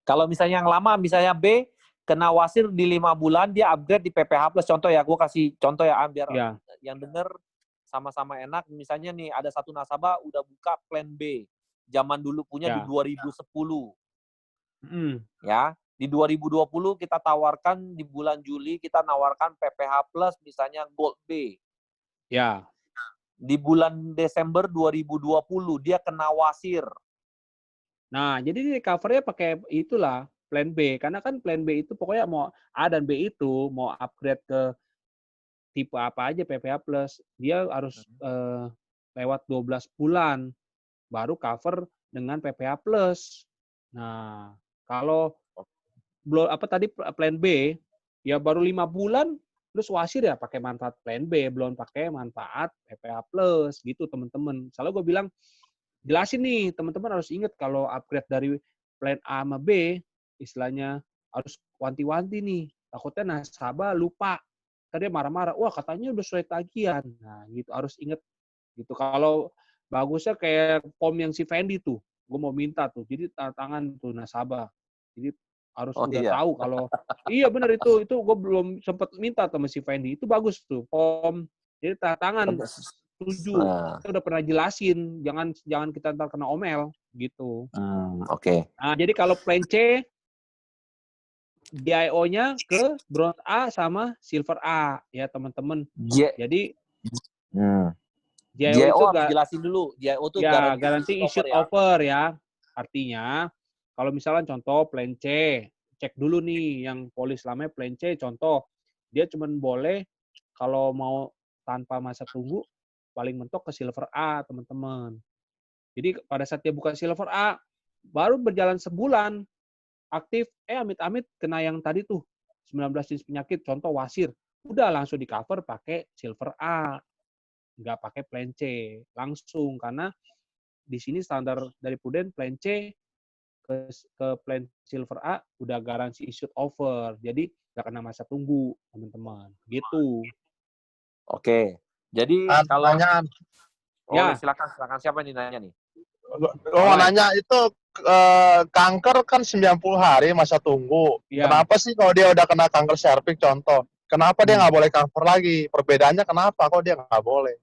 kalau misalnya yang lama, misalnya B, kena wasir di 5 bulan, dia upgrade di PPH Plus. Contoh ya, gue kasih contoh ya, biar yang denger sama-sama enak. Misalnya nih, ada satu nasabah udah buka plan B. Zaman dulu punya di 2010. Ya, di 2020 kita tawarkan di bulan Juli, kita nawarkan PPH Plus misalnya Gold B. Ya. Di bulan Desember 2020, dia kena wasir. Nah, jadi di covernya pakai itulah, plan B. Karena kan plan B itu pokoknya mau A dan B itu mau upgrade ke tipe apa aja PPH Plus, dia harus lewat 12 bulan baru cover dengan PPH Plus. Nah, kalau belum apa tadi plan B ya baru 5 bulan Terus wasir ya pakai manfaat plan B, belum pakai manfaat PPH Plus gitu teman-teman. Soalnya gue bilang, jelasin nih teman-teman harus ingat kalau upgrade dari plan A sama B, istilahnya harus wanti-wanti nih. Takutnya nasabah lupa. Tadi marah-marah, wah katanya udah sesuai tagihan. Nah gitu, harus ingat gitu. Kalau bagusnya kayak form yang si Fendi tuh, gue mau minta tuh, jadi tanda tangan tuh nasabah. Jadi harus Oh udah iya. tahu kalau iya bener itu gue belum sempet minta sama si Fendi. Itu bagus tuh form. Jadi tanda tangan setuju. Nah, Kita udah pernah jelasin, jangan kita ntar kena omel gitu. oke. Nah, jadi kalau plan C DIO-nya ke bronze A sama silver A ya teman-teman. J, Jadi hmm. DIO JO itu harus jelasin dulu. JO itu ya, garansi garansi issued issued offer ya. offer ya. Artinya, kalau misalnya contoh plan C, cek dulu nih yang polis lamanya plan C, contoh, dia cuma boleh kalau mau tanpa masa tunggu, paling mentok ke silver A, teman-teman. Jadi pada saat dia buka silver A, baru berjalan sebulan, aktif, amit-amit kena yang tadi tuh, 19 jenis penyakit, contoh wasir. Udah langsung di cover pakai silver A, nggak pakai plan C. Langsung, karena di sini standar dari Prudent plan C ke plan silver A udah garansi issued offer. Jadi nggak kena masa tunggu, teman-teman. Gitu. Oke. Jadi kalau Nanya, Ya, silakan siapa yang nanya nih? gue mau nanya itu kanker kan 90 hari masa tunggu. ya. Kenapa sih kalau dia udah kena kanker serviks contoh, kenapa dia nggak boleh kanker lagi? Perbedaannya kenapa kok dia nggak boleh?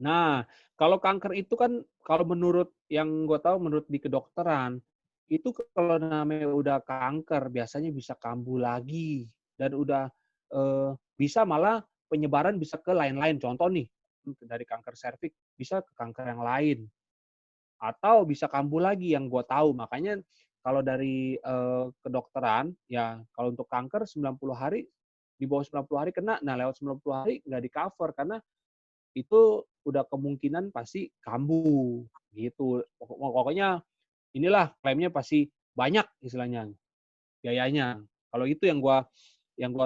Nah, kalau kanker itu kan, kalau menurut yang gue tahu, menurut di kedokteran, itu kalau namanya udah kanker, biasanya bisa kambuh lagi. Dan udah bisa malah penyebaran bisa ke lain-lain. Contoh nih, dari kanker serviks bisa ke kanker yang lain. Atau bisa kambuh lagi yang gue tahu. Makanya kalau dari kedokteran, ya kalau untuk kanker 90 hari, di bawah 90 hari kena, nah lewat 90 hari nggak di-cover, karena itu udah kemungkinan pasti kambuh gitu. Pokoknya inilah klaimnya pasti banyak istilahnya biayanya. Kalau itu yang gua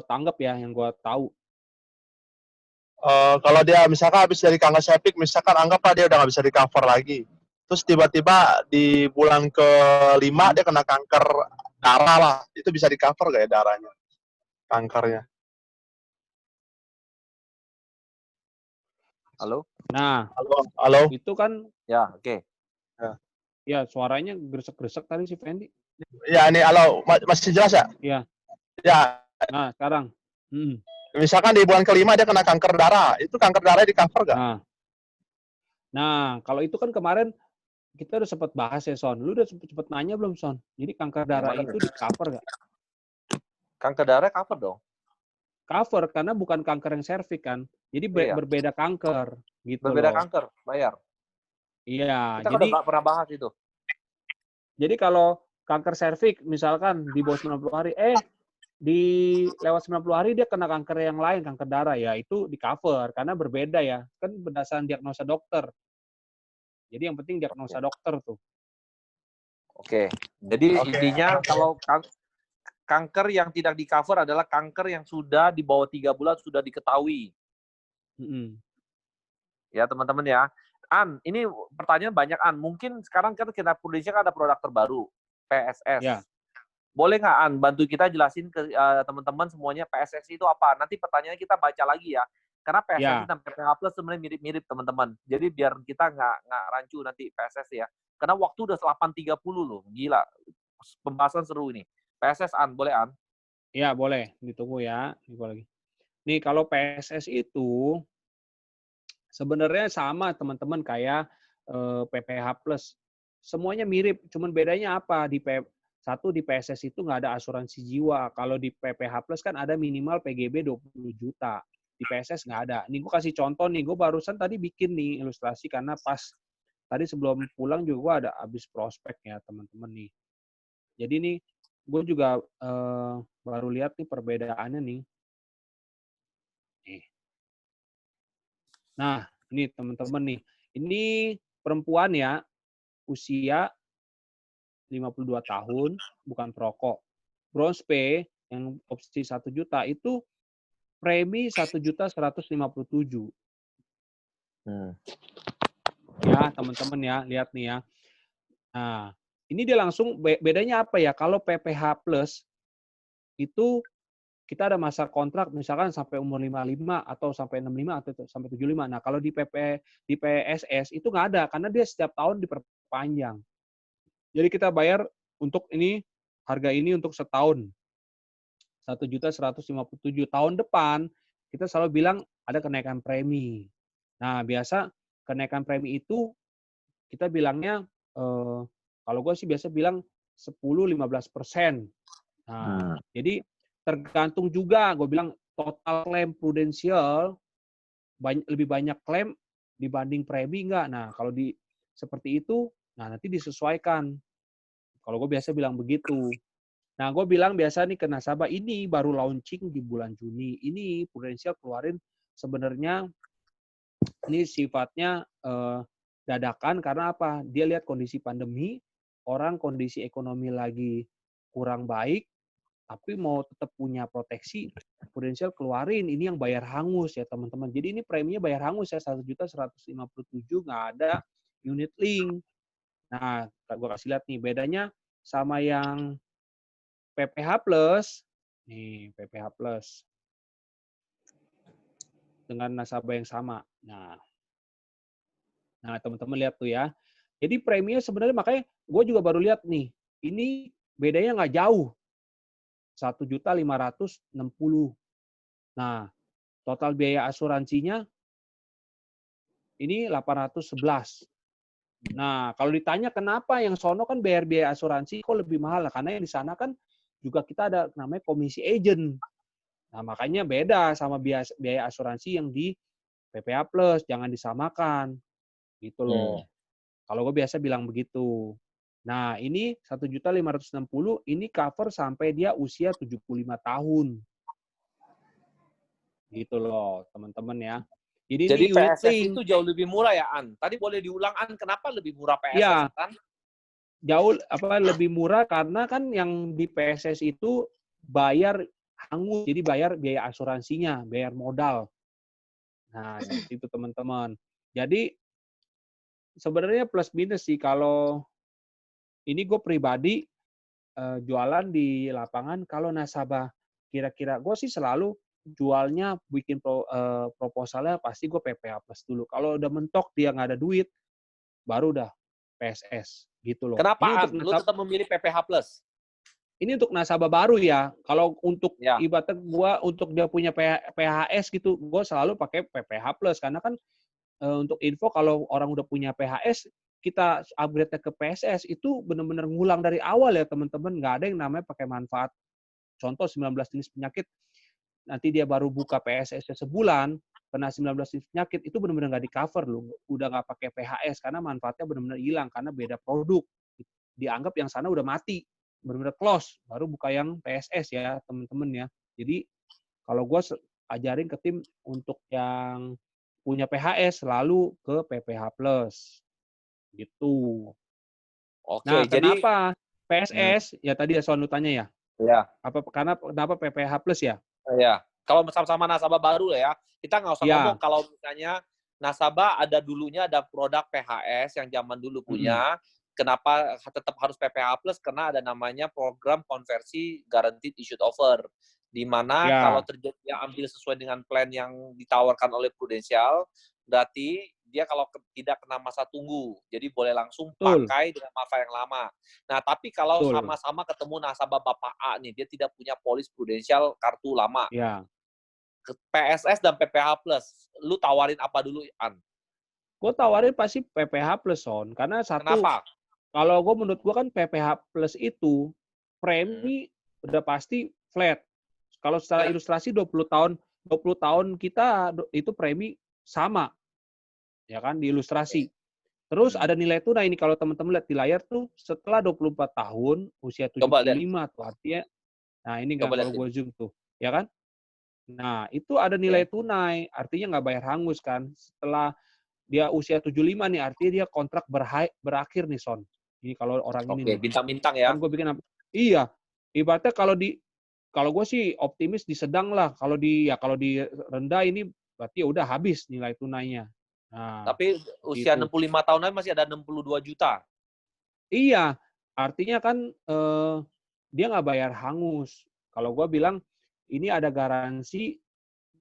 tanggap ya, yang gua tahu. Kalau dia misalkan habis dari kanker serviks, misalkan anggaplah dia udah nggak bisa di-cover lagi. Terus tiba-tiba di bulan ke-5 dia kena kanker darah lah. Itu bisa di-cover nggak ya darahnya? Kankernya. Halo? Nah, Halo? itu kan Ya, oke. ya suaranya gresek-gresek tadi si Fendi. Ya, ini halo. Masih jelas ya? Iya. Ya, Nah, sekarang. misalkan di bulan ke-5 dia kena kanker darah. Itu kanker darahnya di-cover nggak? Nah, kalau itu kan kemarin kita udah sempat bahas ya, Son. Lu udah sempet nanya belum, Son? Jadi kanker darah itu di-cover nggak? Kanker darah cover dong. Cover, karena bukan kanker yang serviks kan. Jadi Iya. berbeda kanker. Gitu Berbeda loh. kanker, bayar. Iya, Kita jadi udah pernah bahas itu. jadi kalau kanker serviks misalkan di bawah 90 hari, di lewat 90 hari dia kena kanker yang lain, kanker darah, ya itu di-cover karena berbeda ya. Kan berdasarkan diagnosa dokter. Jadi yang penting diagnosa dokter tuh. Oke. Jadi intinya kalau kanker yang tidak di-cover adalah kanker yang sudah di bawah 3 bulan sudah diketahui. Ya, teman-teman ya. An, ini pertanyaan banyak, An. Mungkin sekarang kan kita Prudensial kan ada produk terbaru, PSS. Ya. Boleh nggak, An, bantu kita jelasin ke teman-teman semuanya PSS itu apa? Nanti pertanyaannya kita baca lagi ya. Karena PSS dan PPH Plus sebenarnya mirip-mirip, teman-teman. Jadi biar kita nggak rancu nanti PSS ya. Karena waktu udah 8.30 loh. Gila. Pembahasan seru ini. PSS, An. Boleh, An? Ya, boleh. Ditunggu ya. Nih, kalau PSS itu sebenarnya sama, teman-teman, kayak PPH Plus. Semuanya mirip, cuman bedanya apa? Satu, di PSS itu nggak ada asuransi jiwa. Kalau di PPH Plus kan ada minimal PGB 20 juta. Di PSS nggak ada. Nih gue kasih contoh nih, gue barusan tadi bikin nih ilustrasi karena pas tadi sebelum pulang juga gue ada habis prospek ya teman-teman nih. Jadi nih gue juga baru lihat nih perbedaannya nih. Nah, ini teman-teman nih. Ini perempuan ya, usia 52 tahun, bukan perokok. Bronze P yang opsi 1 juta itu premi 1.157.000. Hmm. Ya, teman-teman ya, lihat nih ya. Nah, ini dia langsung bedanya apa ya? Kalau PPH Plus itu kita ada masa kontrak misalkan sampai umur 55 atau sampai 65 atau sampai 75. Nah, kalau di PSS itu nggak ada karena dia setiap tahun diperpanjang. Jadi kita bayar untuk ini harga ini untuk setahun. 1.157.000. Tahun depan kita selalu bilang ada kenaikan premi. Nah, biasa kenaikan premi itu kita bilangnya kalau gue sih biasa bilang 10-15%. Nah, jadi tergantung juga, gue bilang total klaim prudensial lebih banyak klaim dibanding premi enggak. Nah, kalau seperti itu, nah nanti disesuaikan. Kalau gue biasa bilang begitu. Nah, gue bilang biasa nih ke nasabah, ini baru launching di bulan Juni. Ini prudensial keluarin sebenarnya ini sifatnya dadakan karena apa? Dia lihat kondisi pandemi, orang kondisi ekonomi lagi kurang baik, tapi mau tetap punya proteksi, prudensial keluarin. Ini yang bayar hangus ya teman-teman. Jadi ini preminya bayar hangus ya 1.157.000, nggak ada unit link. Nah, gue kasih lihat nih bedanya sama yang PPH Plus. Nih, PPH Plus dengan nasabah yang sama. Nah, teman-teman lihat tuh ya. Jadi preminya sebenarnya makanya gue juga baru lihat nih. Ini bedanya nggak jauh. 1.560.000. Nah, total biaya asuransinya ini 811. Nah, kalau ditanya kenapa yang sono kan bayar biaya asuransi kok lebih mahal? Karena yang di sana kan juga kita ada namanya komisi agent. Nah, makanya beda sama biaya asuransi yang di PPH Plus, jangan disamakan. Gitu loh. Kalau gue biasa bilang begitu. Nah, ini 1.560.000 ini cover sampai dia usia 75 tahun. Gitu loh, teman-teman ya. Jadi Jadi ini unit PSS link. itu jauh lebih murah ya, An? Tadi boleh diulang, An, kenapa lebih murah PSS, Ya, An? jauh lebih murah karena kan yang di PSS itu bayar hangus, jadi bayar biaya asuransinya, bayar modal. Nah, seperti itu teman-teman. Jadi sebenarnya plus minus sih kalau ini gue pribadi jualan di lapangan kalau nasabah kira-kira gue sih selalu jualnya bikin proposalnya pasti gue PPH Plus dulu. Kalau udah mentok dia nggak ada duit, baru udah PSS gitu loh. Kenapa, Ini An? untuk Lu tetap memilih PPH Plus? ini untuk nasabah baru ya. Kalau untuk Ya. ibaratnya gue untuk dia punya PHS gitu, gue selalu pakai PPH Plus karena kan untuk info kalau orang udah punya PHS kita upgrade-nya ke PSS itu benar-benar ngulang dari awal ya teman-teman. Nggak ada yang namanya pakai manfaat. Contoh 19 jenis penyakit, nanti dia baru buka PSS sebulan, kena 19 jenis penyakit, itu benar-benar nggak di-cover loh. Udah nggak pakai PHS, karena manfaatnya benar-benar hilang, karena beda produk. Dianggap yang sana udah mati, benar-benar close, baru buka yang PSS ya teman-teman ya. Jadi kalau gue ajarin ke tim untuk yang punya PHS, selalu ke PPH Plus. Gitu. Oke, Nah, jadi kenapa PSS? Ya tadi ya soal tanya ya. ya, Kenapa PPH Plus ya? ya. Kalau sama-sama nasabah baru ya, kita nggak usah ngomong Ya. kalau misalnya nasabah ada dulunya ada produk PHS yang zaman dulu punya, kenapa tetap harus PPH Plus? Karena ada namanya program konversi guaranteed issued offer, di mana Ya. kalau terjadi yang ambil sesuai dengan plan yang ditawarkan oleh Prudential, berarti dia kalau tidak kena masa tunggu, jadi boleh langsung Betul. pakai dengan masa yang lama. Nah, tapi kalau Betul. sama-sama ketemu nasabah Bapak A nih, dia tidak punya polis Prudential kartu lama, Ya. PSS dan PPH Plus, lu tawarin apa dulu, An? Gue tawarin pasti PPH Plus, Son. Karena satu, Kenapa? kalau menurut gue kan PPH Plus itu, premi udah pasti flat. Kalau secara ilustrasi 20 tahun kita itu premi sama. Ya kan, di ilustrasi. Terus ada nilai tunai ini kalau teman-teman lihat di layar tuh setelah 24 tahun, usia 75 tuh artinya, nah ini kan kalau gue zoom tuh, ya kan? Nah, itu ada nilai tunai, artinya nggak bayar hangus kan. Setelah dia usia 75 nih, artinya dia kontrak berakhir nih, Son. Ini kalau orang ini nih. Bintang-bintang ya. Kan gue bikin apa? Iya. Ibaratnya kalau kalau gue sih optimis di sedang lah. Kalau di rendah ini berarti ya udah habis nilai tunainya. Nah, Tapi usia itu. 65 tahun lagi masih ada 62 juta. Iya, artinya kan dia nggak bayar hangus. Kalau gue bilang ini ada garansi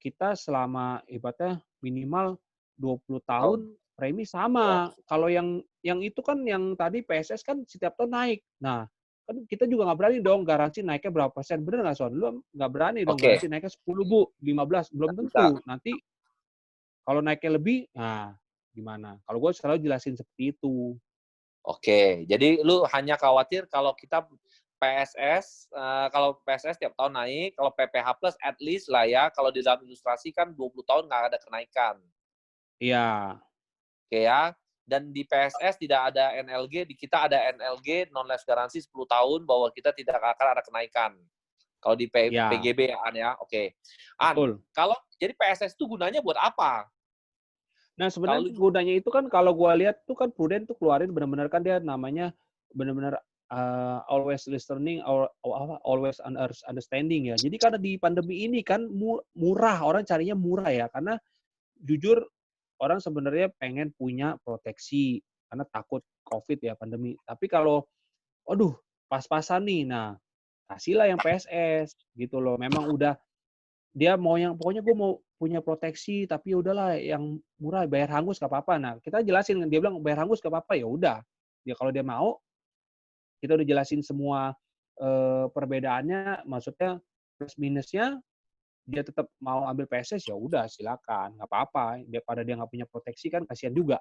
kita selama ibaratnya minimal 20 tahun premi sama. Kalau yang itu kan yang tadi PSS kan setiap tahun naik. Nah, kan kita juga nggak berani dong garansi naiknya berapa persen. Bener nggak, Son? Lu nggak berani dong Oke. garansi naiknya 10, Bu, 15. Belum Nggak tentu. Nanti kalau naiknya lebih, nah gimana? Kalau gue selalu jelasin seperti itu. Oke, jadi lu hanya khawatir kalau kita PSS, kalau PSS tiap tahun naik, kalau PPH Plus at least lah ya, kalau di dalam ilustrasi kan 20 tahun nggak ada kenaikan. Iya. Oke ya, dan di PSS tidak ada NLG, di kita ada NLG, non-life garansi 10 tahun, bahwa kita tidak akan ada kenaikan. Kalau di Ya. PGB ya, An ya, oke. An, Betul. kalau jadi PSS itu gunanya buat apa? Nah, sebenarnya Kalau gunanya itu kan kalau gua lihat tuh kan Prudent tuh keluarin benar-benar kan dia namanya benar-benar always listening or always understanding ya. Jadi karena di pandemi ini kan murah, orang carinya murah ya. Karena jujur orang sebenarnya pengen punya proteksi karena takut COVID ya pandemi. Tapi kalau aduh, pas-pasan nih. Nah, kasihlah yang PSS gitu loh. Memang udah dia mau yang pokoknya gue mau punya proteksi tapi ya udahlah yang murah bayar hangus gak apa-apa. Nah, kita jelasin dia bilang bayar hangus gak apa-apa, ya udah. Ya kalau dia mau kita udah jelasin semua perbedaannya, maksudnya plus minusnya, dia tetap mau ambil PSS ya udah silakan, nggak apa-apa. Daripada dia nggak punya proteksi kan kasihan juga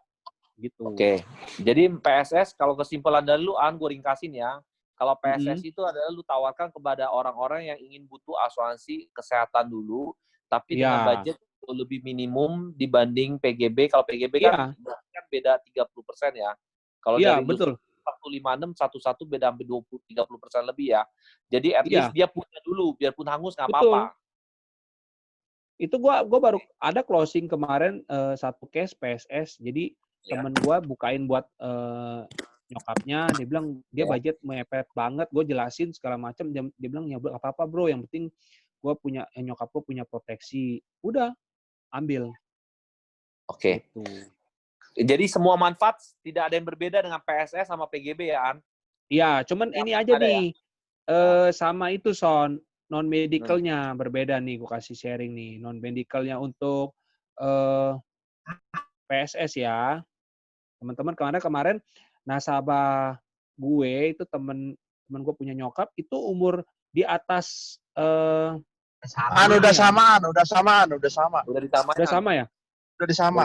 gitu. Oke, jadi PSS kalau kesimpulan dari lu, An, gue ringkasin ya. Kalau PSS Mm-hmm. itu adalah lu tawarkan kepada orang-orang yang ingin butuh asuransi kesehatan dulu, tapi dengan Iya, budget lebih minimum dibanding PGB. Kalau PGB kan iya, beda 30% ya. Kalau iya dari betul. 156, 11 beda sampai 20-30% lebih ya. Jadi at least Iya, dia punya dulu, biarpun hangus nggak betul. apa-apa. Itu gua baru ada closing kemarin satu case PSS. Jadi Ya. temen gua bukain buat nyokapnya, dia bilang dia Ya. budget mepet banget. Gue jelasin segala macam, dia bilang ya apa-apa bro, yang penting gue punya nyokap gue punya proteksi. Udah, ambil. Oke. Gitu. Jadi semua manfaat tidak ada yang berbeda dengan PSS sama PGB ya, An? Iya, cuman ini aja ada nih. Sama itu Son, non medicalnya berbeda nih, gue kasih sharing nih. Non medicalnya untuk PSS ya. Teman-teman kemarin nasabah gue itu temen gue punya nyokap itu umur di atas Udah samaan. Udah disamain. udah sama ya. Udah disama.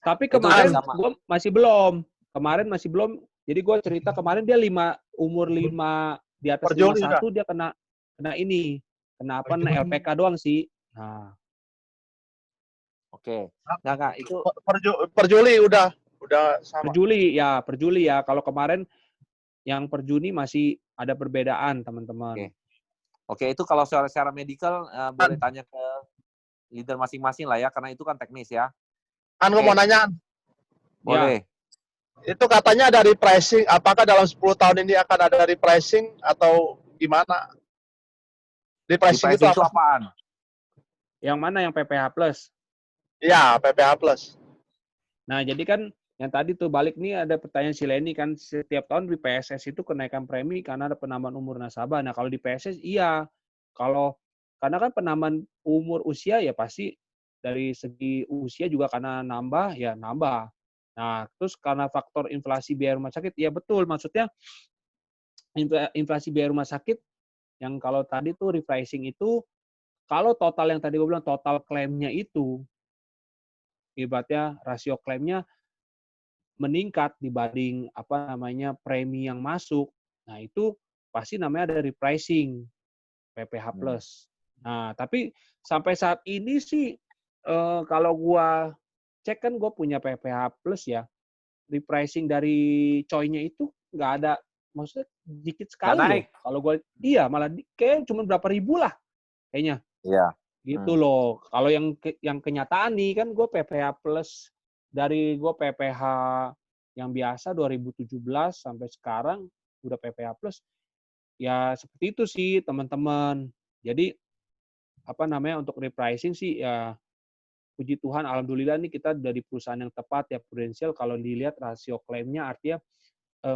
Tapi Itu kemarin udah sama. gue masih belum. Kemarin masih belum. Jadi gue cerita kemarin dia umur 5 di atas Per Juli 51 dia kena ini. Kena apa? LPK doang sih. Nah, Oke. Enggak, itu per Juli udah sama. per Juli ya. Kalau kemarin yang per Juni masih ada perbedaan, teman-teman. Oke, itu kalau secara medical boleh tanya ke leader masing-masing lah ya, karena itu kan teknis ya. Kan gue mau nanya, Boleh. itu katanya ada repricing, apakah dalam 10 tahun ini akan ada repricing atau gimana? Repricing itu apa? Apaan? Yang mana yang PPH Plus? Iya, PPH Plus. Nah, jadi kan yang tadi tuh balik nih ada pertanyaan si Leni kan setiap tahun di PSS itu kenaikan premi karena ada penambahan umur nasabah. Nah, kalau di PSS iya. Karena kan penambahan umur usia ya pasti dari segi usia juga karena nambah ya nambah. Nah, terus karena faktor inflasi biaya rumah sakit ya betul, maksudnya inflasi biaya rumah sakit yang kalau tadi tuh repricing itu kalau total yang tadi gue bilang total klaimnya itu ibaratnya rasio klaimnya meningkat dibanding premi yang masuk. Nah, itu pasti namanya ada repricing PPH Plus. Nah, tapi sampai saat ini sih kalau gua cek kan gua punya PPH Plus ya. Repricing dari coy-nya itu nggak ada, maksudnya dikit sekali loh. Kalau gua malah kayak cuma berapa ribu lah kayaknya. Iya. Gitu loh. Kalau yang kenyataan nih kan gue PPH Plus dari gue PPH yang biasa 2017 sampai sekarang udah PPH Plus ya seperti itu sih teman-teman. Jadi untuk repricing sih ya puji Tuhan alhamdulillah nih kita dari perusahaan yang tepat ya Prudential kalau dilihat rasio klaimnya artinya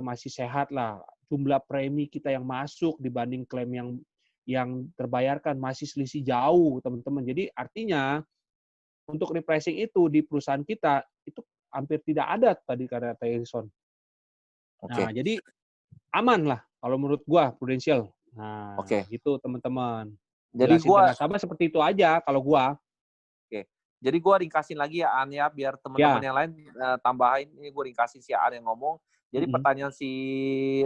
masih sehat lah. Jumlah premi kita yang masuk dibanding klaim yang terbayarkan masih selisih jauh teman-teman. Jadi artinya untuk repricing itu di perusahaan kita itu hampir tidak ada tadi kata Erison. Nah, jadi aman lah kalau menurut gua Prudential. Nah, gitu teman-teman. Jadi Jelasin ke nasabah seperti itu aja kalau gua. Jadi gua ringkasin lagi ya An ya biar teman-teman yang lain tambahin. Ini gua ringkasin si An yang ngomong. Jadi pertanyaan si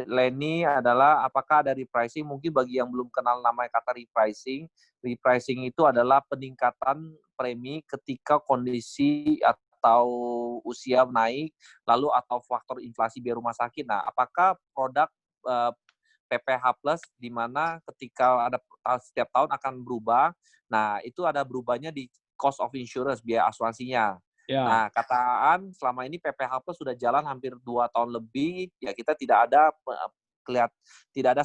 Lenny adalah apakah ada repricing? Mungkin bagi yang belum kenal namanya kata repricing, repricing itu adalah peningkatan premi ketika kondisi atau usia naik, lalu atau faktor inflasi biaya rumah sakit. Nah, apakah produk PPH Plus di mana ketika ada setiap tahun akan berubah, nah itu ada berubahnya di cost of insurance, biaya asuransinya. Ya. Nah, kataan selama ini PPH Plus sudah jalan hampir 2 tahun lebih, ya kita tidak ada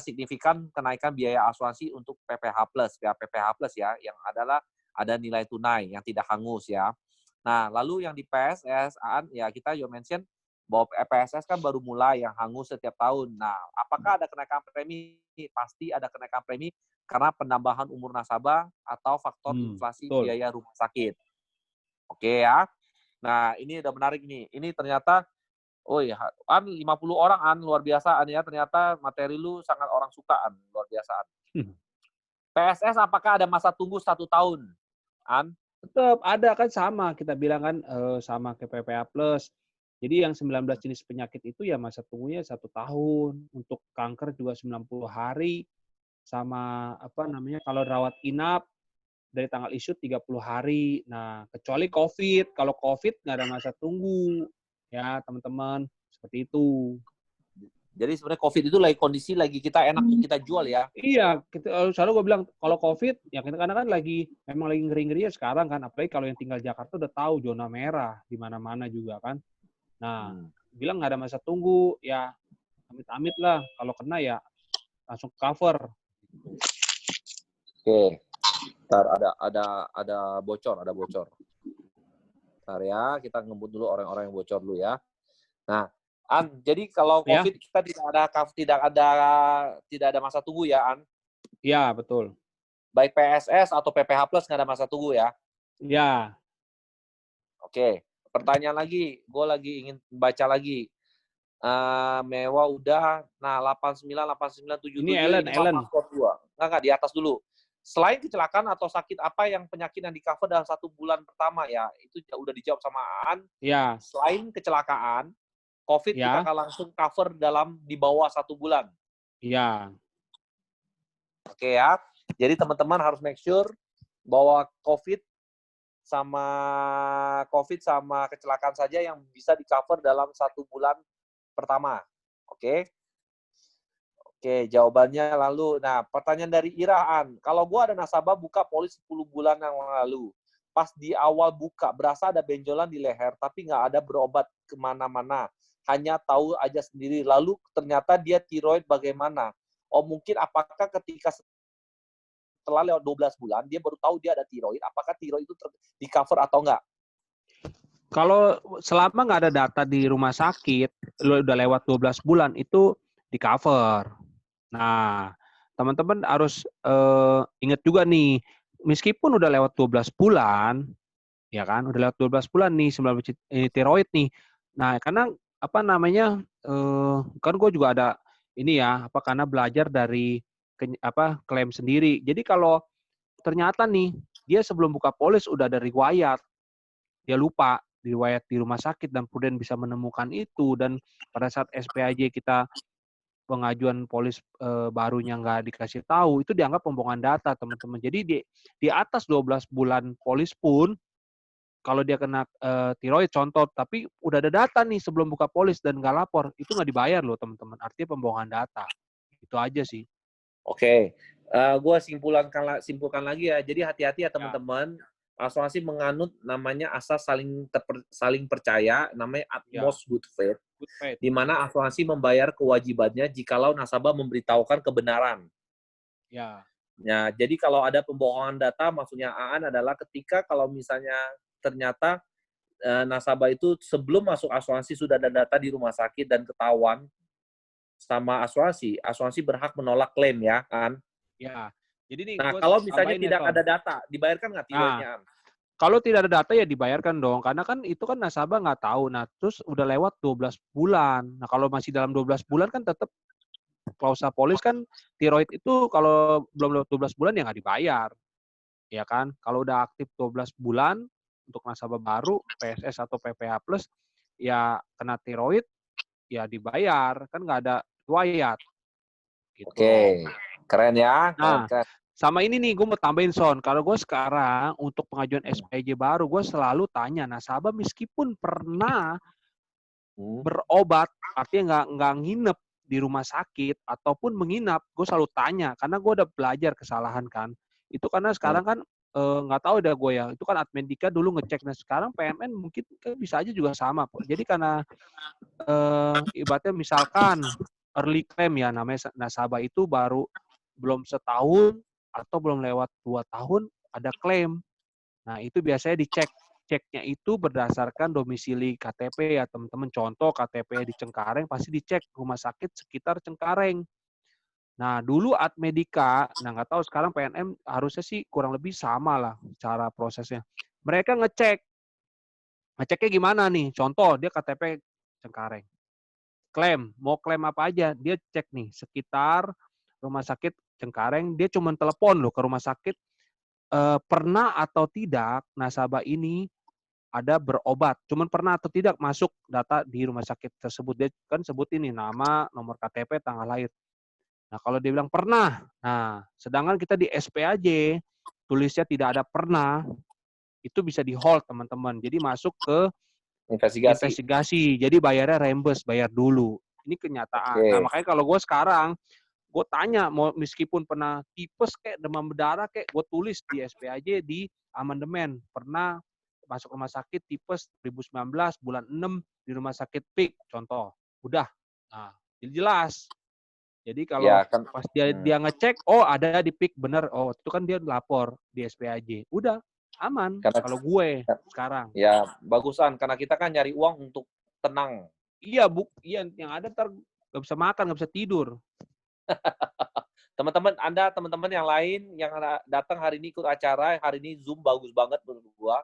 signifikan kenaikan biaya asuransi untuk PPH Plus, PPH Plus ya, yang adalah ada nilai tunai yang tidak hangus ya. Nah, lalu yang di PSS, ya kita juga mention bahwa PSS kan baru mulai yang hangus setiap tahun. Nah, apakah ada kenaikan premi? Pasti ada kenaikan premi karena penambahan umur nasabah atau faktor inflasi biaya rumah sakit. Oke ya. Nah, ini udah menarik nih. Ini ternyata, 50 orang luar biasa ya. Ternyata materi lu sangat orang suka luar biasa. PSS apakah ada masa tunggu 1 tahun? Tetap ada kan sama. Kita bilang kan sama ke PPH Plus. Jadi yang 19 jenis penyakit itu ya masa tunggunya 1 tahun. Untuk kanker juga 90 hari. Sama kalau rawat inap dari tanggal issue 30 hari. Nah, kecuali COVID. Kalau COVID nggak ada masa tunggu. Ya, teman-teman. Seperti itu. Jadi sebenarnya COVID itu kondisi lagi kita enak kita jual ya? Iya. Selalu gue bilang, kalau COVID, ya karena kan memang lagi ngeri-ngeri ya sekarang kan. Apalagi kalau yang tinggal Jakarta udah tahu zona merah. Di mana-mana juga kan. Nah, bilang nggak ada masa tunggu. Ya, amit-amit lah. Kalau kena ya langsung cover. Oke. Ntar ada bocor. Ntar ya, kita ngebut dulu orang-orang yang bocor dulu ya. Nah, jadi kalau COVID kita tidak ada masa tunggu ya, Iya, betul. Baik PSS atau PPH Plus nggak ada masa tunggu ya? Iya. Oke. Pertanyaan lagi, gue lagi ingin baca lagi. Mewah udah, 89, 89, 77. Ini Ellen. Enggak, di atas dulu. Selain kecelakaan atau sakit apa yang penyakit yang di-cover dalam 1 bulan pertama ya? Itu udah dijawab sama Aan. Ya. Selain kecelakaan, COVID kita akan langsung cover di bawah 1 bulan. Iya. Oke ya. Jadi teman-teman harus make sure bahwa COVID sama kecelakaan saja yang bisa di-cover dalam 1 bulan pertama. Oke. Oke, jawabannya lalu. Nah, pertanyaan dari Iraan. Kalau gua ada nasabah buka polis 10 bulan yang lalu. Pas di awal buka, berasa ada benjolan di leher, tapi nggak ada berobat kemana-mana. Hanya tahu aja sendiri. Lalu ternyata dia tiroid bagaimana? Mungkin apakah ketika setelah lewat 12 bulan, dia baru tahu dia ada tiroid. Apakah tiroid itu di-cover atau enggak? Kalau selama nggak ada data di rumah sakit, lo udah lewat 12 bulan, itu di-cover. Nah, teman-teman harus ingat juga nih, meskipun udah lewat 12 bulan, ya kan, udah lewat 12 bulan nih, 19 tiroid nih. Nah, karena kan gue juga ada ini ya, karena belajar dari klaim sendiri. Jadi kalau ternyata nih, dia sebelum buka polis udah ada riwayat, dia lupa riwayat di rumah sakit dan Prudent bisa menemukan itu, dan pada saat SPAJ kita pengajuan polis barunya nggak dikasih tahu, itu dianggap pembohongan data, teman-teman. Jadi di atas 12 bulan polis pun, kalau dia kena tiroid contoh, tapi udah ada data nih sebelum buka polis dan nggak lapor, itu nggak dibayar loh, teman-teman. Artinya pembohongan data. Itu aja sih. Oke. Gue simpulkan lagi ya. Jadi hati-hati ya teman-teman. Asuransi menganut namanya asas saling percaya, namanya utmost good faith. Good faith. di mana asuransi membayar kewajibannya jikalau nasabah memberitahukan kebenaran. Ya. Ya, jadi kalau ada pembohongan data, maksudnya Aan adalah ketika kalau misalnya ternyata nasabah itu sebelum masuk asuransi sudah ada data di rumah sakit dan ketahuan sama asuransi berhak menolak klaim ya, Aan. Ya. Jadi nih Nah, gue kalau misalnya tambahin ya, tidak Son. ada data, dibayarkan nggak Nah, tiroidnya, Aan? kalau tidak ada data ya dibayarkan dong, karena kan itu kan nasabah nggak tahu. Nah, terus udah lewat 12 bulan. Nah, kalau masih dalam 12 bulan kan tetap klausa polis kan tiroid itu kalau belum lewat 12 bulan ya nggak dibayar. Ya kan? Kalau udah aktif 12 bulan untuk nasabah baru, PSS atau PPH Plus, ya kena tiroid, ya dibayar. Kan nggak ada riwayat. Gitu. Oke, keren ya. Nah, Keren. sama ini nih, gue mau tambahin, Son. Kalau gue sekarang untuk pengajuan SPJ baru, gue selalu tanya nasabah meskipun pernah berobat, artinya nggak nginep di rumah sakit ataupun menginap, gue selalu tanya karena gue udah belajar kesalahan kan. Itu karena sekarang kan nggak tahu dah gue ya. Itu kan Admedika dulu ngecek. Nah sekarang PMN mungkin kan bisa aja juga sama. Jadi karena ibaratnya misalkan early claim ya, namanya nasabah itu baru belum setahun atau belum lewat 2 tahun ada klaim. Nah, itu biasanya dicek. Ceknya itu berdasarkan domisili KTP ya, teman-teman. Contoh KTP di Cengkareng pasti dicek rumah sakit sekitar Cengkareng. Nah, dulu Admedika, nah nggak tahu sekarang PNM harusnya sih kurang lebih sama lah cara prosesnya. Mereka ngecek. Ngeceknya gimana nih? Contoh, dia KTP Cengkareng. Mau klaim apa aja, dia cek nih sekitar rumah sakit Cengkareng, dia cuma telepon loh ke rumah sakit, pernah atau tidak nasabah ini ada berobat, cuman pernah atau tidak masuk data di rumah sakit tersebut. Dia kan sebut ini nama, nomor KTP, tanggal lahir. Nah kalau dia bilang pernah, nah sedangkan kita di SPAJ tulisnya tidak ada pernah, itu bisa di hold teman-teman. Jadi masuk ke investigasi. Jadi bayarnya reimburse, bayar dulu. Ini kenyataan. Oke. Nah makanya kalau gue sekarang, gue tanya, mau meskipun pernah tipes kayak demam berdarah kayak, gue tulis di SPAJ di amandemen, pernah masuk rumah sakit tipes 2019 bulan 6 di rumah sakit PIK, contoh. Udah. Nah, jadi jelas. Jadi kalau Ya, kan. pas dia ngecek, oh ada di PIK, bener. Oh, itu kan dia lapor di SPAJ. Udah, aman. Karena kalau gue sekarang. ya bagusan karena kita kan nyari uang untuk tenang. Iya, iya yang ada ntar nggak bisa makan, nggak bisa tidur. Teman-teman yang lain yang datang hari ini ikut acara, hari ini Zoom bagus banget menurut gua.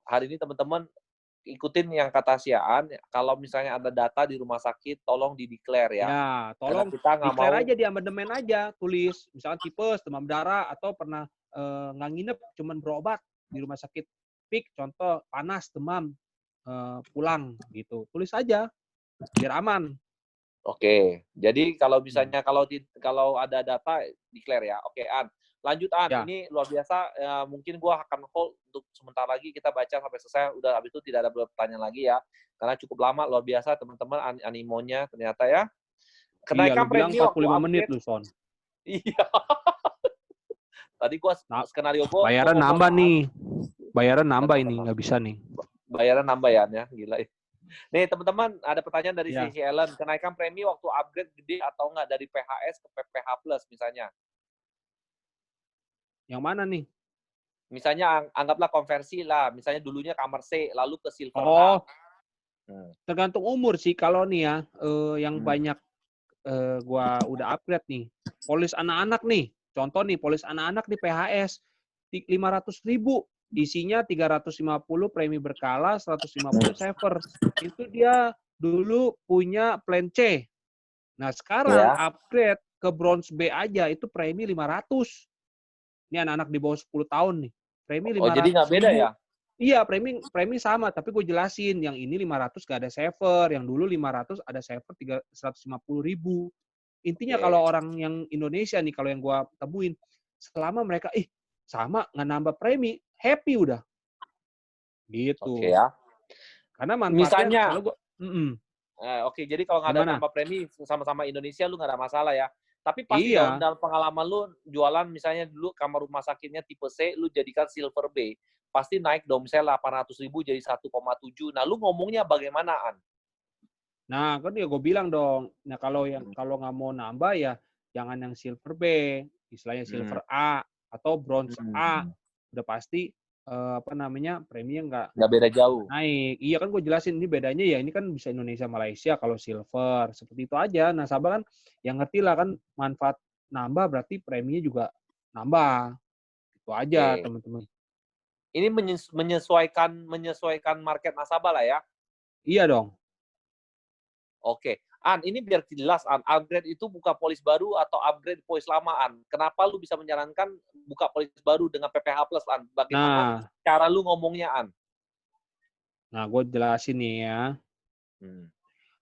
Hari ini teman-teman ikutin yang kata Siaan, kalau misalnya ada data di rumah sakit, tolong di-declare ya. Ya, tolong declare aja di amandemen aja, tulis misalkan tipes, demam berdarah, atau pernah nggak nginep, cuman berobat di rumah sakit PIK, contoh panas, demam, pulang gitu. Tulis aja, biar aman. Oke, jadi kalau misalnya kalau ada data declare ya. Oke, An. Lanjut An, Ya. ini luar biasa. Mungkin gua akan hold untuk sebentar lagi, kita baca sampai selesai. Udah habis itu tidak ada pertanyaan lagi ya. Karena cukup lama, luar biasa teman-teman animonya ternyata ya. Iya, Kenaikan lu bilang premi waktu 45 upgrade. menit lu, Son. Iya. Tadi gua skenario gua bayaran nambah nih. Bayaran nambah ini, nggak bisa nih. Bayaran nambah ya, gila. Nih teman-teman, ada pertanyaan dari Ya. Stacy Ellen. Kenaikan premi waktu upgrade gede atau enggak dari PHS ke PPH Plus misalnya? Yang mana nih? Misalnya anggaplah konversi lah. Misalnya dulunya kamar C, lalu ke Silver Oh, A. tergantung umur sih. Kalau nih ya, yang banyak gua udah upgrade nih. Polis anak-anak nih. Contoh nih, polis anak-anak di PHS 500.000. Isinya 350 premi berkala, 150 saver. Itu dia dulu punya plan C. Nah, sekarang upgrade ke bronze B aja itu premi 500. Ini anak-anak di bawah 10 tahun nih. Premi 500. Oh, jadi nggak beda ya? Iya, premi sama, tapi gue jelasin, yang ini 500 gak ada saver, yang dulu 500 ada saver 150.000. Intinya kalau orang yang Indonesia nih, kalau yang gue temuin, selama mereka sama nggak nambah premi, happy udah. Gitu. Oke ya. Karena manfaatnya misalnya, oke, jadi kalau nggak ada nambah premi sama-sama Indonesia, lu nggak ada masalah ya. Tapi pasti dong dalam pengalaman lu jualan misalnya dulu kamar rumah sakitnya tipe C, lu jadikan Silver B. Pasti naik dong, misalnya 800.000 jadi 1,7. Nah, lu ngomongnya bagaimana, An? Nah, kan ya gue bilang dong. Nah, kalau nggak mau nambah ya jangan yang silver B, istilahnya silver A atau bronze A. Udah pasti apa namanya preminya Nggak beda jauh. naik. Iya kan gue jelasin ini bedanya ya ini kan bisa Indonesia Malaysia kalau silver seperti itu aja. Nasabah kan yang ngerti lah kan manfaat nambah berarti preminya juga nambah. Itu aja Oke. teman-teman. Ini menyesuaikan market nasabah lah ya. Iya dong. Oke. An, ini biar jelas, An, upgrade itu buka polis baru atau upgrade polis lama, An? Kenapa lu bisa menyarankan buka polis baru dengan PPH Plus, An? Bagaimana cara lu ngomongnya, An? Nah, gue jelasin nih ya.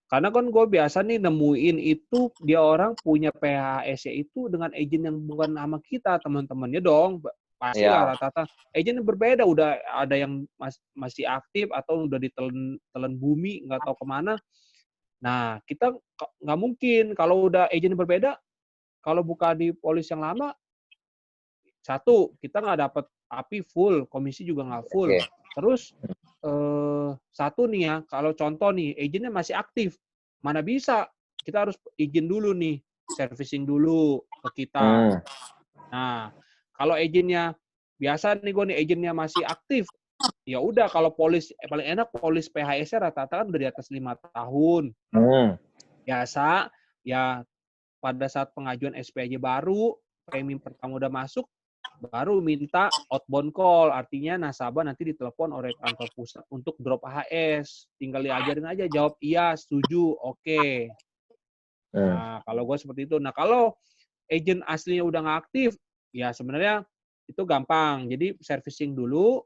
Karena kan gue biasa nih nemuin itu dia orang punya PHS itu dengan agent yang bukan nama kita, teman-temannya dong. Pasti lah rata-rata agent yang berbeda, udah ada yang masih aktif atau udah ditelan bumi, nggak tahu kemana. Nah, kita nggak mungkin kalau udah agent yang berbeda, kalau buka di polis yang lama, satu, kita nggak dapat API full, komisi juga nggak full. Terus, satu nih ya, kalau contoh nih, agentnya masih aktif, mana bisa, kita harus izin dulu nih, servicing dulu ke kita. Nah, kalau agentnya, biasa nih gue nih, agentnya masih aktif, ya udah kalau polis, paling enak polis PHS-nya rata-rata kan udah di atas 5 tahun. Biasa, ya pada saat pengajuan SP aja baru, premi pertama udah masuk, baru minta outbound call, artinya nasabah nanti ditelepon oleh kantor pusat untuk drop AHS. Tinggal diajarin aja, jawab iya, setuju, oke. Nah, kalau gue seperti itu. Nah, kalau agent aslinya udah nggak aktif, ya sebenarnya itu gampang. Jadi servicing dulu,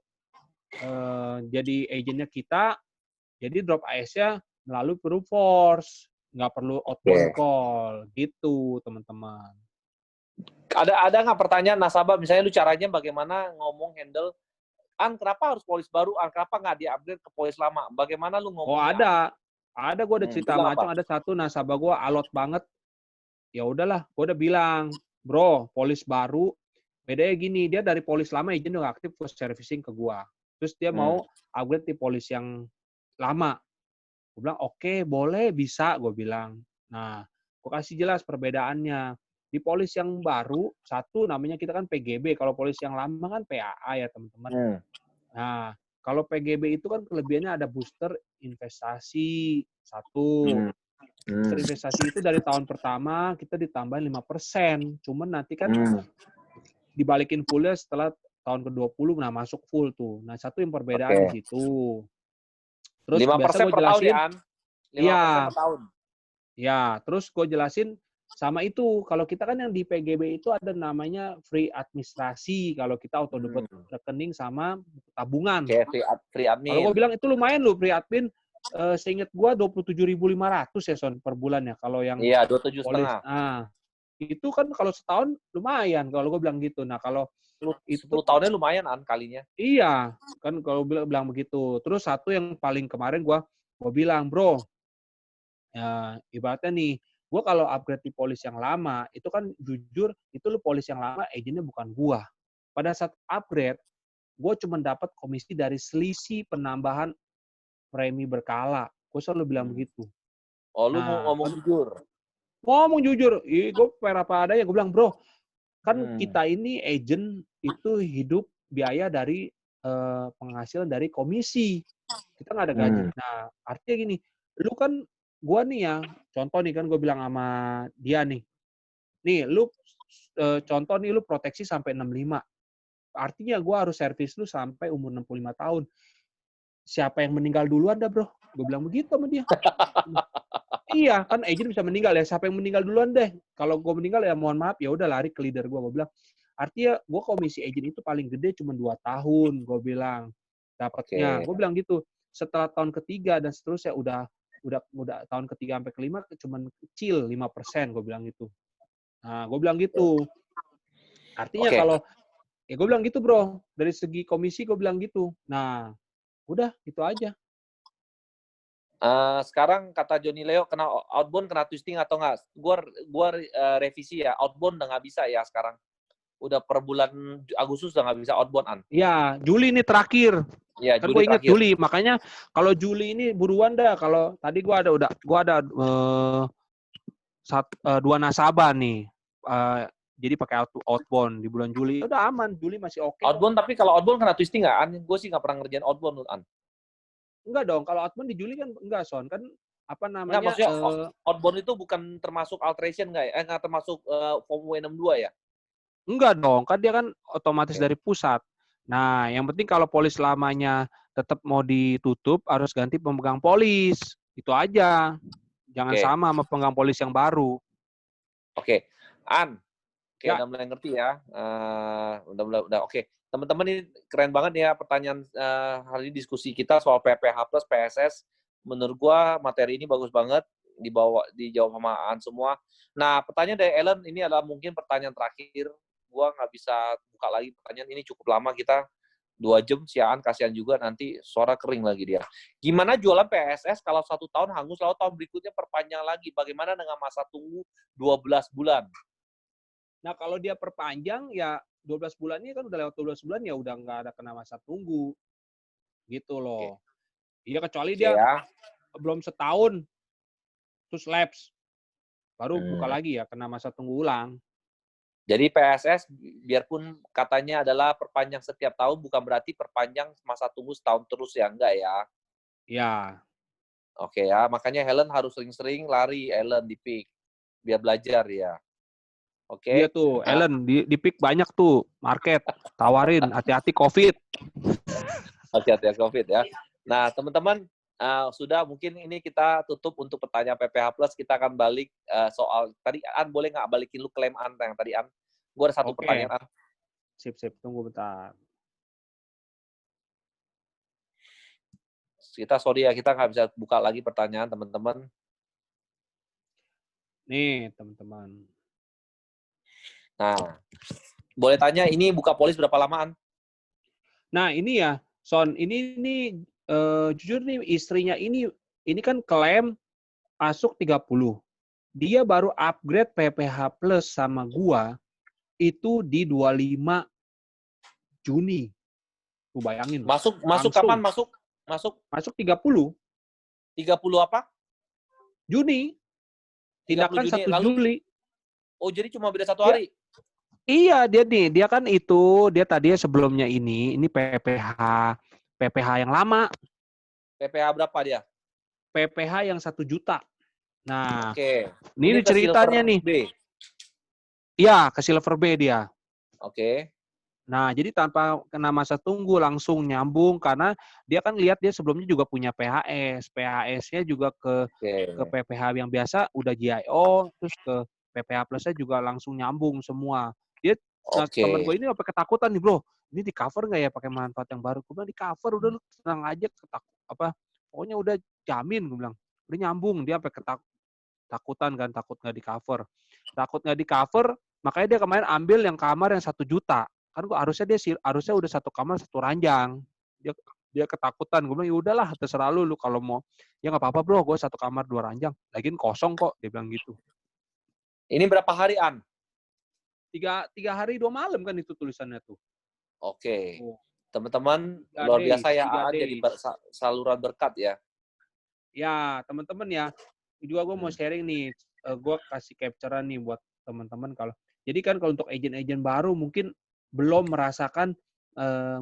jadi agentnya kita, jadi drop AHS-nya melalui proof force. Nggak perlu outbound call, gitu teman-teman. Ada nggak pertanyaan nasabah, misalnya lu caranya bagaimana ngomong handle, An, kenapa harus polis baru, An, kenapa nggak di-upgrade ke polis lama? Bagaimana lu ngomongnya? Oh, ada gue ada cerita macam, ada satu nasabah gue alot banget. Ya udahlah, gue udah bilang, bro, polis baru, bedanya gini, dia dari polis lama izin udah aktif ke servicing ke gue. Terus dia mau upgrade di polis yang lama. Gue bilang, oke, boleh, bisa, gue bilang. Nah, gue kasih jelas perbedaannya. Di polis yang baru, satu namanya kita kan PGB. Kalau polis yang lama kan PAA ya, teman-teman. Nah, kalau PGB itu kan kelebihannya ada booster investasi, satu. Booster investasi itu dari tahun pertama kita ditambahin 5%. Cuman nanti kan dibalikin fullnya setelah tahun ke-20, nah masuk full tuh. Nah, satu yang perbedaan di situ. Terus 5% per tahun ya, An? 5% per tahun? Ya, terus gue jelasin sama itu, kalau kita kan yang di PGB itu ada namanya free administrasi, kalau kita auto debit rekening sama tabungan. Free admin. Kalau gue bilang itu lumayan loh free admin, seingat gue 27.500 ya Son per bulan ya, kalau yang 27,5. Nah, itu kan kalau setahun lumayan kalau gue bilang gitu. Nah, kalau 10 tahunnya lumayan, An, kalinya. Iya, kan kalau bilang begitu. Terus satu yang paling kemarin gue bilang, bro, ya, ibaratnya nih, gue kalau upgrade di polis yang lama, itu kan jujur, itu lu polis yang lama, agentnya bukan gue. Pada saat upgrade, gue cuma dapat komisi dari selisih penambahan premi berkala. Gue selalu bilang begitu. Oh, lu mau ngomong jujur? Ngomong jujur. Gue apa adanya. Gue bilang, bro, kan kita ini agent itu hidup biaya dari penghasilan dari komisi. Kita nggak ada gaji. Nah, artinya gini, lu kan gue nih ya, contoh nih kan gue bilang sama dia nih, lu contoh nih lu proteksi sampai 65. Artinya gue harus servis lu sampai umur 65 tahun. Siapa yang meninggal duluan dah bro? Gue bilang begitu sama dia. Iya, kan agent bisa meninggal ya. Siapa yang meninggal duluan deh? Kalau gue meninggal ya mohon maaf, ya udah lari ke leader gue. Gue bilang, artinya gue komisi agent itu paling gede cuma 2 tahun. Gue bilang dapatnya. Gue bilang gitu. Setelah tahun ketiga dan seterusnya udah tahun ketiga sampai kelima cuman kecil 5%. Gue bilang gitu. Nah, gue bilang gitu. Artinya kalau ya gue bilang gitu bro. Dari segi komisi gue bilang gitu. Nah, udah gitu aja. Sekarang kata Johnny Leo kena outbound, kena twisting atau enggak? Gua revisi ya, outbound udah nggak bisa ya sekarang. udah per bulan Agustus udah nggak bisa outbound, An. Iya, Juli ini terakhir. Iya, Kan Juli gue inget terakhir. Juli, makanya kalau Juli ini buruan dah. Kalau tadi gue ada 2 nasabah nih. Jadi pakai outbound di bulan Juli. Udah aman, Juli masih oke. Outbound, tapi kalau outbound kena twisting nggak, An? Gue sih nggak pernah ngerjain outbound, An. Enggak dong, kalau outbound di Juli kan enggak, Son. Kan apa Nggak, namanya? maksudnya outbound itu bukan termasuk alteration nggak ya? Nggak termasuk Form W62 ya? Enggak dong, kan dia kan otomatis Oke. dari pusat. Nah, yang penting kalau polis lamanya tetap mau ditutup, harus ganti pemegang polis. Itu aja. Jangan Oke. sama pemegang polis yang baru. Oke. An, oke, Ya. udah mulai ngerti ya. Udah oke. Teman-teman, ini keren banget ya pertanyaan hari ini diskusi kita soal PPH plus PSS. Menurut gua materi ini bagus banget, dijawab sama An semua. Nah, pertanyaan dari Ellen ini adalah mungkin pertanyaan terakhir. Gua nggak bisa buka lagi pertanyaan ini, cukup lama kita 2 jam. Si An kasihan juga, nanti suara kering lagi dia. Gimana jualan PSS kalau 1 tahun hangus lalu tahun berikutnya perpanjang lagi? Bagaimana dengan masa tunggu 12 bulan? Nah, kalau dia perpanjang, ya 12 bulan ini kan udah lewat 12 bulan, ya udah nggak ada kena masa tunggu. Gitu loh. Iya, kecuali Oke dia ya. belum setahun, terus lapse. Baru buka lagi ya, kena masa tunggu ulang. Jadi PSS biarpun katanya adalah perpanjang setiap tahun, bukan berarti perpanjang masa tunggu setahun terus ya, enggak ya? Ya. Oke ya, makanya Helen harus sering-sering lari Helen di peak biar belajar ya. Oke. Iya tuh, Ellen di pick banyak tuh market, tawarin, hati-hati COVID. Hati-hati ya COVID ya. Nah, teman-teman, sudah mungkin ini kita tutup untuk pertanyaan PPH Plus. Kita akan balik soal tadi. An, boleh nggak balikin lu klaim An yang tadi, An? Gue ada satu Oke. pertanyaan, An. Sip, tunggu bentar. Sorry ya, kita nggak bisa buka lagi pertanyaan, teman-teman. Nih, teman-teman. Nah, boleh tanya, ini buka polis berapa lamaan? Nah, ini ya, Son, ini jujur nih, istrinya ini kan klaim masuk 30. Dia baru upgrade PPH Plus sama gua itu di 25 Juni. Tuh bayangin. Masuk Langsung. kapan? Masuk 30. 30 apa? Juni. 30 Tindakan Juni. 1 Juli. Oh, jadi cuma beda 1 hari? Iya, dia kan dia tadi sebelumnya ini PPH yang lama. PPH berapa dia? PPH yang 1 juta. Nah, Oke. ini ceritanya nih. Iya, ke Silver B dia. Oke. Nah, jadi tanpa kena masa tunggu langsung nyambung karena dia kan lihat dia sebelumnya juga punya PHS. PHS-nya juga ke PPH yang biasa udah GIO, terus ke PPH Plus-nya juga langsung nyambung semua. Dia teman gue ini sampai ketakutan nih, Bro. Ini di cover nggak ya pakai manfaat yang baru? Gue bilang di cover, udah lu tenang aja, pokoknya udah jamin, gue bilang. Udah nyambung, dia sampai ketakutan kan, takut nggak di cover. Takut nggak di cover, makanya dia kemarin ambil yang kamar yang 1 juta. Kan harusnya udah 1 kamar 1 ranjang. Dia ketakutan. Gue bilang, ya udahlah, terserah lu kalau mau. Ya nggak apa-apa, Bro, gue 1 kamar 2 ranjang. Lagian kosong kok, dia bilang gitu. Ini berapa hari, An? 3 hari 2 malam kan itu tulisannya tuh. Oke. Teman-teman, luar biasa ya, An, jadi saluran berkat ya. Ya, teman-teman ya. Juga gue mau sharing nih. Gue kasih capture-an nih buat teman-teman kalau. Jadi kan kalau untuk agent-agent baru mungkin belum merasakan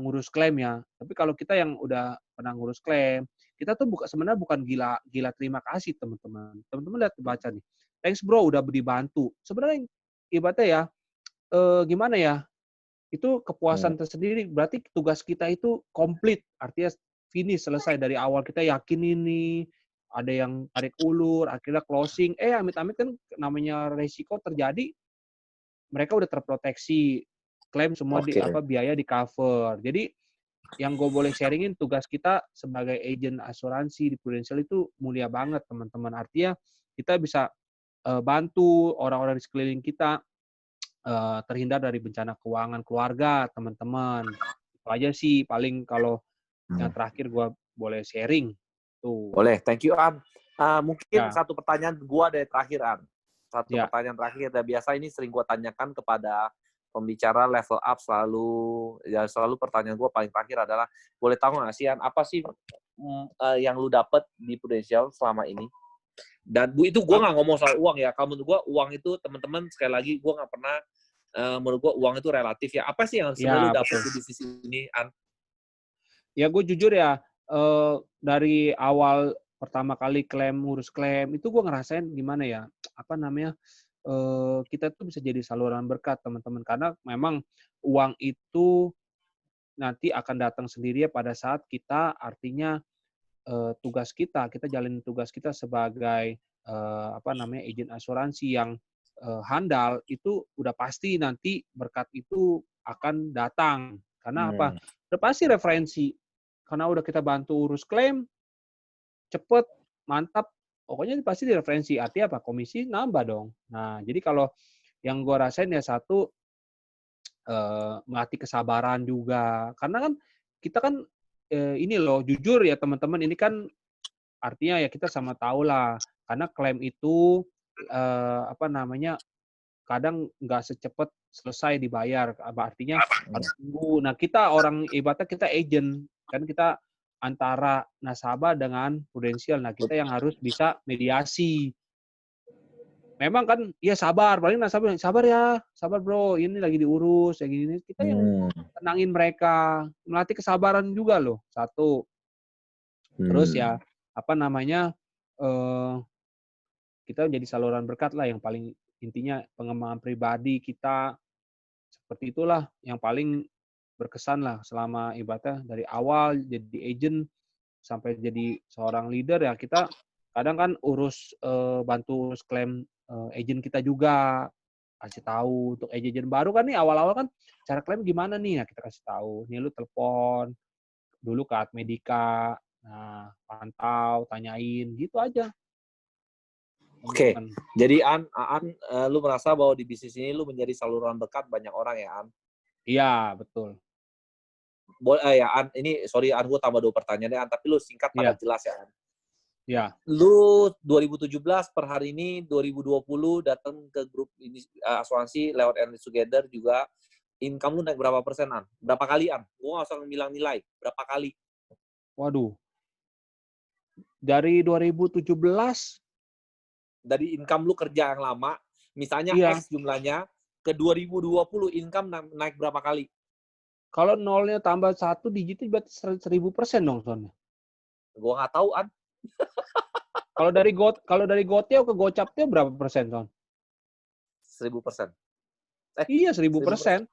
ngurus klaim ya. Tapi kalau kita yang udah pernah ngurus klaim, kita tuh sebenarnya bukan gila terima kasih, teman-teman. Teman-teman lihat baca nih. Thanks bro udah dibantu. Sebenarnya ibaratnya ya gimana ya? Itu kepuasan tersendiri. Berarti tugas kita itu komplit. Artinya finish, selesai dari awal kita yakin ini, ada yang tarik ulur, akhirnya closing. Amit-amit kan namanya resiko terjadi, mereka udah terproteksi, klaim semua biaya di cover. Jadi yang gue boleh sharingin, tugas kita sebagai agent asuransi di Prudential itu mulia banget, teman-teman. Artinya kita bisa bantu orang-orang di sekeliling kita terhindar dari bencana keuangan keluarga, teman-teman. Itu aja sih paling kalau yang terakhir gue boleh sharing. Tuh. Boleh, thank you, An. Mungkin satu pertanyaan gue dari terakhir, An. Pertanyaan terakhir, dan biasa ini sering gue tanyakan kepada pembicara level up selalu pertanyaan gue paling terakhir adalah, boleh tahu nggak sih, An, apa sih yang lu dapat di Prudential selama ini? Dan itu gue nggak ngomong soal uang ya. Kalau menurut gue uang itu, teman-teman, sekali lagi gue nggak pernah, menurut gue uang itu relatif ya. Apa sih yang sebenarnya lu dapat di bisnis ini, An? Ya gue jujur ya, dari awal pertama kali ngurus klaim itu gue ngerasain gimana ya, kita tuh bisa jadi saluran berkat, teman-teman, karena memang uang itu nanti akan datang sendiri ya pada saat kita artinya kita jalanin tugas kita sebagai agen asuransi yang handal, itu udah pasti nanti berkat itu akan datang. Karena apa? Udah pasti referensi. Karena udah kita bantu urus klaim, cepet, mantap, pokoknya pasti direferensi. Artinya apa? Komisi nambah dong. Nah, jadi kalau yang gue rasain ya satu, melatih kesabaran juga. Karena kan kita kan ini loh, jujur ya teman-teman, ini kan artinya ya kita sama tahu lah. Karena klaim itu kadang nggak secepat selesai dibayar. Artinya harus tunggu. Nah, kita orang ibaratnya kita agent, kan kita antara nasabah dengan Prudential. Nah, kita yang harus bisa mediasi. Memang kan, ya sabar, paling nasabah, sabar bro, ini lagi diurus, kayak gini. Kita yang tenangin mereka, melatih kesabaran juga loh, satu. Terus ya, kita jadi saluran berkat lah, yang paling intinya pengembangan pribadi kita, seperti itulah, yang paling berkesan lah selama ibaratnya dari awal jadi agent sampai jadi seorang leader ya, kita kadang kan bantu urus klaim agent kita juga, kasih tahu untuk agent baru kan nih, awal-awal kan cara klaim gimana nih, nah kita kasih tahu, nih lu telepon dulu ke Admedika, nah pantau, tanyain, gitu aja. Oke. Jadi An, lu merasa bahwa di bisnis ini lu menjadi saluran berkat banyak orang ya, An? Iya, betul. Ya, An, ini sorry An, gue tambah 2 pertanyaan deh, An, tapi lu singkat pada jelas ya, An. Ya. Lu 2017 per hari ini 2020 datang ke grup ini asuransi lewat Enrich Together juga, income lu naik berapa persen, An? Berapa kali, An? Gua nggak usah bilang nilai, berapa kali? Waduh. Dari 2017 dari income lu kerja yang lama, misalnya X jumlahnya, ke 2020 income naik berapa kali? Kalau nolnya tambah 1 digitnya berarti 1000% dong, Son. Gua nggak tahu, An. Kalau dari Goteo ke Gocapnya berapa persen, Son? 1000%. Iya, 1000%.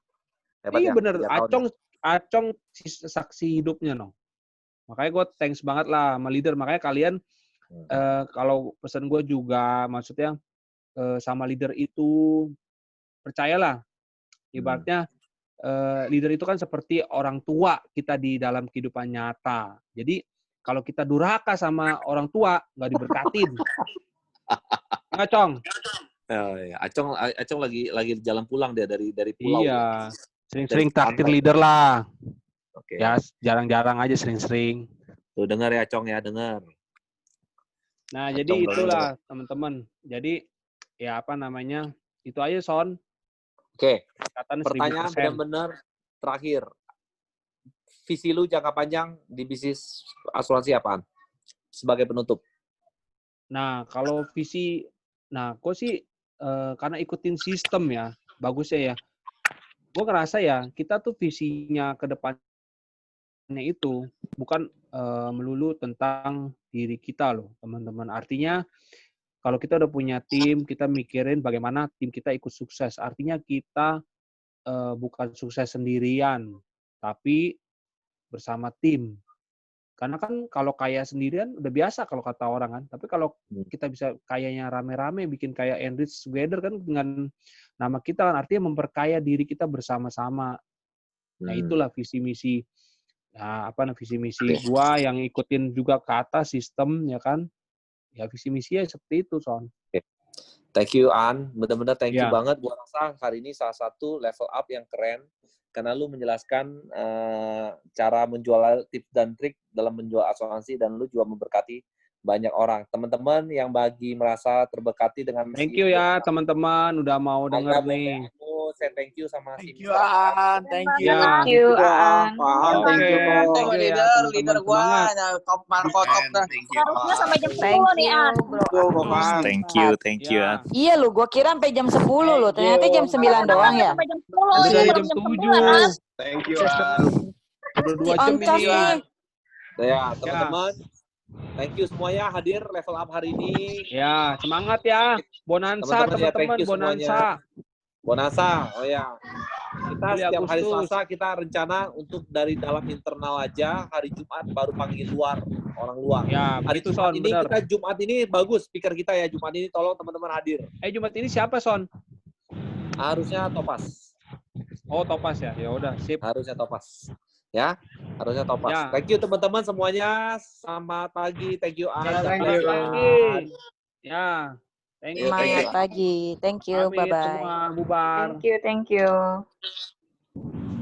Iya, bener. Acong saksi hidupnya, no. Makanya gue thanks banget lah sama leader. Makanya kalian, kalau pesan gue juga, maksudnya sama leader itu, percayalah. Ibaratnya, leader itu kan seperti orang tua kita di dalam kehidupan nyata. Jadi, kalau kita durhaka sama orang tua, nggak diberkatin. Nggak, Cong? Ya. Acong lagi jalan pulang dia dari pulau. Iya. Sering-sering traktir leader lah. Oke. Ya, jarang-jarang aja sering-sering. Tuh, dengar ya, Cong ya, dengar. Nah, Acong, jadi itulah, teman-teman. Jadi, ya itu aja, Son. Oke. Pertanyaan benar-benar terakhir. Visi lu jangka panjang di bisnis asuransi apaan? Sebagai penutup. Nah, kalau visi, gue sih karena ikutin sistem ya, bagusnya ya. Gue ngerasa ya, kita tuh visinya ke depannya itu bukan melulu tentang diri kita loh, teman-teman. Artinya, kalau kita udah punya tim, kita mikirin bagaimana tim kita ikut sukses. Artinya kita bukan sukses sendirian, tapi bersama tim. Karena kan kalau kaya sendirian udah biasa kalau kata orang kan. Tapi kalau kita bisa kayanya rame-rame, bikin kayak Enrich Together kan dengan nama kita kan, artinya memperkaya diri kita bersama-sama. Nah, itulah visi misi. Nah, visi misi gua yang ikutin juga ke atas sistem ya kan. Ya visi misinya seperti itu, Son. Thank you, An. Benar-benar thank you banget. Gua rasa hari ini salah satu level up yang keren. Karena lu menjelaskan cara menjual tips dan trik dalam menjual asuransi, dan lu juga memberkati banyak orang. Teman-teman yang merasa terberkati dengan thank you ya teman-teman udah mau denger nih. Saya thank you sama si Thank you, Mr. An. An. Thank you. Ya. Thank you, Aan. Paham, thank you, Oke, Bro. thank you ya, Leader teman-teman. gua, Semangat. top Marco top dah. Thank you. Harusnya sampai jam 10 Thank nih, you, An. Bro. Tuh, Bro Faham. Thank you, thank you. Ya. Iya lu, gua kira sampai jam 10 loh. Thank Ternyata you. jam 9 doang ya. Sampai jam 10, Udah ini dari belum jam jam 9, 7. An. Thank you, An. Udah Si 2 jam Oncos ini. nih. Ya, teman-teman. Thank you semuanya hadir level up hari ini. Ya, semangat ya. Bonanza, Teman-teman ya, thank teman-teman. you Bonanza. Bonanza, oh ya. Kita Juli, setiap hari Agustus. Selasa kita rencana untuk dari dalam internal aja, hari Jumat baru panggil luar, orang luar. Ya, Hari begitu, Jumat Son. ini Benar. kita Jumat ini bagus speaker kita ya. Jumat ini tolong teman-teman hadir. Jumat ini siapa, Son? Harusnya Topas. Oh, Topas ya. Ya udah, sip. Harusnya Topas. Ya, harusnya Topas. Ya. Thank you teman-teman semuanya. Selamat pagi. Thank you, An. Ya, God thank bless, you. An. Ya. Thank you. Semangat pagi. Thank you. Pamit Bye-bye. semua, bubar. Thank you.